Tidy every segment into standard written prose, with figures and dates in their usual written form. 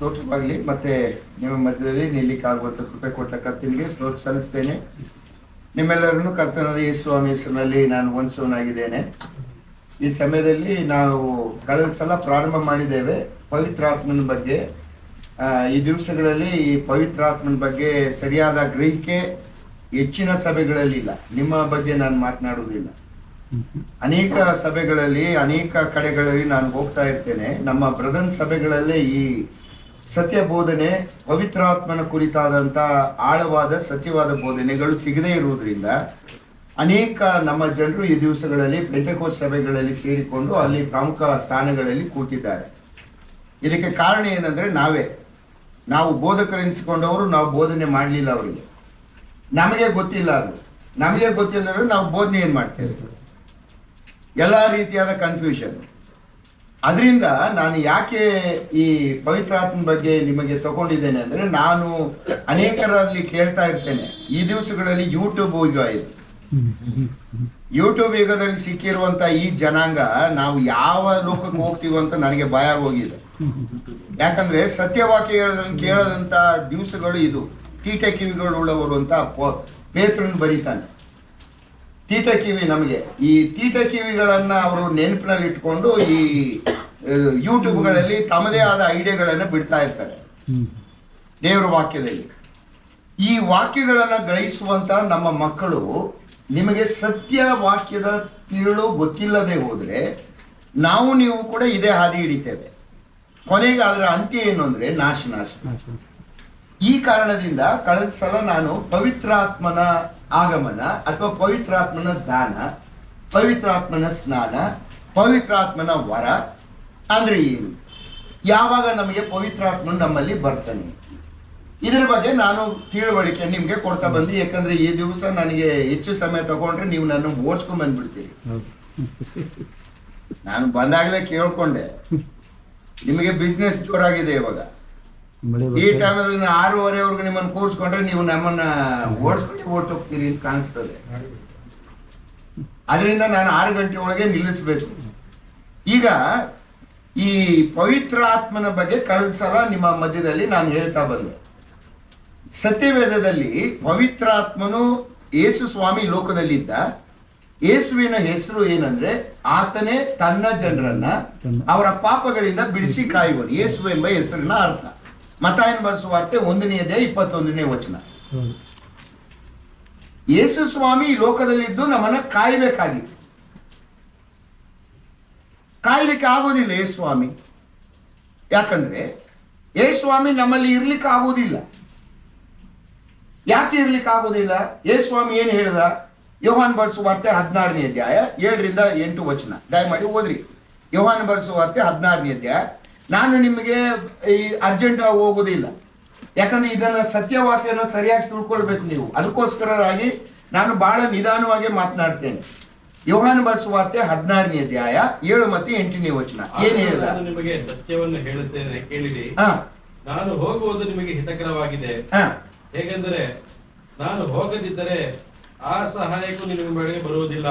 ಸ್ತೋತ್ರವಾಗಲಿ. ಮತ್ತೆ ನಿಮ್ಮ ಮಧ್ಯದಲ್ಲಿ ನಿಲ್ಲಿಕ್ಕಾಗುವಂಥ ಕೃಪೆ ಕೊಟ್ಟ ಕರ್ತನಿಗೆ ಸ್ತೋತ್ರ ಸಲ್ಲಿಸ್ತೇನೆ. ನಿಮ್ಮೆಲ್ಲರನ್ನು ಕರ್ತನಾದ ಯೇಸು ಸ್ವಾಮಿ ಹೆಸರಿನಲ್ಲಿ ನಾನು ವಂದಿಸುವವನಾಗಿದ್ದೇನೆ. ಈ ಸಮಯದಲ್ಲಿ ನಾವು ಕಳೆದ ಸಲ ಪ್ರಾರಂಭ ಮಾಡಿದ್ದೇವೆ ಪವಿತ್ರಾತ್ಮನ ಬಗ್ಗೆ. ಈ ದಿವಸಗಳಲ್ಲಿ ಈ ಪವಿತ್ರಾತ್ಮನ ಬಗ್ಗೆ ಸರಿಯಾದ ಗ್ರಹಿಕೆ ಹೆಚ್ಚಿನ ಸಭೆಗಳಲ್ಲಿ ಇಲ್ಲ. ನಿಮ್ಮ ಬಗ್ಗೆ ನಾನು ಮಾತನಾಡುವುದಿಲ್ಲ. ಅನೇಕ ಸಭೆಗಳಲ್ಲಿ ಅನೇಕ ಕಡೆಗಳಲ್ಲಿ ನಾನು ಹೋಗ್ತಾ ಇರ್ತೇನೆ. ನಮ್ಮ ಬ್ರದನ್ ಸಭೆಗಳಲ್ಲೇ ಈ ಸತ್ಯ ಬೋಧನೆ, ಪವಿತ್ರಾತ್ಮನ ಕುರಿತಾದಂಥ ಆಳವಾದ ಸತ್ಯವಾದ ಬೋಧನೆಗಳು ಸಿಗದೇ ಇರುವುದರಿಂದ ಅನೇಕ ನಮ್ಮ ಜನರು ಈ ದಿವಸಗಳಲ್ಲಿ ಪೆಂಟೆಕೋಸ್ಟ್ ಸಭೆಗಳಲ್ಲಿ ಸೇರಿಕೊಂಡು ಅಲ್ಲಿ ಪ್ರಮುಖ ಸ್ಥಾನಗಳಲ್ಲಿ ಕೂತಿದ್ದಾರೆ. ಇದಕ್ಕೆ ಕಾರಣ ಏನಂದ್ರೆ ನಾವು ಬೋಧಕರೆನಿಸಿಕೊಂಡವರು ನಾವು ಬೋಧನೆ ಮಾಡಲಿಲ್ಲ. ಅವರಿಗೆ ನಮಗೆ ಗೊತ್ತಿಲ್ಲ. ನಮಗೆ ಗೊತ್ತಿಲ್ಲ ನಾವು ಬೋಧನೆ ಏನು ಮಾಡ್ತೇವೆ? ಎಲ್ಲ ರೀತಿಯಾದ ಕನ್ಫ್ಯೂಷನ್. ಅದರಿಂದ ನಾನು ಯಾಕೆ ಈ ಪವಿತ್ರಾತ್ಮನ ಬಗ್ಗೆ ನಿಮಗೆ ತಗೊಂಡಿದ್ದೇನೆ ಅಂದರೆ, ನಾನು ಅನೇಕರಲ್ಲಿ ಕೇಳ್ತಾ ಇರ್ತೇನೆ. ಈ ದಿವಸಗಳಲ್ಲಿ ಯೂಟ್ಯೂಬ್ ಯುಗ ಇದೆ. ಯೂಟ್ಯೂಬ್ ಯುಗದಲ್ಲಿ ಸಿಕ್ಕಿರುವಂತ ಈ ಜನಾಂಗ ನಾವು ಯಾವ ಲೋಕಕ್ಕೆ ಹೋಗ್ತೀವಿ ಅಂತ ನನಗೆ ಭಯ ಹೋಗಿದೆ. ಯಾಕಂದ್ರೆ ಸತ್ಯವಾಕ್ಯ ಕೇಳದಂತ ದಿವಸಗಳು ಇದು. ತೀಟೆ ಕಿವಿಗಳು ಉಳ್ಳವರು ಅಂತ ಪೇತ್ರನ್ ಬರೀತಾನೆ. ತೀಟ ಕಿವಿ ನಮಗೆ. ಈ ತೀಟ ಕಿವಿಗಳನ್ನ ಅವರು ನೆನಪಿನಲ್ಲಿ ಇಟ್ಕೊಂಡು ಈ ಯೂಟ್ಯೂಬ್ಗಳಲ್ಲಿ ತಮ್ಮದೇ ಆದ ಐಡಿಯಾಗಳನ್ನ ಬಿಡ್ತಾ ಇರ್ತಾರೆ ದೇವರ ವಾಕ್ಯದಲ್ಲಿ. ಈ ವಾಕ್ಯಗಳನ್ನ ಗ್ರಹಿಸುವಂತ ನಮ್ಮ ಮಕ್ಕಳು, ನಿಮಗೆ ಸತ್ಯ ವಾಕ್ಯದ ತಿರುಳು ಗೊತ್ತಿಲ್ಲದೆ ಹೋದ್ರೆ ನಾವು ನೀವು ಕೂಡ ಇದೇ ಹಾದಿ ಹಿಡಿತೇವೆ. ಕೊನೆಗೆ ಅದರ ಅಂತ್ಯ ಏನು ಅಂದ್ರೆ ನಾಶ. ಈ ಕಾರಣದಿಂದ ಕಳೆದ ಸಲ ನಾನು ಪವಿತ್ರಾತ್ಮನ ಆಗಮನ ಅಥವಾ ಪವಿತ್ರಾತ್ಮನ ದಾನ, ಪವಿತ್ರಾತ್ಮನ ಸ್ನಾನ, ಪವಿತ್ರಾತ್ಮನ ವರ ಅಂದ್ರೆ ಏನು, ಯಾವಾಗ ನಮಗೆ ಪವಿತ್ರಾತ್ಮನು ನಮ್ಮಲ್ಲಿ ಬರ್ತಾನೆ, ಇದರ ಬಗ್ಗೆ ನಾನು ತಿಳುವಳಿಕೆ ನಿಮ್ಗೆ ಕೊಡ್ತಾ ಬಂದಿ. ಯಾಕಂದ್ರೆ ಈ ದಿವಸ ನನಗೆ ಹೆಚ್ಚು ಸಮಯ ತಗೊಂಡ್ರೆ ನೀವು ನನ್ನ ಓಡಿಸ್ಕೊಂಡ್ ಬಂದ್ಬಿಡ್ತೀರಿ. ನಾನು ಬಂದಾಗಲೇ ಕೇಳ್ಕೊಂಡೆ, ನಿಮಗೆ ಬಿಸ್ನೆಸ್ ಜೋರಾಗಿದೆ ಇವಾಗ. ಈ ಟೈಮಲ್ಲಿ 6:30ವರೆಗೂ ನಿಮ್ಮನ್ನು ಕೂರಿಸ್ಕೊಂಡ್ರೆ ನೀವು ನಮ್ಮನ್ನ ಓಡಿಸ್ಕೊಂಡು ಹೋಗ್ತೀರಿ ಅಂತ ಕಾಣಿಸ್ತದೆ. ಅದರಿಂದ ನಾನು 6 ಗಂಟೆ ಒಳಗೆ ನಿಲ್ಲಿಸ್ಬೇಕು. ಈಗ ಈ ಪವಿತ್ರಾತ್ಮನ ಬಗ್ಗೆ ಕಳೆದ ಸಲ ನಿಮ್ಮ ಮಧ್ಯದಲ್ಲಿ ನಾನು ಹೇಳ್ತಾ ಬಂದೆ. ಸತ್ಯವೇದದಲ್ಲಿ ಪವಿತ್ರಾತ್ಮನು ಯೇಸು ಸ್ವಾಮಿ ಲೋಕದಲ್ಲಿದ್ದ. ಯೇಸುವಿನ ಹೆಸರು ಏನಂದ್ರೆ, ಆತನೇ ತನ್ನ ಜನರನ್ನ ಅವರ ಪಾಪಗಳಿಂದ ಬಿಡಿಸಿ ಕಾಯುವನು. ಯೇಸು ಎಂಬ ಹೆಸರಿನ ಅರ್ಥ. ಮತ್ತಾಯನ ಬರೆಸುವಾರ್ತೆ 1ನೇ ಅಧ್ಯಾಯ 21ನೇ ವಚನ. ಯೇಸು ಸ್ವಾಮಿ ಈ ಲೋಕದಲ್ಲಿದ್ದು ನಮ್ಮನ್ನ ಕಾಯಬೇಕಾಗಿತ್ತು. ಕಾಯ್ಲಿಕ್ಕೆ ಆಗೋದಿಲ್ಲ ಯೇಸು ಸ್ವಾಮಿ. ಯಾಕಂದ್ರೆ ಯೇಸು ಸ್ವಾಮಿ ನಮ್ಮಲ್ಲಿ ಇರ್ಲಿಕ್ಕೆ ಆಗೋದಿಲ್ಲ. ಯಾಕೆ ಇರ್ಲಿಕ್ಕೆ ಆಗೋದಿಲ್ಲ? ಯೇಸು ಸ್ವಾಮಿ ಏನು ಹೇಳ್ದ? ಯೋಹಾನ್ ಬರೆಸುವಾರ್ತೆ 16ನೇ ಅಧ್ಯಾಯ 7ರಿಂದ 8 ವಚನ ದಯಮಾಡಿ ಓದ್ರಿ. ಯೋಹಾನ್ ಬರೆಸುವಾರ್ತೆ 16ನೇ ಅಧ್ಯಾಯ. ನಾನು ನಿಮಗೆ ಈ ಅರ್ಜೆಂಟ್ ಹೋಗೋದಿಲ್ಲ, ಯಾಕಂದ್ರೆ ಇದನ್ನ ಸತ್ಯವಾಕ್ಯನ ಸರಿಯಾಗಿ ತಿಳ್ಕೊಳ್ಬೇಕು ನೀವು. ಅದಕ್ಕೋಸ್ಕರವಾಗಿ ನಾನು ಬಹಳ ನಿಧಾನವಾಗಿ ಮಾತನಾಡ್ತೇನೆ. ಯೋಹಾನ್ ಬರೆಸುವಾರ್ತೆ 16ನೇ ಅಧ್ಯಾಯ 7 ಮತ್ತು 8ನೇ ವಚನ ಏನ್ ಹೇಳಿದ? ನಿಮಗೆ ಸತ್ಯವನ್ನು ಹೇಳುತ್ತೇನೆ, ಕೇಳಿರಿ. ನಾನು ಹೋಗುವುದು ನಿಮಗೆ ಹಿತಕರವಾಗಿದೆ. ಹೇಗೆಂದರೆ ನಾನು ಹೋಗದಿದ್ದರೆ ಆ ಸಹಾಯಕ್ಕೂ ನಿಮ್ಮ ಬಳಿಗೆ ಬರುವುದಿಲ್ಲ.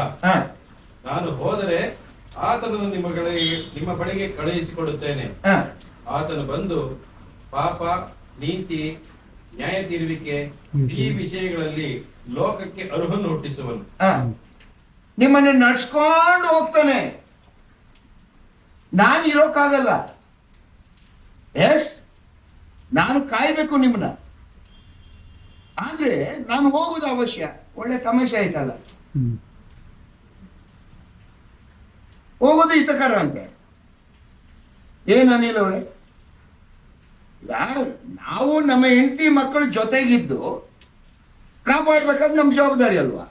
ನಾನು ಹೋದರೆ ಆತನನ್ನು ನಿಮ್ಮ ಬಳಿಗೆ ಕಳುಹಿಸಿಕೊಡುತ್ತೇನೆ. ಆತನು ಬಂದು ಪಾಪ, ನೀತಿ, ನ್ಯಾಯ ತೀರುವಿಕೆ ಈ ವಿಷಯಗಳಲ್ಲಿ ಲೋಕಕ್ಕೆ ಅರುಹನ್ನು ಹುಟ್ಟಿಸುವನು. ನಿಮ್ಮನ್ನು ನಡ್ಸ್ಕೊಂಡು ಹೋಗ್ತಾನೆ. ನಾನು ಇರೋಕ್ಕಾಗಲ್ಲ. ಎಸ್, ನಾನು ಕಾಯ್ಬೇಕು ನಿಮ್ಮನ್ನ. ಆದ್ರೆ ನಾನು ಹೋಗುದು ಅವಶ್ಯ. ಒಳ್ಳೆ ತಮಾಷೆ ಆಯ್ತಲ್ಲ, ಹೋಗೋದು ಹಿತಕರ ಅಂತೆ. ಏನ್ ಅನಿಲ್ ಅವ್ರೆ, ನಾವು ನಮ್ಮ ಹೆಂಡತಿ ಮಕ್ಕಳು ಜೊತೆಗಿದ್ದು ಕಾಪಾಡ್ಬೇಕಾದ್ರೆ ನಮ್ಮ ಜವಾಬ್ದಾರಿ ಅಲ್ವಾ?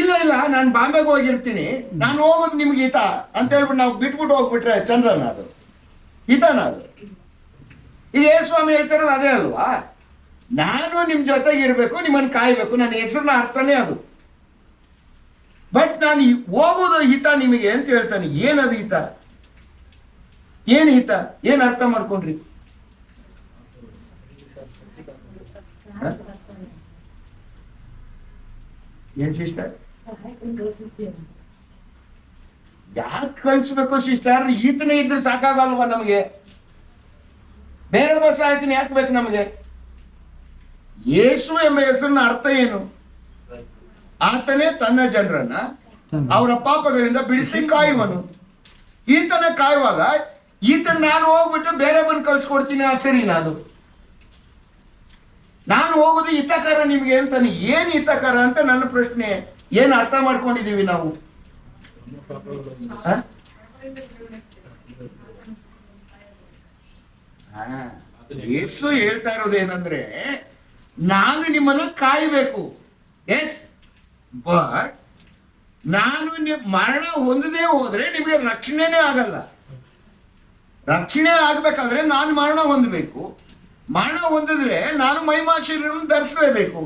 ಇಲ್ಲ ನಾನು ಬಾಂಬೆಗೆ ಹೋಗಿರ್ತೀನಿ, ನಾನು ಹೋಗೋದು ನಿಮ್ಗೆ ಹಿತ ಅಂತ ಹೇಳ್ಬಿಟ್ಟು ನಾವು ಬಿಟ್ಬಿಟ್ಟು ಹೋಗ್ಬಿಟ್ರೆ ಚಂದ್ರನ ಅದು ಹಿತನ? ಅದು ಈಗ ಯೇಸು ಸ್ವಾಮಿ ಹೇಳ್ತಿರೋದು ಅದೇ ಅಲ್ವಾ? ನಾನು ನಿಮ್ ಜೊತೆಗಿರ್ಬೇಕು, ನಿಮ್ಮನ್ನು ಕಾಯ್ಬೇಕು. ನನ್ನ ಹೆಸರಿನ ಅರ್ಥನೇ ಅದು. ಬಟ್ ನಾನು ಹೋಗೋದು ಹಿತ ನಿಮಗೆ ಅಂತ ಹೇಳ್ತಾನೆ. ಏನದು ಹಿತ? ಏನ್ ಹಿತ? ಏನ್ ಅರ್ಥ ಮಾಡ್ಕೊಂಡ್ರಿ? ಏನ್ ಸಿಸ್ಟರ್? ಯಾಕೆ ಕಳಿಸ್ಬೇಕು ಸಿಸ್ಟರ್? ಈತನೇ ಇದ್ರೆ ಸಾಕಾಗಲ್ವಾ ನಮಗೆ? ಬೇರೊಬ್ಬ ಸಹಾಯಕನ ಯಾಕೆ ಬೇಕು ನಮಗೆ? ಯೇಸು ಎಂಬ ಹೆಸರಿನ ಅರ್ಥ ಏನು? ಆತನೇ ತನ್ನ ಜನರನ್ನ ಅವರ ಪಾಪಗಳಿಂದ ಬಿಡಿಸಿ ಕಾಯುವನು. ಈತನ ಕಾಯುವಾಗ ಈತನ ನಾನು ಹೋಗ್ಬಿಟ್ಟು ಬೇರೆ ಬಂದು ಕಳ್ಸಿಕೊಡ್ತೀನಿ ಸರಿನಾ? ಅದು ನಾನು ಹೋಗೋದು ಹಿತಕರ ನಿಮ್ಗೆ ಅಂತಾನೆ. ಏನ್ ಹಿತಕರ ಅಂತ ನನ್ನ ಪ್ರಶ್ನೆ. ಏನ್ ಅರ್ಥ ಮಾಡ್ಕೊಂಡಿದೀವಿ ನಾವು? ಯೇಸು ಹೇಳ್ತಾ ಇರೋದೇನಂದ್ರೆ, ನಾನು ನಿಮ್ಮನ್ನ ಕಾಯಬೇಕು. ಎಸ್, ಬಟ್ ನಾನು ಮರಣ ಹೊಂದದೇ ಹೋದ್ರೆ ನಿಮಗೆ ರಕ್ಷಣೆನೇ ಆಗಲ್ಲ. ರಕ್ಷಣೆ ಆಗ್ಬೇಕಾದ್ರೆ ನಾನು ಮರಣ ಹೊಂದಬೇಕು. ಮರಣ ಹೊಂದಿದ್ರೆ ನಾನು ಮಹಿಮಾ ಶರೀರವನ್ನು ಧರಿಸಲೇಬೇಕು.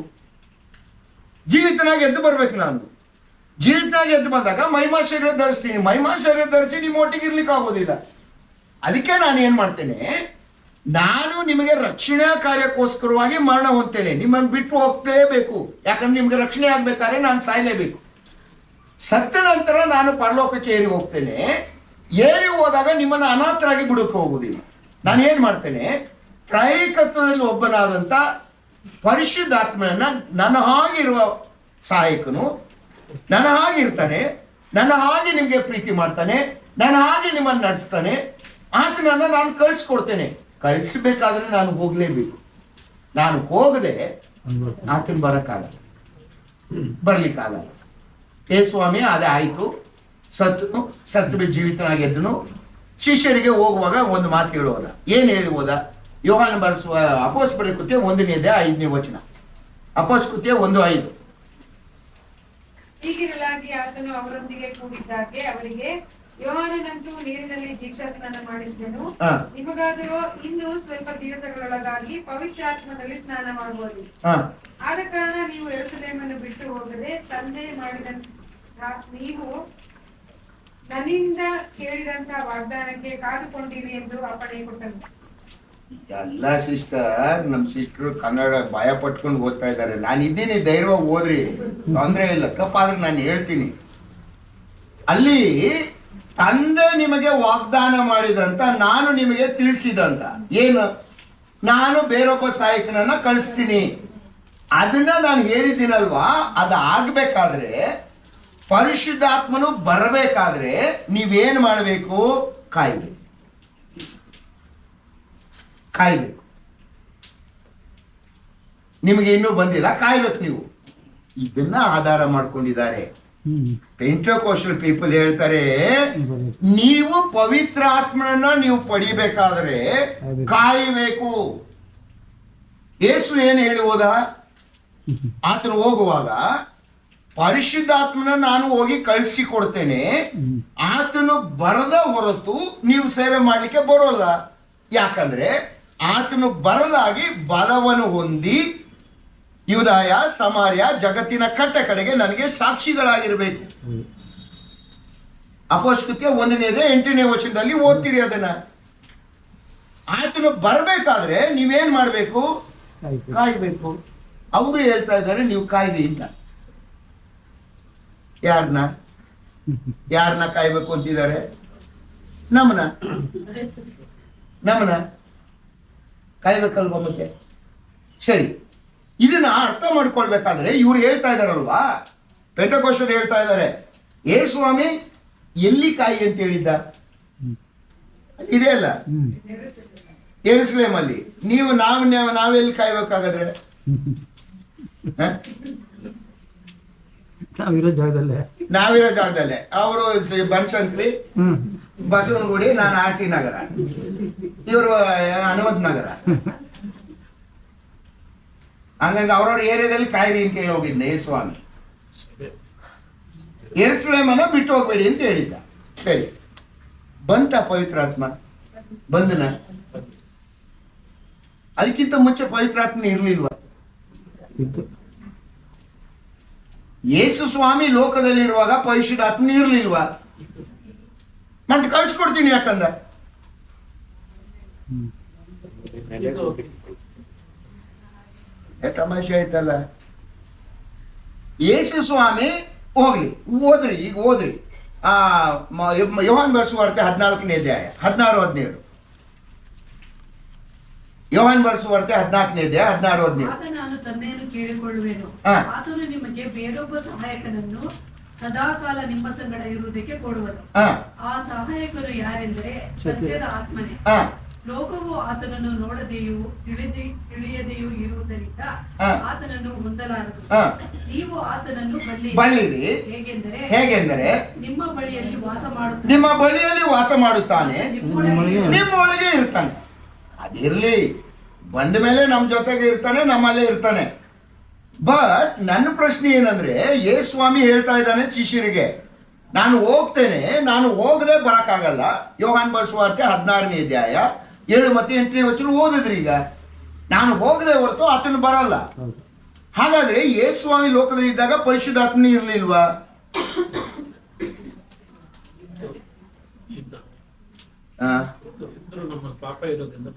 ಜೀವಿತನಾಗಿ ಎದ್ದು ಬರ್ಬೇಕು. ನಾನು ಜೀವಿತನಾಗಿ ಎದ್ದು ಬಂದಾಗ ಮಹಿಮಾ ಶರೀರ ಧರಿಸ್ತೀನಿ. ಮಹಿಮಾ ಶರೀರ ಧರಿಸಿ ನಿಮ್ಮ ಒಟ್ಟಿಗೆ ಇರ್ಲಿಕ್ಕೆ ಆಗೋದಿಲ್ಲ. ಅದಕ್ಕೆ ನಾನು ಏನ್ ಮಾಡ್ತೇನೆ, ನಾನು ನಿಮಗೆ ರಕ್ಷಣಾ ಕಾರ್ಯಕ್ಕೋಸ್ಕರವಾಗಿ ಮರಣ ಹೊಂದ್ತೇನೆ. ನಿಮ್ಮನ್ನು ಬಿಟ್ಟು ಹೋಗ್ಲೇಬೇಕು. ಯಾಕಂದ್ರೆ ನಿಮ್ಗೆ ರಕ್ಷಣೆ ಆಗ್ಬೇಕಾದ್ರೆ ನಾನು ಸಾಯಲೇಬೇಕು. ಸತ್ತ ನಂತರ ನಾನು ಪರಲೋಕಕ್ಕೆ ಏರಿ ಹೋಗ್ತೇನೆ. ಏರಿ ಹೋದಾಗ ನಿಮ್ಮನ್ನು ಅನಾಥರಾಗಿ ಬಿಡೋಕೆ ಹೋಗುದಿಲ್ಲ. ನಾನು ಏನ್ ಮಾಡ್ತೇನೆ, ತ್ರೈಕತ್ವದಲ್ಲಿ ಒಬ್ಬನಾದಂತ ಪರಿಶುದ್ಧಾತ್ಮನನ್ನ ನನ್ನ ಹಾಗಿರುವ ಸಹಾಯಕನು ನನ್ನ ಹಾಗಿರ್ತಾನೆ, ನನ್ನ ಹಾಗೆ ನಿಮ್ಗೆ ಪ್ರೀತಿ ಮಾಡ್ತಾನೆ, ನನ್ನ ಹಾಗೆ ನಿಮ್ಮನ್ನು ನಡೆಸ್ತಾನೆ. ಆತನನ್ನ ನಾನು ಕಳಿಸ್ಕೊಡ್ತೇನೆ. ಕಳಿಸ್ಬೇಕಾದ್ರೆ ನಾನು ಹೋಗ್ಲೇಬೇಕು. ನಾನು ಹೋಗದೆ ಆತನ ಬರಕ್ಕಾಗಲ್ಲ, ಬರ್ಲಿಕ್ಕಾಗಲ್ಲ. ಏ ಸ್ವಾಮಿ, ಅದೇ ಆಯ್ತು. ಸತ್ತು ಜೀವಿತನಾಗಿ ಎದ್ದನು. ಶಿಷ್ಯರಿಗೆ ಹೋಗುವಾಗ ಒಂದು ಮಾತು ಹೇಳುವುದ. ಏನ್ ಹೇಳುವುದ? ಯೋಹಾನ ಬರೆಸುವ ಅಪೊಸ್ತಲರ ಕೃತ್ಯ 1:5 ವಚನ. ಅಪೊಸ್ತಲರ ಕೃತ್ಯ 1:5. ಹೀಗಿರಲಾಗಿ ಆತನು ಅವರೊಂದಿಗೆ ಕೂಡಿದ್ದಾಗೆ ಅವರಿಗೆ, ಯೋಹಾನನಂತೂ ನೀರಿನಲ್ಲಿ ದೀಕ್ಷಾಸ್ನಾನ ಮಾಡಿಸಿದನು, ನಿಮಗಾದರೂ ಇನ್ನು ಸ್ವಲ್ಪ ದಿವಸಗಳೊಳಗಾಗಿ ಪವಿತ್ರಾತ್ಮದಲ್ಲಿ ಸ್ನಾನ ಮಾಡುವುದು. ಆದ ಕಾರಣ ನೀವು ಯೆರೂಸಲೇಮನ್ನು ಬಿಟ್ಟು ಹೋಗದೆ ತಂದೆ ಮಾಡಿದಂತ ನೀವು ನನ್ನಿಂದ ಕೇಳಿದಂತ ವಾಗ್ದಾನಕ್ಕೆ ಕಾದುಕೊಂಡಿರಿ ಎಂದು ಅಪ್ಪಣೆ ಕೊಟ್ಟನು. ಎಲ್ಲ ಸಿಸ್ಟರ್, ನಮ್ ಸಿಸ್ಟರ್ ಕನ್ನಡ ಭಯ ಪಟ್ಕೊಂಡು ಓದ್ತಾ ಇದ್ದಾರೆ. ನಾನು ಇದ್ದೀನಿ, ಧೈರ್ಯವಾಗಿ ಓದ್ರಿ, ತೊಂದ್ರೆ ಇಲ್ಲ. ತಪ್ಪಾದ್ರೆ ನಾನು ಹೇಳ್ತೀನಿ. ಅಲ್ಲಿ ತಂದೆ ನಿಮಗೆ ವಾಗ್ದಾನ ಮಾಡಿದಂತ, ನಾನು ನಿಮಗೆ ತಿಳಿಸಿದಂತ ಏನು? ನಾನು ಬೇರೊಬ್ಬ ಸಹಾಯಕನನ್ನ ಕಳಿಸ್ತೀನಿ. ಅದನ್ನ ನಾನು ಹೇಳಿದ್ದೀನಲ್ವಾ? ಅದು ಆಗ್ಬೇಕಾದ್ರೆ, ಪರಿಶುದ್ಧಾತ್ಮನು ಬರಬೇಕಾದ್ರೆ ನೀವೇನ್ ಮಾಡಬೇಕು? ಕಾಯ್ಬೇಕು. ನಿಮಗೆ ಇನ್ನೂ ಬಂದಿಲ್ಲ, ಕಾಯ್ಬೇಕು ನೀವು. ಇದನ್ನ ಆಧಾರ ಮಾಡ್ಕೊಂಡಿದ್ದಾರೆ ಪೆಂಟೆಕೋಸ್ಟಲ್ ಪೀಪಲ್. ಹೇಳ್ತಾರೆ, ನೀವು ಪವಿತ್ರ ಆತ್ಮನನ್ನ ನೀವು ಪಡಿಬೇಕಾದ್ರೆ ಕಾಯಬೇಕು. ಯೇಸು ಏನು ಹೇಳುವುದ? ಆತನು ಹೋಗುವಾಗ ಪರಿಶುದ್ಧಾತ್ಮನ ನಾನು ಹೋಗಿ ಕಳಿಸಿ ಕೊಡ್ತೇನೆ. ಆತನು ಬರದ ಹೊರತು ನೀವು ಸೇವೆ ಮಾಡ್ಲಿಕ್ಕೆ ಬರೋಲ್ಲ. ಯಾಕಂದ್ರೆ ಆತನು ಬರಲಾಗಿ ಬಲವನ್ನು ಹೊಂದಿ ಯೂದಾಯ, ಸಮಾರ್ಯ, ಜಗತ್ತಿನ ಕಟ್ಟ ಕಡೆಗೆ ನನಗೆ ಸಾಕ್ಷಿಗಳಾಗಿರ್ಬೇಕು. ಅಪೊಸ್ತಲರ ಕೃತ್ಯ 1:8 ವಚನದಲ್ಲಿ ಓದ್ತೀರಿ ಅದನ್ನ. ಆತನು ಬರಬೇಕಾದ್ರೆ ನೀವೇನ್ ಮಾಡ್ಬೇಕು? ಕಾಯ್ಬೇಕು. ಅವರು ಹೇಳ್ತಾ ಇದ್ದಾರೆ ನೀವು ಕಾಯ್ರಿ ಅಂತ. ಯಾರನ್ನ ಕಾಯ್ಬೇಕು ಅಂತಿದ್ದಾರೆ? ನಮ್ಮನ ಕಾಯ್ಬೇಕಲ್ವಾ? ಮತ್ತೆ ಸರಿ, ಇದನ್ನ ಅರ್ಥ ಮಾಡ್ಕೊಳ್ಬೇಕಾದ್ರೆ ಇವ್ರು ಹೇಳ್ತಾ ಇದಾರಲ್ವಾ, ಪೆಂಟೆಕೋಸ್ಟಲ್ ಹೇಳ್ತಾ ಇದ್ದಾರೆ, ಏ ಸ್ವಾಮಿ ಎಲ್ಲಿ ಕಾಯಿ ಅಂತ ಹೇಳಿದ್ದ? ಇದೆ ಅಲ್ಲ, ಯೆರೂಸಲೇಮ್ ಅಲ್ಲಿ. ನೀವು ನಾವೆಲ್ಲಿ ಕಾಯ್ಬೇಕಾಗಾದ್ರೆ? ನಾವಿರೋ ಜಾಗದಲ್ಲೇ. ಅವರು ಬನಶಂಕರಿ, ಬಸವನಗುಡಿ, ನಾನು ಆರ್ ಟಿ ನಗರ, ಇವರು ಹನುಮಂತ ನಗರ. ಹಂಗಾಗಿ ಅವ್ರವ್ರ ಏರಿಯಾದಲ್ಲಿ ಕಾಯಿರಿ ಅಂತ ಹೇಳಿ ಹೋಗಿದ್ದೆ ಯೇಸು ಸ್ವಾಮಿ. ಯೆರೂಸಲೇಮನ್ನ ಬಿಟ್ಟು ಹೋಗ್ಬೇಡಿ ಅಂತ ಹೇಳಿದ್ದ. ಸರಿ, ಬಂತ ಪವಿತ್ರಾತ್ಮ? ಬಂದನ? ಅದಕ್ಕಿಂತ ಮುಂಚೆ ಪವಿತ್ರಾತ್ಮ ಇರ್ಲಿಲ್ವಾ? ಯೇಸು ಸ್ವಾಮಿ ಲೋಕದಲ್ಲಿರುವಾಗ ಪರಿಶುದ್ಧಾತ್ಮ ಇರ್ಲಿಲ್ವಾ? ಮತ್ತೆ ಕಳ್ಸಿಕೊಡ್ತೀನಿ. ಯಾಕಂದ ತಮಾಷೆ ಆಯ್ತಲ್ಲ. ಯೇಸು ಸ್ವಾಮಿ ಹೋಗ್ಲಿ, ಈಗ ಓದ್ರಿ ಯೋಹಾನ ಬರೆಸುವ ವಾರ್ತೆ 14ನೇ ಅಧ್ಯಾಯ 16-17. ಯೋಹಾನ್ ಬರೆಸುವಾರ್ತೆ 14ನೇ ಅಧ್ಯಾಯ 16 ಆಗ ನಾನು ತಂದೆಯನ್ನು ಕೇಳಿಕೊಳ್ಳುವೆನು, ಹಾ. ಆತನು ನಿಮಗೆ ಬೇರೊಬ್ಬ ಸಹಾಯಕನನ್ನು ಸದಾಕಾಲ ನಿಮ್ಮ ಸಂಗಡ ಇರುವುದಕ್ಕೆ ಕೊಡುವನು. ಹಾ ಆ ಸಹಾಯಕನು ಯಾರೆಂದರೆ ಸತ್ಯದ ಆತ್ಮನೇ. ಹಾ ಲೋಕವು ಆತನನ್ನು ನೋಡದೆಯೂ ತಿಳಿಯದೆಯೂ ಇರುವುದರಿಂದ ಹಾ. ಆತನನ್ನು ಹೊಂದಲಾರದು. ಹಾ. ನೀವು ಆತನನ್ನು ಬಲ್ಲಿರಿ. ಹೇಗೆಂದರೆ ನಿಮ್ಮ ಬಳಿಯಲ್ಲಿ ವಾಸ ಮಾಡುತ್ತಾನೆ, ನಿಮ್ಮ ಬಳಿಯಲ್ಲಿ ವಾಸ ಮಾಡುತ್ತಾನೆ, ನಿಮ್ಮೊಳಗೆ ನಿಮ್ಮೊಳಗೆ ಇರ್ತಾನೆ. ಅದಿರ್ಲಿ, ಬಂದ ಮೇಲೆ ನಮ್ಮ ಜೊತೆಗೆ ಇರ್ತಾನೆ, ನಮ್ಮಲ್ಲೇ ಇರ್ತಾನೆ. ಬಟ್ ನನ್ನ ಪ್ರಶ್ನೆ ಏನಂದ್ರೆ, ಯೇಸುಸ್ವಾಮಿ ಹೇಳ್ತಾ ಇದ್ದಾನೆ ಶಿಷ್ಯರಿಗೆ, ನಾನು ಹೋಗ್ತೇನೆ, ನಾನು ಹೋಗದೆ ಬರಕ್ಕಾಗಲ್ಲ. ಯೋಹಾನ್ ಬರೆಸುವಾರ್ತೆ 16ನೇ ಅಧ್ಯಾಯ 7 ಮತ್ತು 8ನೇ ವಚನ ಓದಿದ್ರಿ. ಈಗ ನಾನು ಹೋಗದೆ ಹೊರತು ಆತನು ಬರಲ್ಲ. ಹಾಗಾದ್ರೆ ಯೇಸುಸ್ವಾಮಿ ಲೋಕದಲ್ಲಿ ಇದ್ದಾಗ ಪರಿಶುದ್ಧಾತ್ಮನೇ ಇರ್ಲಿಲ್ವಾ? ನಮ್ಮ ಪಾಪ ಇರೋದ್ರಿಂದ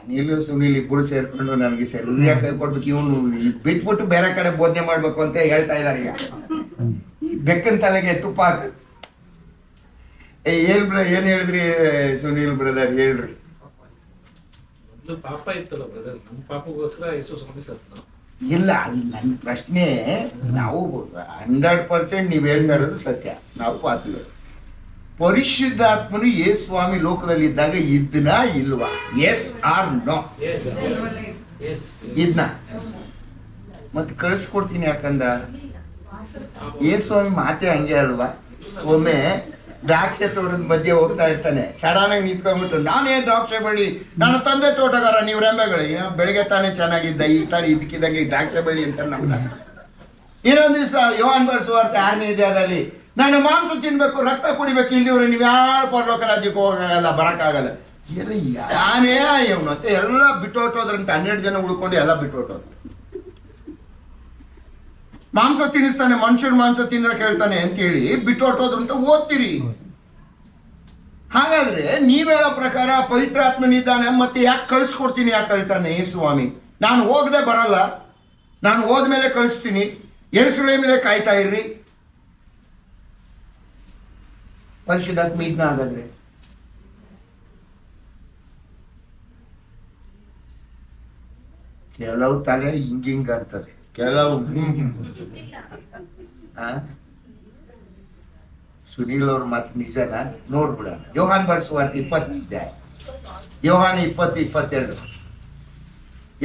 ನೀಲು ಸುನೀಲ್ ಇಬ್ಬರು ಸೇರ್ಕೊಂಡು ನನಗೆ ಸರಿಯಾಗಿ ಕೈ ಕೊಡ್ಬೇಕು, ಇವನು ಬಿಟ್ಬಿಟ್ಟು ಬೇರೆ ಕಡೆ ಬೋಧನೆ ಮಾಡ್ಬೇಕು ಅಂತ ಹೇಳ್ತಾ ಇದಾರೆ. ಈಗ ಈ ಬೆಕ್ಕನ ತಲೆಗೆ ತುಪ್ಪ ಹಾಕ. ಏನ್ ಹೇಳಿದ್ರಿ ಸುನೀಲ್ ಬ್ರದರ್, ಹೇಳ್ರಿ. ಮೊದಲು ಪಾಪ ಇತ್ತಲ್ಲ ಬ್ರದರ್, ನಮ್ಮ ಪಾಪಗೋಸ್ಕರ ಯೇಸು ಸ್ವಾಮಿ ಸತ್ನ. ಇಲ್ಲ, ನನ್ನ ಪ್ರಶ್ನೆ, ನಾವು 100% ನೀವು ಹೇಳ್ತಾ ಇರೋದು ಸತ್ಯ, ನಾವು ಪಾಪಿಗಳು. ಪರಿಶುದ್ಧಾತ್ಮನು ಯೇಸುಸ್ವಾಮಿ ಲೋಕದಲ್ಲಿ ಇದ್ದಾಗ ಇದ್ನ ಇಲ್ವಾ? Yes or no? ಇದ್ನ ಮತ್ತೆ ಕಳಿಸ್ಕೊಡ್ತೀನಿ. ಯಾಕಂದ ಯೇಸುಸ್ವಾಮಿ ಮಾತೆ ಹಂಗೆ ಅಲ್ವಾ? ಒಮ್ಮೆ ದ್ರಾಕ್ಷೆ ತೋಟದ ಮಧ್ಯೆ ಹೋಗ್ತಾ ಇರ್ತಾನೆ, ಸಡನ್ ಆಗಿ ನಿಂತ್ಕೊಂಡ್ಬಿಟ್ಟು, ನಾನೇ ದ್ರಾಕ್ಷೆ ಬಳ್ಳಿ, ನನ್ನ ತಂದೆ ತೋಟಗಾರ, ನೀವು ರೆಂಬೆಗಳು. ಬೆಳಿಗ್ಗೆ ತಾನೇ ಚೆನ್ನಾಗಿದ್ದ, ಈಗ ತಾನೇ ಇದಕ್ಕಿದ್ದಂಗೆ ದ್ರಾಕ್ಷೆ ಬಳ್ಳಿ ಅಂತ ನಮ್ನ. ಇನ್ನೊಂದು ದಿವಸ ಯೋಹಾನ್ ಬರೆಸುವಾರ್ತೆ 6ನೇ ಅಧ್ಯಾಯದಲ್ಲಿ, ನಾನು ಮಾಂಸ ತಿನ್ಬೇಕು, ರಕ್ತ ಕುಡಿಬೇಕು, ಇಲ್ಲಿವ್ರೆ ನೀವು ಯಾರು ಪರಲೋಕ ರಾಜ್ಯಕ್ಕೆ ಹೋಗಲ್ಲ, ಬರಕ್ಕಾಗಲ್ಲ. ಯಾನೇ ಇವನು ಅಂತ ಎಲ್ಲ ಬಿಟ್ಟೋಟೋದ್ರಂತ. 12 ಜನ ಉಳ್ಕೊಂಡು ಎಲ್ಲ ಬಿಟ್ಟೋಟೋದ್ರು. ಮಾಂಸ ತಿನ್ನಿಸ್ತಾನೆ, ಮನುಷ್ಯನ ಮಾಂಸ ತಿನ್ನಕ್ಕೆ ಹೇಳ್ತಾನೆ ಅಂತ ಹೇಳಿ ಬಿಟ್ಟೋಟೋದ್ರು ಅಂತ ಓದ್ತೀರಿ. ಹಾಗಾದ್ರೆ ನೀವ್ ಹೇಳೋ ಪ್ರಕಾರ ಪವಿತ್ರಾತ್ಮನಿದ್ದಾನೆ, ಮತ್ತೆ ಯಾಕೆ ಕಳಿಸ್ಕೊಡ್ತೀನಿ, ಯಾಕೆ ಹೇಳ್ತಾನೆ ಯೇಸುಸ್ವಾಮಿ? ನಾನು ಹೋಗದೆ ಬರಲ್ಲ, ನಾನು ಹೋದ್ಮೇಲೆ ಕಳಿಸ್ತೀನಿ, ಯೆರೂಸಲೇಮಿಗೆ ಕಾಯ್ತಾ ಇರ್ರಿ. ಪರಿಶುದ್ಧಾತ್ಮ ಇದ್ನ. ಹಾಗಾದ್ರೆ ಕೆಲವು ತಲೆ ಹಿಂಗಿಂಗ್ ಅಂತದೆ, ಕೆಲವು ಸುನೀಲ್ ಅವ್ರ ಮಾತು ನಿಜನ ನೋಡ್ಬಿಡೋಣ. ಯೋಹಾನ್ ಬರೆಸುವಾರ್ತೆ 20ನೇ ಅಧ್ಯಾಯ, ಯೋಹಾನ 20:22,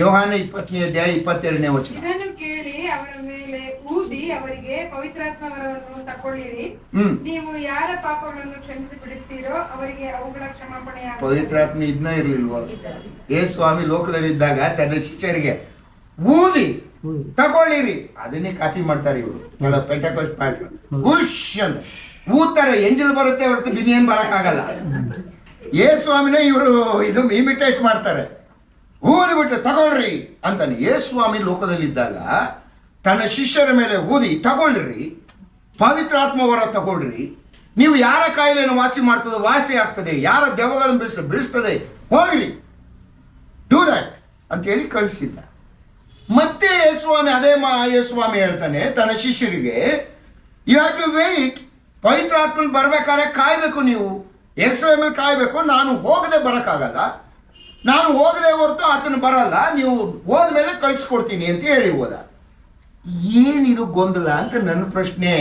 ಯೋಹಾನ 20ನೇ ಅಧ್ಯಾಯ 22ನೇ ವಚನ. ಇದನ್ನು ಕೇಳಿ ಅವರ ಮೇಲೆ ಊದಿ ಅವರಿಗೆ ಪವಿತ್ರಾತ್ಮ ವರವನ್ನು ತಕೊಳ್ಳಿರಿ. ನೀವು ಯಾರ ಪಾಪಗಳನ್ನು ಕ್ಷಮಿಸಿ ಬಿಡುತ್ತೀರೋ ಅವರಿಗೆ ಅವುಗಳ ಕ್ಷಮಾಪಣೆ. ಪವಿತ್ರಾತ್ಮ ಇದನ್ನ ಇರ್ಲಿಲ್ವ? ಯೇಸುಸ್ವಾಮಿ ಲೋಕದಲ್ಲಿ ಇದ್ದಾಗ ತನ್ನ ಶಿಷ್ಯರಿಗೆ ಊದಿ ತಗೊಳ್ಳಿರಿ. ಅದನ್ನೇ ಕಾಪಿ ಮಾಡ್ತಾರೆ ಇವರು ಕೆಲವು ಪೆಂಟೆಕೋಸ್ಟ್ ಪಾಸ್ಟರ್. ಉಶ್ ಅಂತ ಊದ್ತಾರೆ, ಎಂಜಲ್ ಬರುತ್ತೆ ಹೊರತು ಬಿನಿಯನ್ ಬರಕ್ಕಾಗಲ್ಲ. ಯೇಸುಸ್ವಾಮಿನೇ ಇವರು ಇದು ಇಮಿಟೇಟ್ ಮಾಡ್ತಾರೆ. ಊದಿಬಿಟ್ಟು ತಗೊಳ್ರಿ ಅಂತಾನೆ. ಯೇಸುಸ್ವಾಮಿ ಲೋಕದಲ್ಲಿದ್ದಾಗ ತನ್ನ ಶಿಷ್ಯರ ಮೇಲೆ ಊದಿ ತಗೊಳ್ರಿ, ಪವಿತ್ರಾತ್ಮ ವರ ತಗೊಳ್ರಿ. ನೀವು ಯಾರ ಕಾಯಿಲೆಯನ್ನು ವಾಸಿ ಮಾಡ್ತದೋ ವಾಸಿ ಆಗ್ತದೆ, ಯಾರ ದೆವ್ವಗಳನ್ನು ಬಿಡಿಸ್ತದೆ, ಹೋಗ್ರಿ, ಡೂ ದಟ್ ಅಂತ ಹೇಳಿ ಕಳಿಸಿದ್ದ. ಮತ್ತೆ ಯೇಸುಸ್ವಾಮಿ ಅದೇ ಯೇಸುಸ್ವಾಮಿ ಹೇಳ್ತಾನೆ ತನ್ನ ಶಿಷ್ಯರಿಗೆ, ಯು ಹ್ಯಾವ್ ಟು ವೇಟ್. ಪವಿತ್ರಾತ್ಮನ್ ಬರ್ಬೇಕಾದ್ರೆ ಕಾಯ್ಬೇಕು, ನೀವು ಯೆರೂಸಲೇಮಲ್ಲಿ ಕಾಯ್ಬೇಕು. ನಾನು ಹೋಗದೆ ಬರಕ್ಕಾಗಲ್ಲ, ನಾನು ಹೋಗದೆ ಹೊರತು ಆತನು ಬರಲ್ಲ, ನೀವು ಹೋದ್ಮೇಲೆ ಕಳಿಸ್ಕೊಡ್ತೀನಿ ಅಂತ ಹೇಳಿ ಹೋದ. ಏನಿದು ಗೊಂದಲ ಅಂತ ನನ್ನ ಪ್ರಶ್ನೆ.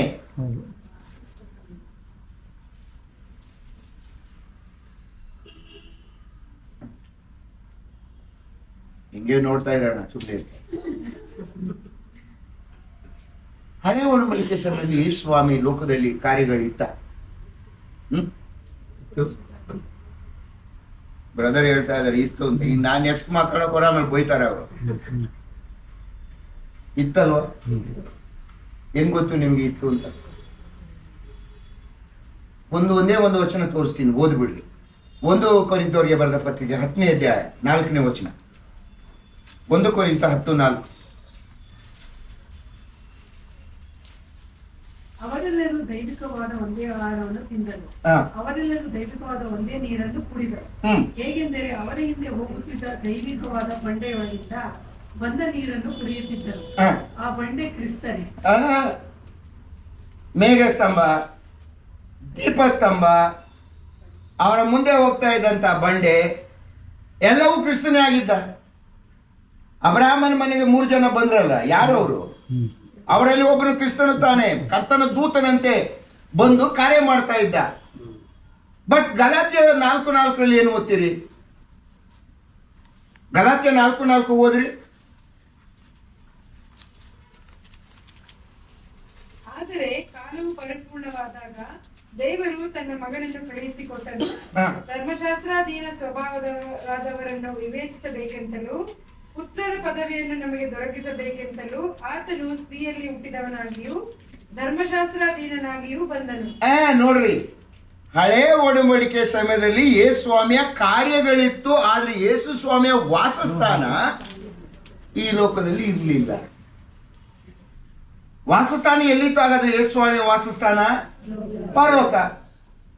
ಹಿಂಗೆ ನೋಡ್ತಾ ಇರೋಣ ಸುಮ್ಮನೆ. ಹಳೆ ಒಡಂಬಡಿಕೆ ಸಮಯದಲ್ಲಿ ಯೇಸುಸ್ವಾಮಿ ಲೋಕದಲ್ಲಿ ಕಾರ್ಯಗಳಿತ್ತ. ಬ್ರದರ್ ಹೇಳ್ತಾ ಇದಾರೆ ಇತ್ತು ಅಂತ. ನಾನು ನೆಕ್ಸ್ಟ್ ಮಾತಾಡೋಕೆ ಬರೋ ಆಮೇಲೆ ಬೈತಾರೆ ಅವರು. ಇತ್ತಲ್ವ? ಹೆಂಗ್ ಗೊತ್ತು ನಿಮ್ಗೆ ಇತ್ತು ಅಂತ? ಒಂದೇ ಒಂದು ವಚನ ತೋರಿಸ್ತೀನಿ, ಓದ್ಬಿಡ್ರಿ. 1 ಕೊರಿಂಥದವರಿಗೆ ಬರೆದ ಪತ್ರಿಕೆ 10ನೇ ಅಧ್ಯಾಯ 4ನೇ ವಚನ. 1 ಕೊರಿಂಥ 10:4. ಅವರೆಲ್ಲರೂ ದೈವಿಕವಾದ ಒಂದೇ ಆಹಾರವನ್ನು ತಿಂದರು, ಅವರೆಲ್ಲರೂ ದೈವಿಕವಾದ ಒಂದೇ ನೀರನ್ನು ಕುಡಿದರು. ಹೇಗೆಂದರೆ ಅವರ ಹಿಂದೆ ಹೋಗುತ್ತಿದ್ದ ದೈವಿಕವಾದ ಬಂಡೆಯೊಳಗಿಂದ ಬಂದ ನೀರನ್ನು ಕುಡಿಯುತ್ತಿದ್ದರು. ಆ ಬಂಡೆ ಕ್ರಿಸ್ತನೇ. ಮೇಘಸ್ತಂಭ, ದೀಪಸ್ತಂಭ, ಅವರ ಮುಂದೆ ಹೋಗ್ತಾ ಇದ್ದಂತ ಬಂಡೆ ಎಲ್ಲವೂ ಕ್ರಿಸ್ತನೇ ಆಗಿದ್ದ. ಅಬ್ರಹಾಮನ ಮನೆಗೆ 3 ಜನ ಬಂದ್ರಲ್ಲ, ಯಾರು ಅವರು? ಅವರಲ್ಲಿ ಒಬ್ಬನು ಕ್ರಿಸ್ತನು ತಾನೆ, ಕರ್ತನ ದೂತನಂತೆ ಬಂದು ಕಾರ್ಯ ಮಾಡ್ತಾ ಇದ್ದ. ಬಟ್ ಗಲಾತ್ಯ 4:4 ಏನು ಓದ್ತೀರಿ? ಗಲಾತ್ಯ 4:4 ಓದ್ರಿ. ಆದರೆ ಕಾಲವು ಪರಿಪೂರ್ಣವಾದಾಗ ದೇವರು ತನ್ನ ಮಗನನ್ನು ಕಳುಹಿಸಿಕೊಟ್ಟನು. ಧರ್ಮಶಾಸ್ತ್ರಾಧೀನ ಸ್ವಭಾವದವರನ್ನು ವಿವೇಚಿಸಬೇಕೆಂತಲೂ ಪುತ್ರರ ಪದವಿಯನ್ನು ನಮಗೆ ದೊರಕಿಸಬೇಕೆಂತಲೂ ಆತನು ಸ್ತ್ರೀಯಲ್ಲಿ ಹುಟ್ಟಿದವನಾಗಿಯೂ ಧರ್ಮಶಾಸ್ತ್ರಾಧೀನನಾಗಿಯೂ ಬಂದನು. ನೋಡ್ರಿ, ಹಳೇ ಒಡಂಬಡಿಕೆ ಸಮಯದಲ್ಲಿ ಯೇಸು ಸ್ವಾಮಿಯ ಕಾರ್ಯಗಳಿತ್ತು, ಆದ್ರೆ ಯೇಸು ಸ್ವಾಮಿಯ ವಾಸಸ್ಥಾನ ಈ ಲೋಕದಲ್ಲಿ ಇರಲಿಲ್ಲ. ವಾಸಸ್ಥಾನ ಎಲ್ಲಿತ್ತು ಹಾಗಾದ್ರೆ? ಯೇಸು ಸ್ವಾಮಿಯ ವಾಸಸ್ಥಾನ ಪರಲೋಕ.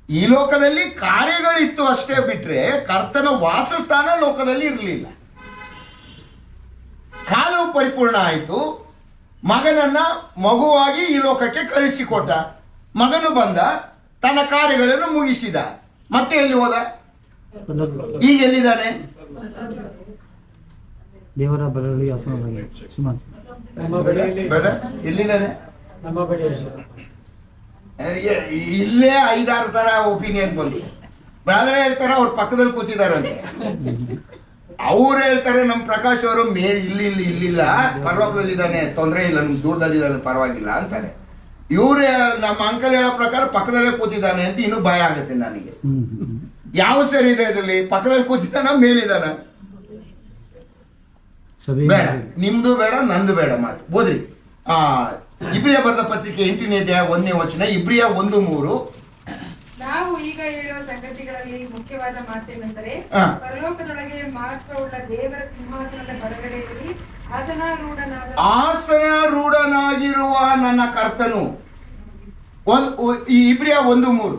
ಈ ಲೋಕದಲ್ಲಿ ಕಾರ್ಯಗಳಿತ್ತು ಅಷ್ಟೇ ಬಿಟ್ರೆ ಕರ್ತನ ವಾಸಸ್ಥಾನ ಲೋಕದಲ್ಲಿ ಇರಲಿಲ್ಲ. ಕಾಲವು ಪರಿಪೂರ್ಣ ಆಯಿತು, ಮಗನನ್ನ ಮಗುವಾಗಿ ಈ ಲೋಕಕ್ಕೆ ಕಳಿಸಿಕೊಟ್ಟ. ಮಗನು ಬಂದ, ತನ್ನ ಕಾರ್ಯಗಳನ್ನು ಮುಗಿಸಿದ, ಮತ್ತೆ ಎಲ್ಲಿ ಹೋದ? ಈಗ ಎಲ್ಲಿದ್ದಾನೆ? ದೇವರ ಬರಲಿ ಎಲ್ಲಿದ್ದಾನೆ? ಇಲ್ಲೇ 5-6 ತರ ಒಪಿನಿಯನ್ ಬಂತು. ಬ್ರಾದರ್ ಹೇಳ್ತಾರೆ ಅವ್ರ ಪಕ್ಕದಲ್ಲಿ ಕೂತಿದಾರಂತೆ, ಅವ್ರು ಹೇಳ್ತಾರೆ ನಮ್ಮ ಪ್ರಕಾಶ್ ಅವರು ಇಲ್ಲಿಲ್ಲ, ಪರಲೋಕದಲ್ಲಿದ್ದಾನೆ, ತೊಂದರೆ ಇಲ್ಲ, ನಮ್ಗೆ ದೂರದಲ್ಲಿದ್ದಾನೆ, ಪರವಾಗಿಲ್ಲ ಅಂತಾರೆ. ಇವ್ರು ನಮ್ಮ ಅಂಕಲ್ ಹೇಳೋ ಪ್ರಕಾರ ಪಕ್ಕದಲ್ಲೇ ಕೂತಿದ್ದಾನೆ ಅಂತ ಇನ್ನೂ ಭಯ ಆಗುತ್ತೆ ನನಗೆ. ಯಾವ ಸರಿ ಇದೆ ಇದರಲ್ಲಿ? ಪಕ್ಕದಲ್ಲಿ ಕೂತಿದ್ದಾನ, ಮೇಲಿದ್ದಾನ? ಬೇಡ, ನಿಮ್ದು ಬೇಡ, ನಂದು ಬೇಡ ಮಾತು. ಓದ್ರಿ. ಇಬ್ರಿಯ ಬರೆದ ಪತ್ರಿಕೆ 8ನೇ ಅಧ್ಯಾಯ 1ನೇ ವಚನ. ಇಬ್ರಿಯ 1:3. ನಾವು ಈಗ ಹೇಳುವ ಸಂಗತಿಗಳಲ್ಲಿ ಮುಖ್ಯವಾದ ಮಾತೇನೆಂದರೆ, ಪರಲೋಕದೊಳಗೆ ಮಹತ್ವವುಳ್ಳ ದೇವರ ಸಿಂಹಾಸನದ ಬಲಗಡೆಯಲ್ಲಿ ಆಸನಾರೂಢನಾಗಿರುವ ನನ್ನ ಕರ್ತನು. ಈ ಇಬ್ರಿಯ 1:3.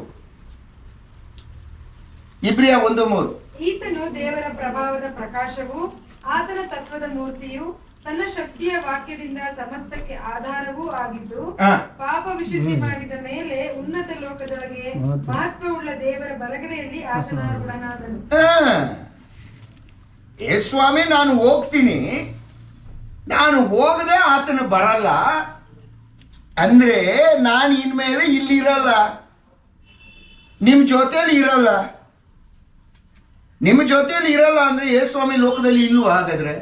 ಇಬ್ರಿಯ 1:3. ಈತನು ದೇವರ ಪ್ರಭಾವದ ಪ್ರಕಾಶವು, ಆತನ ತತ್ವದ ಮೂರ್ತಿಯು, ತನ್ನ ಶಕ್ತಿಯ ವಾಕ್ಯದಿಂದ ಸಮಸ್ತಕ್ಕೆ ಆಧಾರವೂ ಆಗಿದ್ದು, ಪಾಪ ವಿಶುದ್ಧಿ ಮಾಡಿದ ಮೇಲೆ ಉನ್ನತ ಲೋಕದೊಳಗೆ ಮಹತ್ವವುಳ್ಳ ದೇವರ ಬಲಗಡೆಯಲ್ಲಿ ಆಸನಾರೂಢನಾದನು. ಏ ಸ್ವಾಮಿ, ನಾನು ಹೋಗ್ತೀನಿ, ನಾನು ಹೋಗದೆ ಆತನ ಬರಲ್ಲ ಅಂದ್ರೆ ನಾನು ಇನ್ಮೇಲೆ ಇಲ್ಲಿರಲ್ಲ, ನಿಮ್ ಜೊತೆಯಲ್ಲಿ ಇರಲ್ಲ. ನಿಮ್ಮ ಜೊತೆಯಲ್ಲಿ ಇರಲ್ಲ ಅಂದ್ರೆ ಏ ಸ್ವಾಮಿ ಲೋಕದಲ್ಲಿ ಇಲ್ವಾ? ಹಾಗಾದ್ರೆ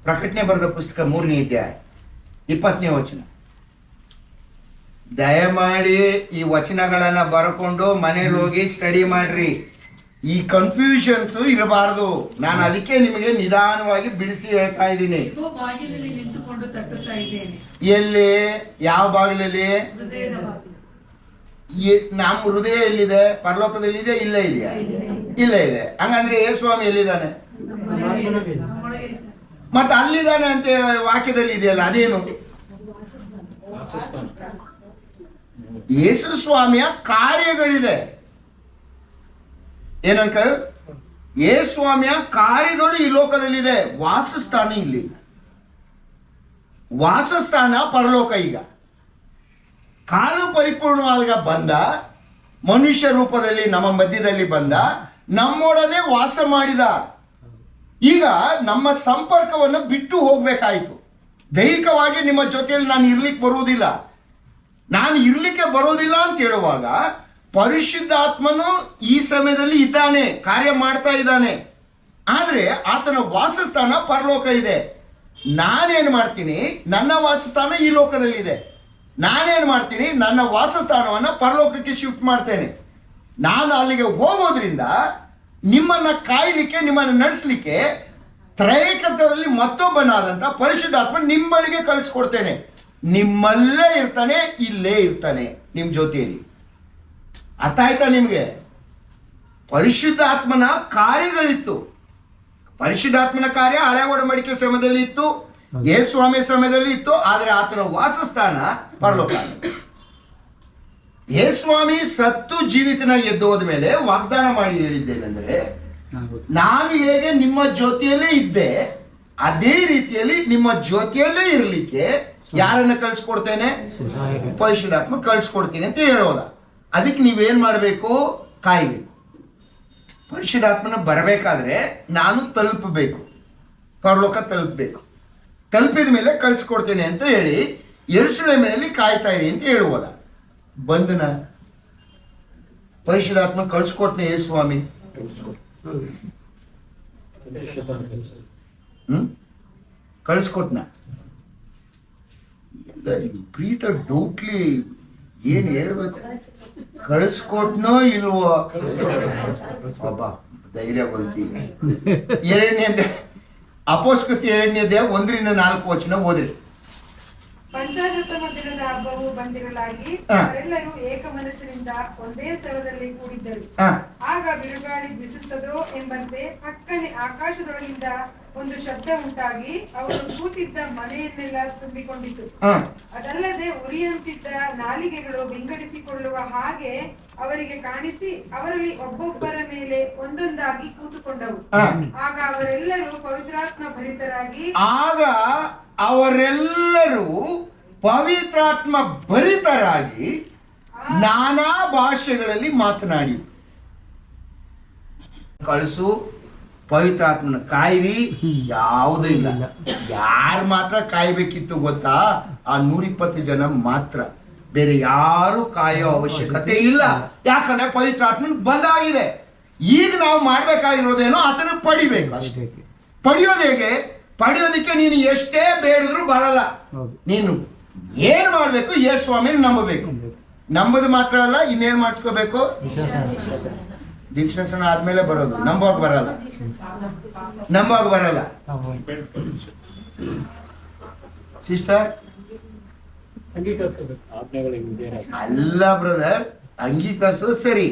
ಪ್ರಕಟಣೆ ಬರೆದ ಪುಸ್ತಕ 3ನೇ ಅಧ್ಯಾಯ 20ನೇ ವಚನ. ದಯಮಾಡಿ ಈ ವಚನಗಳನ್ನ ಬರ್ಕೊಂಡು ಮನೇಲಿ ಹೋಗಿ ಸ್ಟಡಿ ಮಾಡ್ರಿ. ಈ ಕನ್ಫ್ಯೂಷನ್ಸ್ ಇರಬಾರ್ದು. ನಾನು ಅದಕ್ಕೆ ನಿಮಗೆ ನಿಧಾನವಾಗಿ ಬಿಡಿಸಿ ಹೇಳ್ತಾ ಇದ್ದೀನಿ. ಎಲ್ಲಿ? ಯಾವ ಬಾಗಿಲಲ್ಲಿ? ನಮ್ಮ ಹೃದಯ ಎಲ್ಲಿದೆ? ಪರಲೋಕದಲ್ಲಿ ಇದೆ? ಇಲ್ಲ ಇದೆಯಾ? ಇಲ್ಲ ಇದೆ. ಹಂಗಂದ್ರೆ ಏ ಸ್ವಾಮಿ ಎಲ್ಲಿದ್ದಾನೆ? ಮತ್ತೆ ಅಲ್ಲಿದ್ದಾನೆ ಅಂತ ವಾಕ್ಯದಲ್ಲಿ ಇದೆಯಲ್ಲ, ಅದೇನು? ಯೇಸು ಸ್ವಾಮಿಯ ಕಾರ್ಯಗಳಿದೆ. ಏನಂಕಲ್? ಯೇಸು ಸ್ವಾಮಿಯ ಕಾರ್ಯಗಳು ಈ ಲೋಕದಲ್ಲಿದೆ. ವಾಸಸ್ಥಾನ ಇಲ್ಲಿ, ವಾಸಸ್ಥಾನ ಪರಲೋಕ. ಈಗ ಕಾಲು ಪರಿಪೂರ್ಣವಾದಾಗ ಬಂದ, ಮನುಷ್ಯ ರೂಪದಲ್ಲಿ ನಮ್ಮ ಮಧ್ಯದಲ್ಲಿ ಬಂದ, ನಮ್ಮೊಡನೆ ವಾಸ ಮಾಡಿದ. ಈಗ ನಮ್ಮ ಸಂಪರ್ಕವನ್ನು ಬಿಟ್ಟು ಹೋಗ್ಬೇಕಾಯ್ತು. ದೈಹಿಕವಾಗಿ ನಿಮ್ಮ ಜೊತೆಯಲ್ಲಿ ನಾನು ಇರ್ಲಿಕ್ಕೆ ಬರುವುದಿಲ್ಲ, ನಾನು ಇರ್ಲಿಕ್ಕೆ ಬರೋದಿಲ್ಲ ಅಂತ ಹೇಳುವಾಗ ಪರಿಶುದ್ಧಾತ್ಮನು ಈ ಸಮಯದಲ್ಲಿ ಇದ್ದಾನೆ, ಕಾರ್ಯ ಮಾಡ್ತಾ ಇದ್ದಾನೆ. ಆದ್ರೆ ಆತನ ವಾಸಸ್ಥಾನ ಪರಲೋಕ ಇದೆ. ನಾನೇನು ಮಾಡ್ತೀನಿ? ನನ್ನ ವಾಸಸ್ಥಾನ ಈ ಲೋಕದಲ್ಲಿ ಇದೆ. ನಾನೇನು ಮಾಡ್ತೀನಿ? ನನ್ನ ವಾಸಸ್ಥಾನವನ್ನ ಪರಲೋಕಕ್ಕೆ ಶಿಫ್ಟ್ ಮಾಡ್ತೇನೆ. ನಾನು ಅಲ್ಲಿಗೆ ಹೋಗೋದ್ರಿಂದ ನಿಮ್ಮನ್ನ ಕಾಯ್ಲಿಕ್ಕೆ, ನಿಮ್ಮನ್ನ ನಡೆಸಲಿಕ್ಕೆ ತ್ರೈಕತ್ವದಲ್ಲಿ ಮತ್ತೊಬ್ಬನಾದಂತ ಪರಿಶುದ್ಧಾತ್ಮ ನಿಮ್ಮ ಬಳಿಗೆ ಕಳಿಸ್ಕೊಡ್ತೇನೆ. ನಿಮ್ಮಲ್ಲೇ ಇರ್ತಾನೆ, ಇಲ್ಲೇ ಇರ್ತಾನೆ ನಿಮ್ಮ ಜೊತೆಯಲ್ಲಿ. ಅರ್ಥ ಆಯ್ತಾ ನಿಮ್ಗೆ? ಪರಿಶುದ್ಧಾತ್ಮನ ಕಾರ್ಯಗಳಿತ್ತು. ಪರಿಶುದ್ಧಾತ್ಮನ ಕಾರ್ಯ ಹಳೆ ಒಡಂಬಡಿಕೆ ಸಮಯದಲ್ಲಿ ಇತ್ತು, ಯೇಸು ಸ್ವಾಮಿ ಸಮಯದಲ್ಲಿ ಇತ್ತು. ಆದ್ರೆ ಆತನ ವಾಸಸ್ಥಾನ ಪರಲೋಕ. ಯೇಸು ಸ್ವಾಮಿ ಸತ್ತು ಜೀವಿತನ ಎದ್ದು ಹೋದ ಮೇಲೆ ವಾಗ್ದಾನ ಮಾಡಿ ಹೇಳಿದ್ದೇನೆಂದ್ರೆ, ನಾನು ಹೇಗೆ ನಿಮ್ಮ ಜೊತೆಯಲ್ಲೇ ಇದ್ದೆ, ಅದೇ ರೀತಿಯಲ್ಲಿ ನಿಮ್ಮ ಜೊತೆಯಲ್ಲೇ ಇರ್ಲಿಕ್ಕೆ ಯಾರನ್ನ ಕಳ್ಸಿಕೊಡ್ತೇನೆ? ಪರಿಶುದ್ಧಾತ್ಮ ಕಳ್ಸಿಕೊಡ್ತೀನಿ ಅಂತ ಹೇಳೋದ. ಅದಕ್ಕೆ ನೀವೇನ್ ಮಾಡಬೇಕು? ಕಾಯ್ಬೇಕು. ಪರಿಶುದ್ಧಾತ್ಮನ ಬರಬೇಕಾದ್ರೆ ನಾನು ತಲುಪಬೇಕು, ಪರಲೋಕ ತಲುಪಬೇಕು. ತಲುಪಿದ ಮೇಲೆ ಕಳ್ಸಿಕೊಡ್ತೇನೆ ಅಂತ ಹೇಳಿ ಯೆರೂಸಲೇಮಿನಲ್ಲಿ ಕಾಯ್ತಾ ಇರಿ ಅಂತ ಹೇಳುವುದ. ಬಂದನ ಪರಿಶುದ್ಧಾತ್ಮ ಕಳ್ಸಿಕೊಟ್ನೆ ಯೇಸು ಸ್ವಾಮಿ. ಕಳ್ಸಿಕೊಟ್ನ ಎಲ್ಲ ವಿಪರೀತ ಡೌಟ್ಲಿ ಏನ್ ಹೇಳ್ಬೇಕು? ಕಳಿಸ್ಕೊಟ್ನೋ ಇಲ್ವೋ? ಅಬ್ಬಾ ಧೈರ್ಯ ಬಂತೀಗ. ಎರಡನೇ ಅಪೋಸ್ಕೃತಿ 2ನೇ ಅಧ್ಯಾಯ 1-4 ವಚನ ಓದ್ರಿ. ಪಂಚಾಶತ್ತಮ ದಿನದ ಹಬ್ಬವು ಬಂದಿರಲಾಗಿ ಅವರೆಲ್ಲರೂ ಏಕ ಮನಸ್ಸಿನಿಂದ ಒಂದೇ ಸ್ಥಳದಲ್ಲಿ ಕೂಡಿದ್ದರು. ಆಗ ಬಿರುಗಾಳಿ ಬೀಸುತ್ತದೋ ಎಂಬಂತೆ ಪಕ್ಕನೆ ಆಕಾಶದೊಳಗಿಂದ ಒಂದು ಶಬ್ದ ಉಂಟಾಗಿ ಅವರು ಕೂತಿದ್ದ ಮನೆಯನ್ನೆಲ್ಲ ತುಂಬಿಕೊಂಡಿತು. ಅದಲ್ಲದೆ ಉರಿಯಂತಿದ್ದ ನಾಲಿಗೆಗಳು ವಿಂಗಡಿಸಿಕೊಳ್ಳುವ ಹಾಗೆ ಅವರಿಗೆ ಕಾಣಿಸಿ ಅವರಲ್ಲಿ ಒಬ್ಬೊಬ್ಬರ ಮೇಲೆ ಒಂದೊಂದಾಗಿ ಕೂತುಕೊಂಡವು. ಆಗ ಅವರೆಲ್ಲರೂ ಪವಿತ್ರಾತ್ಮ ಭರಿತರಾಗಿ ನಾನಾ ಭಾಷೆಗಳಲ್ಲಿ ಮಾತನಾಡಿ. ಕಳಿಸು ಪವಿತ್ರಾತ್ಮನ ಕಾಯಿರಿ, ಯಾವುದೂ ಇಲ್ಲ. ಯಾರು ಮಾತ್ರ ಕಾಯ್ಬೇಕಿತ್ತು ಗೊತ್ತಾ? ಆ 120 ಜನ ಮಾತ್ರ, ಬೇರೆ ಯಾರು ಕಾಯೋ ಅವಶ್ಯಕತೆ ಇಲ್ಲ. ಯಾಕಂದ್ರೆ ಪವಿತ್ರಾತ್ಮನ ಬಂದಾಗಿದೆ. ಈಗ ನಾವು ಮಾಡ್ಬೇಕಾಗಿರೋದೇನೋ ಅದನ್ನ ಪಡಿಬೇಕು ಅಷ್ಟೇ. ಪಡಿಯೋದು ಹೇಗೆ? ಪಡಿಯೋದಕ್ಕೆ ನೀನು ಎಷ್ಟೇ ಬೇಡಿದ್ರು ಬರಲ್ಲ. ನೀನು ಏನ್ ಮಾಡ್ಬೇಕು? ಯೇಸು ಸ್ವಾಮಿನ ನಂಬಬೇಕು. ನಂಬುದು ಮಾತ್ರ ಅಲ್ಲ, ಇನ್ನೇನ್ ಮಾಡಿಸ್ಕೋಬೇಕು? ದೀಕ್ಷಾಸನ ಆದ್ಮೇಲೆ ಬರೋದು. ನಂಬೋಕ್ ಬರಲ್ಲ. ಸಿಸ್ಟರ್ ಅಲ್ಲ ಬ್ರದರ್, ಅಂಗೀಕರಿಸೋದು ಸರಿ.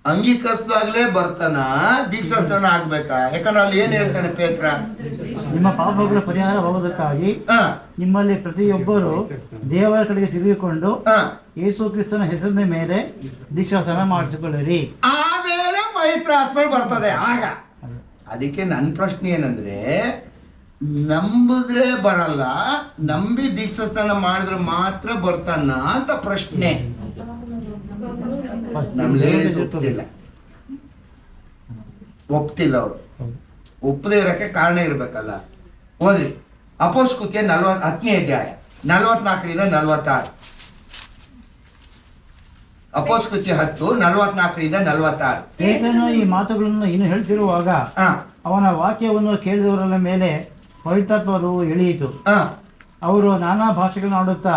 ಅಂಗೀಕರಿಸಿದಾಗ್ಲೇ ಬರ್ತಾನ, ದೀಕ್ಷಾಸ್ನಾನ ಆಗ್ಬೇಕಾ? ಯಾಕಂದ್ರೆ ಅಲ್ಲಿ ಏನ್ ಹೇಳ್ತಾನೆ ಪೇತ್ರ? ನಿಮ್ಮ ಪಾಪಗಳ ಪರಿಹಾರವಾಗುವುದಕ್ಕಾಗಿ ನಿಮ್ಮಲ್ಲಿ ಪ್ರತಿಯೊಬ್ಬರು ದೇವರ ಕಡೆಗೆ ತಿರುಗಿಕೊಂಡು ಯೇಸು ಕ್ರಿಸ್ತನ ಹೆಸರಿನ ಮೇಲೆ ದೀಕ್ಷಾಸ್ನಾನ ಮಾಡಿಸಿಕೊಳ್ಳಿರಿ. ಆಮೇಲೆ ಪವಿತ್ರಾತ್ಮ ಬರ್ತದೆ. ಆಗ ಅದಕ್ಕೆ ನನ್ನ ಪ್ರಶ್ನೆ ಏನಂದ್ರೆ, ನಂಬಿದ್ರೆ ಬರಲ್ಲ, ನಂಬಿ ದೀಕ್ಷಾಸ್ನಾನ ಮಾಡಿದ್ರೆ ಮಾತ್ರ ಬರ್ತಾನ ಅಂತ ಪ್ರಶ್ನೆ. ನಮ್ ಲೇಡೀಸ್ ಒಪ್ತಿಲ್ಲ. ಅವ್ರು ಒಪ್ಪದೇ ಇರಕ್ಕೆ ಕಾರಣ ಇರ್ಬೇಕಲ್ಲ. ಓದ್ರಿ ಅಪೊಸ್ತಲಕೃತ್ಯ 10ನೇ ಅಧ್ಯಾಯ 44-46. ಅಪೊಸ್ತಲಕೃತ್ಯ 10:44-46. ಪೇತ್ರನು ಈ ಮಾತುಗಳನ್ನು ಇನ್ನು ಹೇಳ್ತಿರುವಾಗ ಅವನ ವಾಕ್ಯವನ್ನು ಕೇಳಿದವರ ಮೇಲೆ ಪವಿತ್ರಾತ್ಮರು ಇಳಿಯಿತು. ಅವರು ನಾನಾ ಭಾಷೆಗಳನ್ನು ಆಡುತ್ತಾ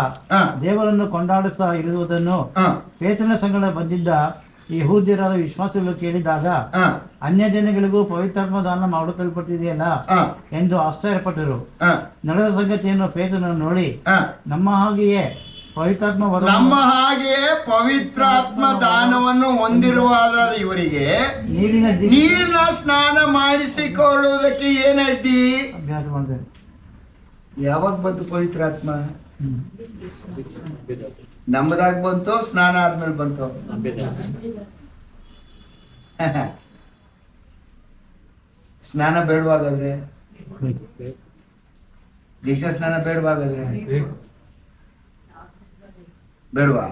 ದೇವರನ್ನು ಕೊಂಡಾಡುತ್ತಾ ಇರುವುದನ್ನು ಪೇತ್ರನ ಸಂಗಡ ಬಂದಿದ್ದ ಯೆಹೂದ್ಯರಾದ ವಿಶ್ವಾಸಿಗಳು ಕೇಳಿದಾಗ ಅನ್ಯ ಜನಗಳಿಗೂ ಪವಿತ್ರಾತ್ಮ ದಾನ ಮಾಡಲ್ಪಟ್ಟಿದೆಯಲ್ಲ ಎಂದು ಆಶ್ಚರ್ಯಪಟ್ಟರು. ನಡೆದ ಸಂಗತಿಯನ್ನು ಪೇತ್ರನನ್ನು ನೋಡಿ ನಮ್ಮ ಹಾಗೆಯೇ ಪವಿತ್ರಾತ್ಮ ದಾನವನ್ನು ಹೊಂದಿರುವಾದ ಇವರಿಗೆ ನೀರಿನ ಸ್ನಾನ ಮಾಡಿಸಿಕೊಳ್ಳುವುದಕ್ಕೆ ಏನಡ್ಡಿ? ಅಭ್ಯಾಸ ಮಾಡಿದೆ. ಯಾವಾಗ ಬಂತು ಪವಿತ್ರಾತ್ಮ? ನಮ್ಮದಾಗ ಬಂತು, ಸ್ನಾನ ಆದ್ಮೇಲೆ ಬಂತು. ಸ್ನಾನ ಬೇಡವಾಗಾದ್ರೆ, ದೀಕ್ಷಾ ಸ್ನಾನ ಬೇಡವಾಗಾದ್ರೆ ಬೇಡವಾ?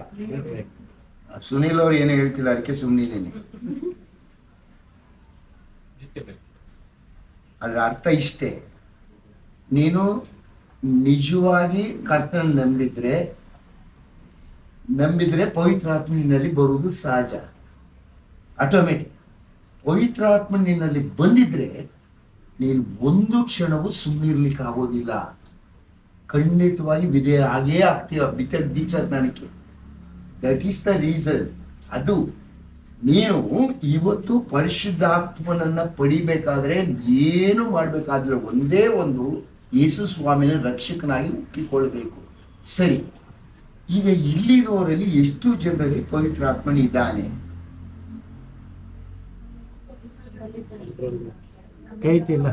ಸುನೀಲ್ ಅವ್ರು ಏನು ಹೇಳ್ತಿಲ್ಲ, ಅದಕ್ಕೆ ಸುಮ್ಮನಿದ್ದೀನಿ. ಅದ್ರ ಅರ್ಥ ಇಷ್ಟೇ, ನೀನು ನಿಜವಾಗಿ ಕರ್ತನ ನಂಬಿದ್ರೆ ಪವಿತ್ರಾತ್ಮ ನಿನ್ನಲ್ಲಿ ಬರುವುದು ಸಹಜ, ಆಟೋಮೆಟಿಕ್. ಪವಿತ್ರಾತ್ಮ ನಿನ್ನಲ್ಲಿ ಬಂದಿದ್ರೆ ನೀನು ಒಂದು ಕ್ಷಣವೂ ಸುಮ್ಮನಿರ್ಲಿಕ್ಕೆ ಆಗೋದಿಲ್ಲ. ಖಂಡಿತವಾಗಿ ವಿಧೇಯ ಆಗೇ ಆಗ್ತೀವ ದೀಕ್ಷಾ ಸ್ನಾನಕ್ಕೆ. That is the reason. ಅದು ನೀನು ಇವತ್ತು ಪರಿಶುದ್ಧಾತ್ಮನನ್ನ ಪಡಿಬೇಕಾದ್ರೆ ಏನು ಮಾಡ್ಬೇಕಾದ್ರೆ ಒಂದೇ ಒಂದು, ಯೇಸು ಸ್ವಾಮಿನ ರಕ್ಷಕನಾಗಿ ಒಪ್ಪಿಕೊಳ್ಬೇಕು. ಸರಿ, ಈಗ ಇಲ್ಲಿರೋರಲ್ಲಿ ಎಷ್ಟು ಜನರಲ್ಲಿ ಪವಿತ್ರಾತ್ಮನ ಇದ್ದಾನೆ? ಕೈತಿಲ್ಲ.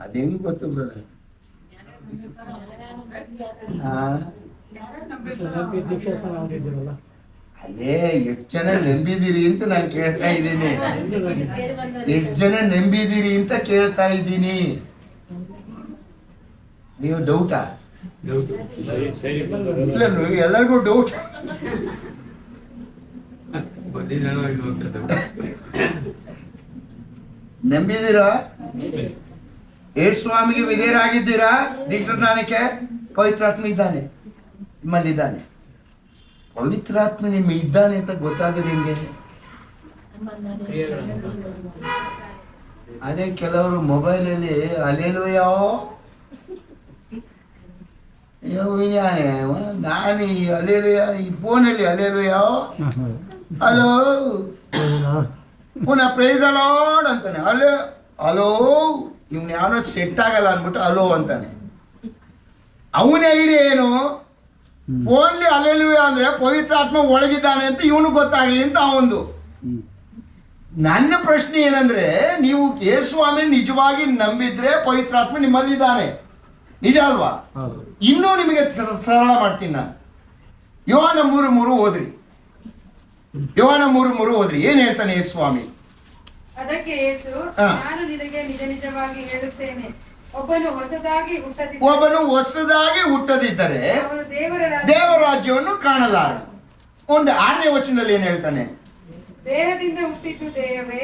ಅದೇಂಗ್ ಗೊತ್ತು ಬ್ರದರ್? ಅಲ್ಲೇ ಎಷ್ಟು ಜನ ನಂಬಿದಿರಿ ಅಂತ ನಾನು ಕೇಳ್ತಾ ಇದ್ದೀನಿ. ಎಷ್ಟು ಜನ ನಂಬಿದಿರಿ ಅಂತ ಕೇಳ್ತಾ ಇದ್ದೀನಿ. ನೀವು ಡೌಟಾ? ಇಲ್ಲ, ಎಲ್ಲರಿಗೂ ಡೌಟ್. ನಂಬಿದ್ದೀರಾ? ಯೇಸು ಸ್ವಾಮಿಗೆ ವಿಧೇಯರಾಗಿದ್ದೀರಾ? ದೀಕ್ಷಾ ಸ್ನಾನಕ್ಕೆ ಪವಿತ್ರಾತ್ಮ ಇದ್ದಾನೆ, ನಿಮ್ಮಲ್ಲಿದ್ದಾನೆ. ಪವಿತ್ರಾತ್ಮ ನಿಮ್ಮ ಇದ್ದಾನೆ ಅಂತ ಗೊತ್ತಾಗದೆ ಹೆಂಗೆ? ಅದೇ ಕೆಲವರು ಮೊಬೈಲಲ್ಲಿ ಅಲ್ಲೇಲೂಯಾ ನಾನು ಈ ಅಲ್ಲೇಲೂಯಾ ಈ ಫೋನಲ್ಲಿ ಅಲ್ಲೇಲೂಯಾ ಹಲೋ ಪುನಃ ಪ್ರೈಸ್ ಅಲಾಡ್ ಅಂತಾನೆ. ಹಲೋ ಇವ್ನ ಯಾವನೋ ಸೆಟ್ ಆಗಲ್ಲ ಅಂದ್ಬಿಟ್ಟು ಹಲೋ ಅಂತಾನೆ. ಅವನ ಐಡಿಯಾ ಏನು? ಫೋನ್ಲಿ ಅಲ್ಲೇಲೂಯಾ ಅಂದ್ರೆ ಪವಿತ್ರಾತ್ಮ ಒಳಗಿದ್ದಾನೆ ಅಂತ ಇವನು ಗೊತ್ತಾಗ್ಲಿ ಅಂತ ಅವನು. ನನ್ನ ಪ್ರಶ್ನೆ ಏನಂದ್ರೆ, ನೀವು ಯೇಸುಸ್ವಾಮಿ ನಿಜವಾಗಿ ನಂಬಿದ್ರೆ ಪವಿತ್ರಾತ್ಮ ನಿಮ್ಮಲ್ಲಿದ್ದಾನೆ, ನಿಜ ಅಲ್ವಾ? ಇನ್ನೂ ನಿಮಗೆ ಸರಳ ಮಾಡ್ತೀನಿ ನಾನು. ಯೋಹಾನ 3:3 ಓದ್ರಿ. ಯೋಹಾನ 3:3 ಓದ್ರಿ. ಏನ್ ಹೇಳ್ತಾನೆ ಯೇಸುಸ್ವಾಮಿ? ಅದಕ್ಕೆ ಯೇಸು, ನಾನು ನಿನಗೆ ನಿಜ ನಿಜವಾಗಿ ಹೇಳುತ್ತೇನೆ, ಒಬ್ಬನು ಹೊಸದಾಗಿ ಹುಟ್ಟದಿದ್ದರೆ ದೇವರ ರಾಜ್ಯವನ್ನು ಕಾಣಲಾರ. ಒಂದು 6ನೇ ವಚನದಲ್ಲಿ ಏನ್ ಹೇಳ್ತಾನೆ? ದೇಹದಿಂದ ಹುಟ್ಟಿದ್ದು ದೇಹವೇ,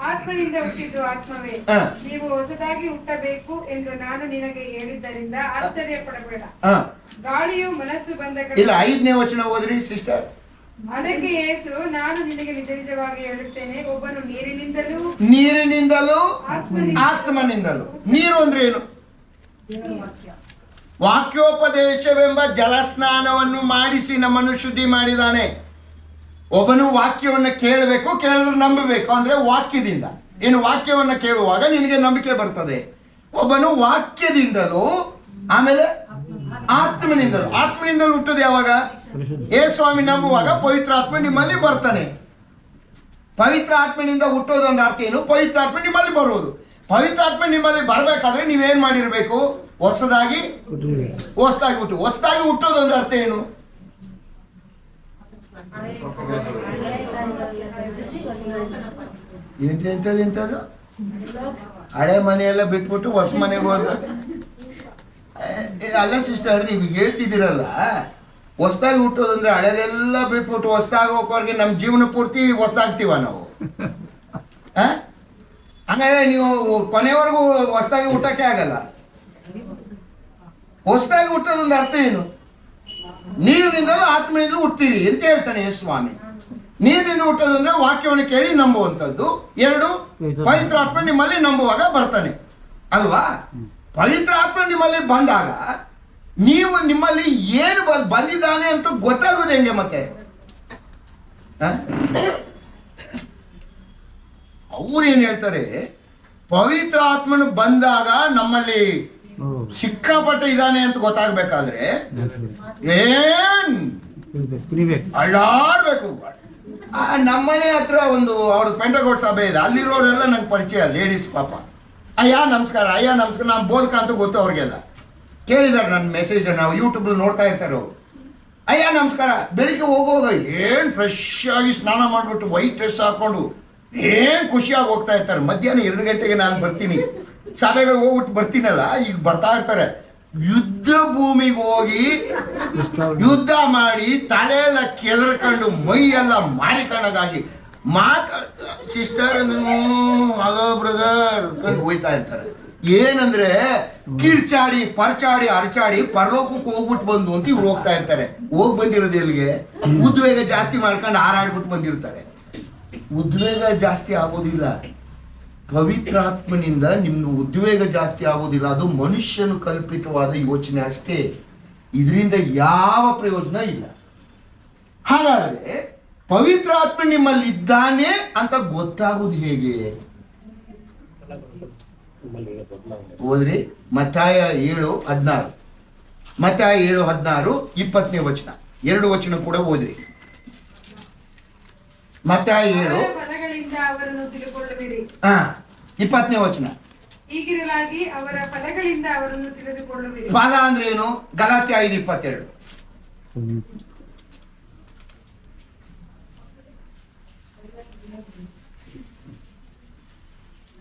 ಆತ್ಮನಿಂದ ಹುಟ್ಟಿದ್ದು ಆತ್ಮವೇ. ನೀವು ಹೊಸದಾಗಿ ಹುಟ್ಟಬೇಕು ಎಂದು ನಾನು ನಿನಗೆ ಹೇಳಿದ್ದರಿಂದ ಆಶ್ಚರ್ಯ ಪಡಬೇಡ. ಗಾಳಿಯು ಮನಸ್ಸು ಬಂದ ಕಡೆ. ಇಲ್ಲ, 5ನೇ ವಚನ ಓದ್ರಿ ಸಿಸ್ಟರ್. ಅದಕ್ಕೆ ಯೇಸು, ನಾನು ನಿನಗೆ ನಿಜ ನಿಜವಾಗಿ ಹೇಳುತ್ತೇನೆ, ಒಬ್ಬನು ನೀರಿನಿಂದಲೂ ಆತ್ಮನಿಂದಲೂ. ನೀರು ಅಂದ್ರೆ ಏನು? ವಾಕ್ಯೋಪದೇಶವೆಂಬ ಜಲಸ್ನಾನವನ್ನು ಮಾಡಿಸಿ ನಮ್ಮನ್ನು ಶುದ್ಧಿ ಮಾಡಿದಾನೆ. ಒಬ್ಬನು ವಾಕ್ಯವನ್ನು ಕೇಳಬೇಕು, ಕೇಳಿದ್ರೆ ನಂಬಬೇಕು. ಅಂದ್ರೆ ವಾಕ್ಯದಿಂದ. ಏನು? ವಾಕ್ಯವನ್ನು ಕೇಳುವಾಗ ನಿನಗೆ ನಂಬಿಕೆ ಬರ್ತದೆ. ಒಬ್ಬನು ವಾಕ್ಯದಿಂದಲೂ, ಆಮೇಲೆ ಆತ್ಮನಿಂದಲೂ. ಆತ್ಮನಿಂದಲೂ ಹುಟ್ಟೋದು ಯಾವಾಗ? ಯೇಸುಸ್ವಾಮಿ ನಂಬುವಾಗ ಪವಿತ್ರಾತ್ಮ ನಿಮ್ಮಲ್ಲಿ ಬರ್ತಾನೆ. ಪವಿತ್ರ ಆತ್ಮನಿಂದ ಹುಟ್ಟೋದು ಅಂದ್ರೆ ಅರ್ಥ ಏನು? ಪವಿತ್ರಾತ್ಮ ನಿಮ್ಮಲ್ಲಿ ಬರೋದು. ಪವಿತ್ರಾತ್ಮ ನಿಮ್ಮಲ್ಲಿ ಬರ್ಬೇಕಾದ್ರೆ ನೀವೇನ್ ಮಾಡಿರ್ಬೇಕು? ಹೊಸದಾಗಿ ಹುಟ್ಟು. ಹೊಸದಾಗಿ ಹುಟ್ಟೋದು ಅಂದ್ರೆ ಅರ್ಥ ಏನು? ಎಂತದ್ದು? ಹಳೆ ಮನೆಯೆಲ್ಲ ಬಿಟ್ಬಿಟ್ಟು ಹೊಸ ಮನೆಗೆ ಹೋದ. ಅಲ್ಲ ಸಿಸ್ಟರ್, ನೀವು ಹೇಳ್ತಿದ್ದೀರಲ್ಲ, ಹೊಸದಾಗಿ ಹುಟ್ಟೋದಂದ್ರೆ ಹಳೆದೆಲ್ಲ ಬಿಟ್ಬಿಟ್ಟು ಹೊಸದಾಗಿ ಹೋಗೋರ್ಗೆ ನಮ್ಮ ಜೀವನ ಪೂರ್ತಿ ಹೊಸದಾಗ್ತೀವ ನಾವು? ಹಂಗಾದ್ರೆ ನೀವು ಕೊನೆವರೆಗೂ ಹೊಸದಾಗಿ ಹುಟ್ಟಕ್ಕೆ ಆಗಲ್ಲ. ಹೊಸದಾಗಿ ಹುಟ್ಟೋದಂದ್ರೆ ಅರ್ಥ ಏನು? ನೀರಿನಿಂದಲೂ ಆತ್ಮನಿಂದಲೂ ಹುಟ್ತೀರಿ ಅಂತ ಹೇಳ್ತಾನೆ ಯೇಸುಸ್ವಾಮಿ. ನೀರಿನಿಂದ ಹುಟ್ಟೋದಂದ್ರೆ ವಾಕ್ಯವನ್ನು ಕೇಳಿ ನಂಬುವಂಥದ್ದು. 2, ಪವಿತ್ರಾತ್ಮ ನಿಮ್ಮಲ್ಲಿ ನಂಬುವಾಗ ಬರ್ತಾನೆ ಅಲ್ವಾ? ಪವಿತ್ರಾತ್ಮ ನಿಮ್ಮಲ್ಲಿ ಬಂದಾಗ ನೀವು ನಿಮ್ಮಲ್ಲಿ ಏನು ಬಂದಿದ್ದಾನೆ ಅಂತ ಗೊತ್ತಾಗೋದು ಹೆಂಗೆ ಮತ್ತೆ? ಅವ್ರು ಏನ್ ಹೇಳ್ತಾರೆ? ಪವಿತ್ರಾತ್ಮನು ಬಂದಾಗ ನಮ್ಮಲ್ಲಿ ಸಿಕ್ಕಾಪಟ್ಟೆ ಇದ್ದಾನೆ ಅಂತ ಗೊತ್ತಾಗ್ಬೇಕಾದ್ರೆ ಏನ್ ಅಳ್ಳಾಡ್ಬೇಕು. ನಮ್ಮನೆ ಹತ್ರ ಒಂದು ಅವ್ರದ್ದು ಪೆಂಟಗೋಡ್ ಸಭೆ ಇದೆ. ಅಲ್ಲಿರೋರೆಲ್ಲ ನಂಗೆ ಪರಿಚಯ, ಲೇಡೀಸ್ ಪಾಪ. ಅಯ್ಯ ನಮಸ್ಕಾರ, ಅಯ್ಯ ನಮಸ್ಕಾರ. ನಾನು ಬೋಧಕ ಅಂತ ಗೊತ್ತು ಅವ್ರಿಗೆಲ್ಲ. ಕೇಳಿದಾರೆ ನನ್ನ ಮೆಸೇಜ್, ನಾವು ಯೂಟ್ಯೂಬ್ ನೋಡ್ತಾ ಇರ್ತಾರೆ ಅವರು. ಅಯ್ಯ ನಮಸ್ಕಾರ. ಬೆಳಿಗ್ಗೆ ಹೋಗುವಾಗ ಏನ್ ಫ್ರೆಶ್ ಆಗಿ ಸ್ನಾನ ಮಾಡ್ಬಿಟ್ಟು ವೈಟ್ ಡ್ರೆಸ್ ಹಾಕೊಂಡು ಏನ್ ಖುಷಿಯಾಗಿ ಹೋಗ್ತಾ ಇರ್ತಾರೆ. ಮಧ್ಯಾಹ್ನ 2 ಗಂಟೆಗೆ ನಾನು ಬರ್ತೀನಿ, ಸಭೆಗೆ ಹೋಗ್ಬಿಟ್ಟು ಬರ್ತೀನಲ್ಲ, ಈಗ ಬರ್ತಾ ಇರ್ತಾರೆ. ಯುದ್ಧ ಭೂಮಿಗೆ ಹೋಗಿ ಯುದ್ಧ ಮಾಡಿ ತಲೆ ಎಲ್ಲ ಕೆದರ್ಕೊಂಡು ಮೈ ಎಲ್ಲ ಮಾಡಿಕೊಂಡಾಗಿ ಸಿಸ್ಟರ್ ಹಲೋ ಬ್ರದರ್ ಕಂಡು ಹೋಯ್ತಾ ಇರ್ತಾರೆ. ಏನಂದ್ರೆ ಕಿರ್ಚಾಡಿ ಪರ್ಚಾಡಿ ಅರ್ಚಾಡಿ ಪರಲೋಕಕ್ಕೆ ಹೋಗ್ಬಿಟ್ಟು ಬಂದು ಅಂತ ಇವ್ರು ಹೋಗ್ತಾ ಇರ್ತಾರೆ. ಹೋಗಿ ಬಂದಿರೋದು ಎಲ್ಲಿಗೆ? ಉದ್ವೇಗ ಜಾಸ್ತಿ ಮಾಡ್ಕೊಂಡು ಹಾರಾಡ್ಬಿಟ್ಟು ಬಂದಿರ್ತಾರೆ. ಉದ್ವೇಗ ಜಾಸ್ತಿ ಆಗೋದಿಲ್ಲ. ಪವಿತ್ರಾತ್ಮನಿಂದ ನಿಮ್ದು ಉದ್ವೇಗ ಜಾಸ್ತಿ ಆಗೋದಿಲ್ಲ. ಅದು ಮನುಷ್ಯನು ಕಲ್ಪಿತವಾದ ಯೋಚನೆ ಅಷ್ಟೇ. ಇದರಿಂದ ಯಾವ ಪ್ರಯೋಜನ ಇಲ್ಲ. ಹಾಗಾದ್ರೆ ಪವಿತ್ರಾತ್ಮ ನಿಮ್ಮಲ್ಲಿ ಇದ್ದಾನೆ ಅಂತ ಗೊತ್ತಾಗೋದು ಹೇಗೆ? ಓದ್ರಿ ಮತ್ತಾಯ 7:16. ಮತ್ತಾಯ 7:16 20ನೇ ವಚನ. 2 ವಚನ ಕೂಡ ಓದ್ರಿ. ಮತ್ತಾಯ 7 ಫಲಗಳಿಂದ ಅವರನ್ನು ತಿಳುಕೊಳ್ಳುವಿರಿ. 20ನೇ ವಚನ. ಹೀಗಿರಲಾಗಿ ಅವರ ಫಲಗಳಿಂದ ಅವರನ್ನು ತಿಳಿದುಕೊಳ್ಳುವಿರಿ. ಫಲ ಅಂದ್ರೆ ಏನು? ಗಲಾತ್ಯ 5:22.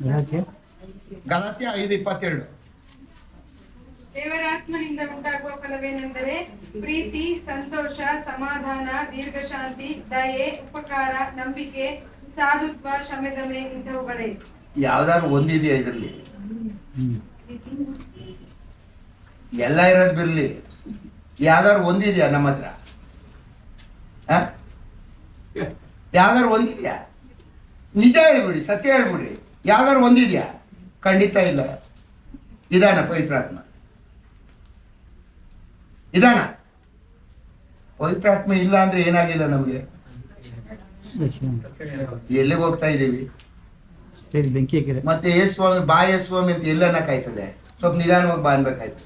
ಯಾಕೆ? ಗಲಾತ್ಯ 5:22. ದೇವರಾತ್ಮನಿಂದ ಉಂಟಾಗುವ ಫಲವೇನೆಂದರೆ ಪ್ರೀತಿ, ಸಂತೋಷ, ಸಮಾಧಾನ, ದೀರ್ಘಶಾಂತಿ, ದಯೆ, ಉಪಕಾರ, ನಂಬಿಕೆ, ಸಾಧುತ್ವ, ಶಮೆದಮೆ ಇಂಥವುಗಳೇ. ಯಾವ್ದಾದ್ರು ಒಂದಿದೆಯಾ ಇದ್ರಲ್ಲಿ? ಎಲ್ಲ ಇರೋದ್ ಬಿರ್ಲಿ, ಯಾವ್ದಾದ್ರು ಒಂದಿದ್ಯಾ ನಮ್ಮ ಹತ್ರ? ಯಾವ್ದಾದ್ರು ಒಂದಿದ್ಯಾ? ನಿಜ ಹೇಳ್ಬಿಡಿ, ಸತ್ಯ ಹೇಳ್ಬಿಡ್ರಿ, ಯಾವ್ದಾದ್ರು ಒಂದಿದ್ಯಾ? ಖಂಡಿತ ಇಲ್ಲ. ಇದಾನ ಪವಿತ್ರಾತ್ಮ? ಇದಾನ ಪವಿತ್ರಾತ್ಮ? ಇಲ್ಲ ಅಂದ್ರೆ ಏನಾಗಿಲ್ಲ ನಮ್ಗೆ. ಎಲ್ಲಿಗೆ ಹೋಗ್ತಾ ಇದ್ದೀವಿ? ಬೆಂಕಿ ಹಾಕಿದ್ರೆ ಮತ್ತೆ ಏ ಸ್ವಾಮಿ ಬಾ ಏ ಸ್ವಾಮಿ ಅಂತ ಎಲ್ಲ ಅನ್ನಕಾಯ್ತದೆ? ಸ್ವಲ್ಪ ನಿಧಾನವಾಗಿ ಬಾ ಅನ್ಬೇಕಾಯ್ತು.